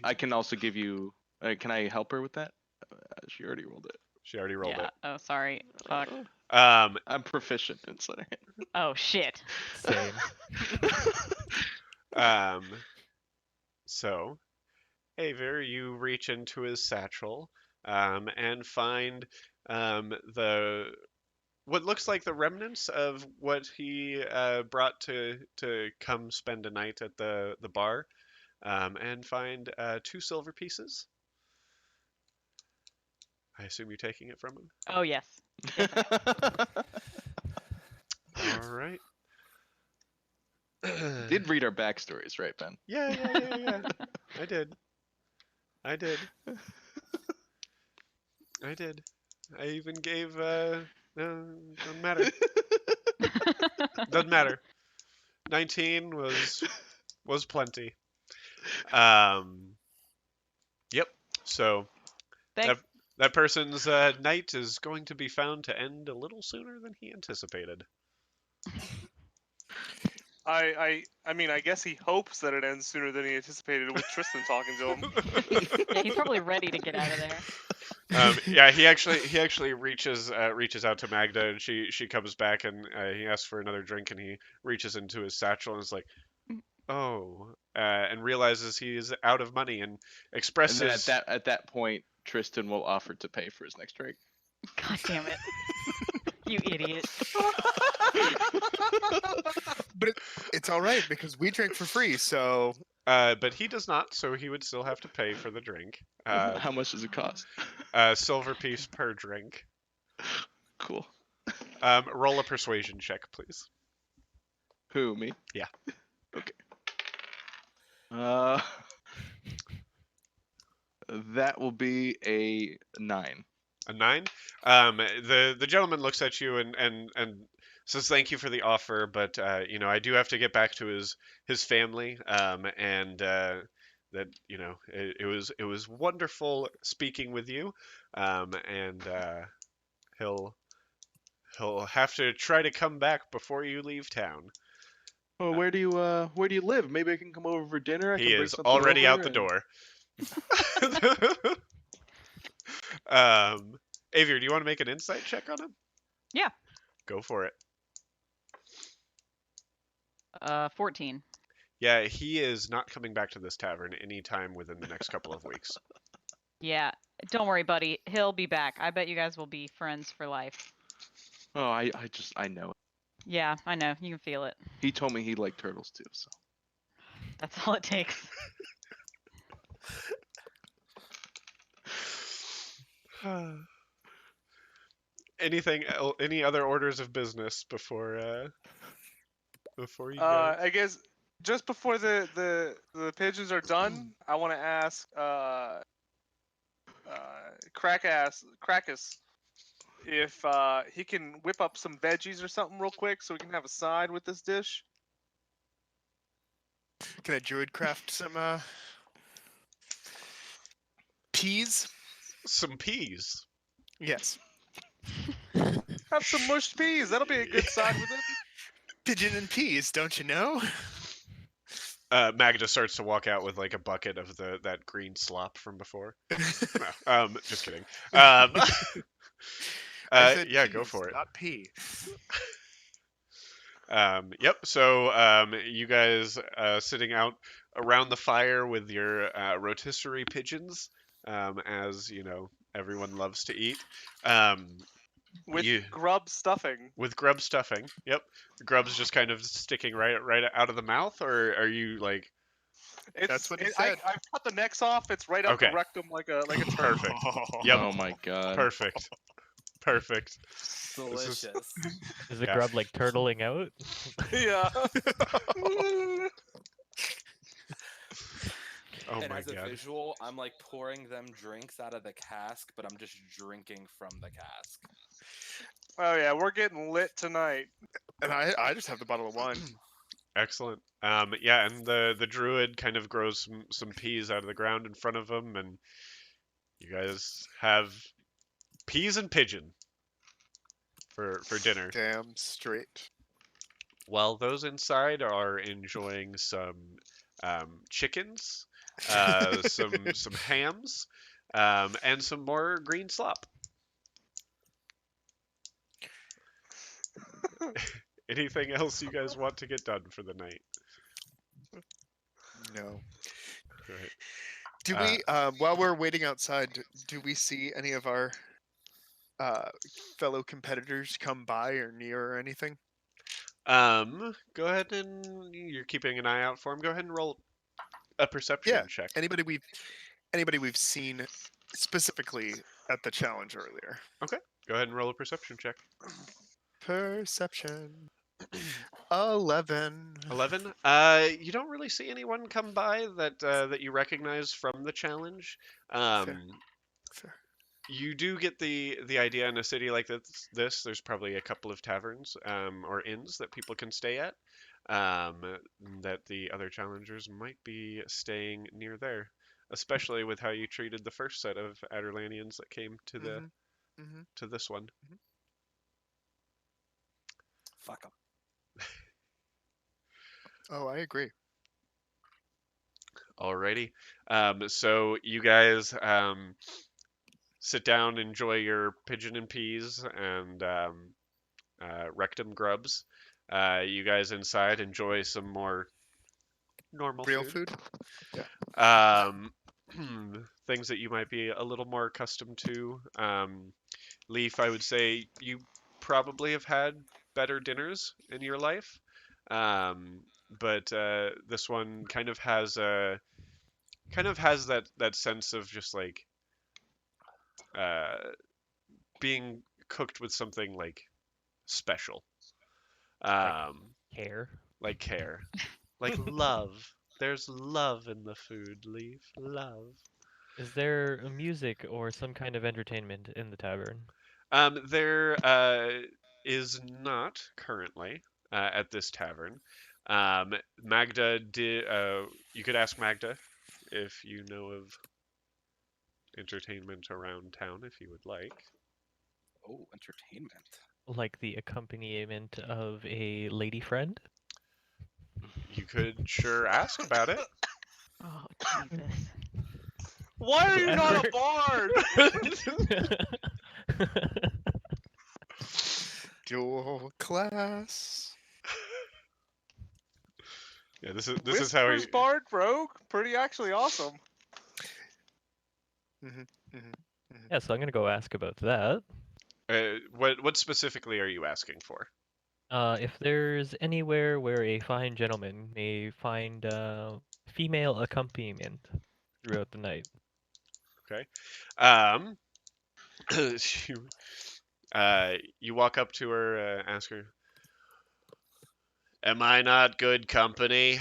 S6: I can also give you. Can I help her with that? She already rolled it.
S1: She already rolled
S7: Yeah.
S1: it.
S7: Oh, sorry. Fuck.
S6: I'm proficient in sleight of
S7: Oh shit.
S4: Same.
S6: hand.
S1: So, Aver, you reach into his satchel and find the what looks like the remnants of what he brought to come spend a night at the bar, and find 2 silver pieces. I assume you're taking it from him.
S7: Oh yes. Yes, I am.
S1: All right.
S6: Did read our backstories, right, Ben?
S1: Yeah. I did. I even gave. Doesn't matter. Doesn't matter. 19 was plenty. Yep. So
S7: Thanks.
S1: that person's night is going to be found to end a little sooner than he anticipated.
S3: I mean, I guess he hopes that it ends sooner than he anticipated with Tristan talking to him.
S7: Yeah, he's probably ready to get out of there.
S1: Yeah, he actually reaches out to Magda, and she comes back, and he asks for another drink, and he reaches into his satchel and is like, "Oh," and realizes he's out of money, and
S6: And
S1: expresses.
S6: then at that point, Tristan will offer to pay for his next drink.
S7: God damn it. You idiot.
S2: But it's all right because we drink for free, so
S1: But he does not, so he would still have to pay for the drink.
S6: How much does it cost?
S1: Silver piece per drink.
S6: Cool.
S1: Roll a persuasion check, please.
S6: Who, me?
S1: Yeah.
S6: Okay. That will be a 9.
S1: A 9. The gentleman looks at you and says thank you for the offer, but I do have to get back to his family. And that it was wonderful speaking with you. And he'll have to try to come back before you leave town.
S6: Well, where do you live? Maybe I can come over for dinner.
S1: He is already out the door. Avier, do you want to make an insight check on him?
S7: Yeah.
S1: Go for it.
S7: 14.
S1: Yeah, he is not coming back to this tavern anytime within the next couple of weeks.
S7: Yeah. Don't worry, buddy. He'll be back. I bet you guys will be friends for life.
S6: Oh, I know.
S7: Yeah, I know. You can feel it.
S6: He told me he liked turtles too, so.
S7: That's all it takes.
S1: Any other orders of business before you go?
S3: I guess just before the pigeons are done, I want to ask Krakus if he can whip up some veggies or something real quick so we can have a side with this dish.
S2: can I druid craft some peas?
S1: Some peas.
S2: Yes.
S3: Have some mushed peas. That'll be a good side with it.
S2: Pigeon and peas, don't you know?
S1: Magda starts to walk out with like a bucket of that green slop from before. No, just kidding.
S2: I said
S1: Yeah, go
S2: peas,
S1: for it.
S2: Not pea.
S1: Yep. So you guys sitting out around the fire with your rotisserie pigeons, as everyone loves to eat.
S3: With
S1: You-
S3: grub stuffing.
S1: With grub stuffing. Yep. The grub's just kind of sticking right out of the mouth, or are you like?
S3: It's,
S2: what he
S3: I
S2: said.
S3: cut the necks off. It's right up
S1: Okay.
S3: the rectum like a turtle.
S1: Perfect. Yep.
S6: Oh my god.
S1: Perfect. Perfect.
S5: Delicious.
S4: Is the
S1: Yeah.
S4: grub like turtling out?
S3: Yeah.
S1: Oh
S5: And
S1: my
S5: as a
S1: god.
S5: visual, I'm like pouring them drinks out of the cask, but I'm just drinking from the cask.
S3: Oh yeah, we're getting lit tonight.
S2: And I just have the bottle of wine.
S1: Excellent. Yeah, and the druid kind of grows some peas out of the ground in front of him, and you guys have peas and pigeon for dinner.
S2: Damn straight.
S1: While those inside are enjoying some chickens, some hams, and some more green slop. Anything else you guys want to get done for the night?
S2: No.
S1: Right.
S2: Do we, while we're waiting outside, do we see any of our fellow competitors come by or near or anything?
S1: Go ahead and you're keeping an eye out for him. Go ahead and roll a perception
S2: Yeah.
S1: check.
S2: Anybody we've seen specifically at the challenge earlier?
S1: Go ahead and roll a perception check.
S2: Perception. 11.
S1: 11. You don't really see anyone come by that you recognize from the challenge.
S2: Fair.
S1: You do get the idea in a city like this, there's probably a couple of taverns or inns that people can stay at. That the other challengers might be staying near there, especially with how you treated the first set of Aderlanians that came to the
S2: Mm-hmm.
S1: to this one.
S5: Fuck 'em.
S2: Oh, I agree.
S1: Alrighty. So you guys sit down, enjoy your pigeon and peas and rectum grubs. You guys inside enjoy some more normal
S2: Real
S1: food.
S2: food?
S1: Things that you might be a little more accustomed to. Leaf, I would say you probably have had better dinners in your life, but this one kind of has that sense of just like uh, being cooked with something like special,
S4: Care.
S1: like care, like love. There's love in the food, Leaf. Love.
S4: Is there a music or some kind of entertainment in the tavern?
S1: There is not currently at this tavern. Magda did. You could ask Magda if you know of entertainment around town, if you would like.
S5: Oh, entertainment.
S4: Like the accompaniment of a lady friend?
S1: You could sure ask about it.
S7: Oh, Jesus.
S3: Why are you not a
S4: Whoever-
S3: bard?
S2: Dual class.
S1: Yeah, this is how he.
S3: Whispers bard rogue, pretty actually awesome.
S4: Yeah, so I'm gonna go ask about that.
S1: What specifically are you asking for?
S4: If there's anywhere where a fine gentleman may find female accompaniment throughout the night.
S1: Okay. You walk up to her, ask her, "Am I not good company?"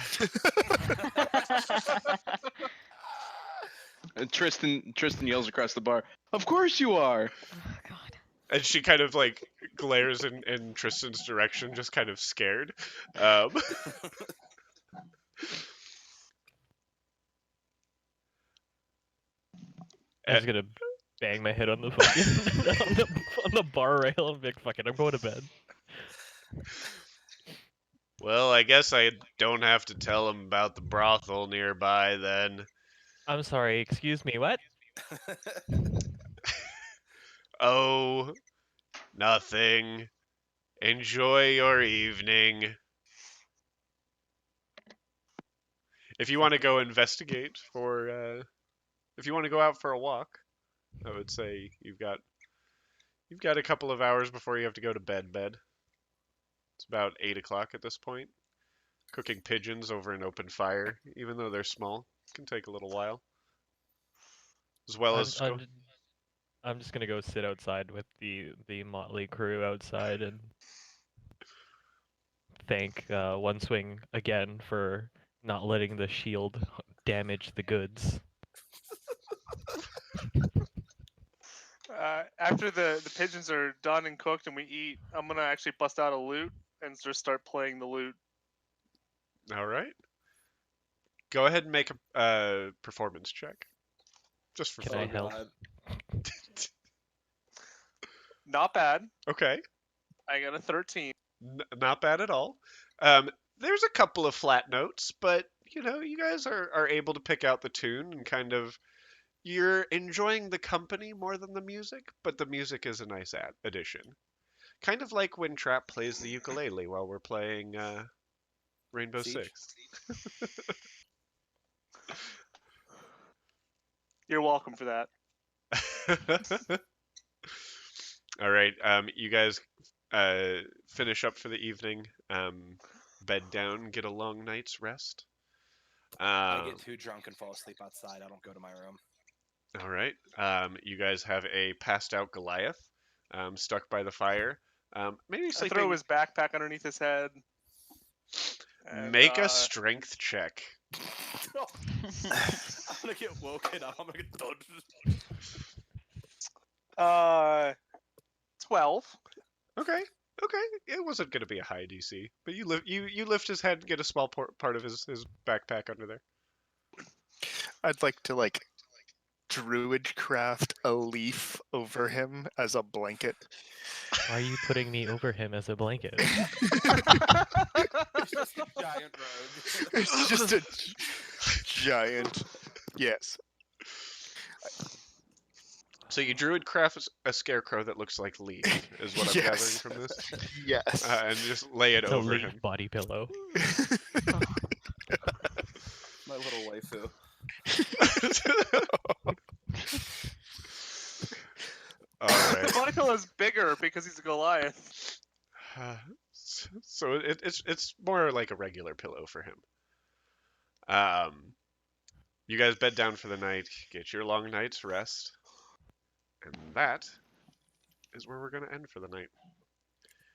S6: And Tristan yells across the bar, "Of course you are!"
S7: Oh, God.
S1: And she kind of like glares in Tristan's direction, just kind of scared. Um,
S4: I'm just gonna bang my head on the fucking on the bar rail and be like, "Fuck it, I'm going to bed."
S1: well, I guess I don't have to tell him about the brothel nearby then.
S4: I'm sorry, excuse me, what?
S1: Oh, nothing. Enjoy your evening. If you want to go investigate if you want to go out for a walk, I would say you've got a couple of hours before you have to go to bed. It's about 8 o'clock at this point. Cooking pigeons over an open fire, even though they're small, can take a little while. As well as
S4: I'm just gonna go sit outside with the motley crew outside and thank One Swing again for not letting the shield damage the goods.
S3: After the pigeons are done and cooked and we eat, I'm gonna actually bust out a lute and just start playing the lute.
S1: all right. Go ahead and make a performance check, just for
S4: Can
S1: fun.
S4: I help?
S3: Not bad.
S1: Okay.
S3: I got a 13.
S1: Not bad at all. There's a couple of flat notes, but you guys are able to pick out the tune and kind of you're enjoying the company more than the music, but the music is a nice addition. Kind of like when Trap plays the ukulele while we're playing Rainbow
S5: Siege?
S1: Six.
S3: You're welcome for that.
S1: All right, you guys finish up for the evening, bed down, get a long night's rest.
S5: I get too drunk and fall asleep outside. I don't go to my room.
S1: All right, you guys have a passed out Goliath stuck by the fire, maybe
S3: I throw
S1: sleeping.
S3: his backpack underneath his head. And,
S1: Make a strength check.
S5: I'm gonna get woken up. I'm gonna get done.
S3: 12.
S1: Okay. It wasn't going to be a high DC, but you lift his head and get a small part of his backpack under there.
S2: I'd like to druid craft a leaf over him as a blanket.
S4: Why are you putting me over him as a blanket?
S5: It's just a giant rogue.
S2: It's just a giant. Yes.
S1: So you druid craft a scarecrow that looks like Leaf, is what I'm
S2: Yes.
S1: gathering from this,
S2: Yes.
S1: and just lay it
S4: It's a
S1: over
S4: leaf
S1: him.
S4: body pillow.
S5: My little waifu.
S1: All
S3: The
S1: right.
S3: body pillow is bigger because he's a Goliath.
S1: So it's more like a regular pillow for him. You guys bed down for the night, get your long night's rest, and that is where we're going to end for the night.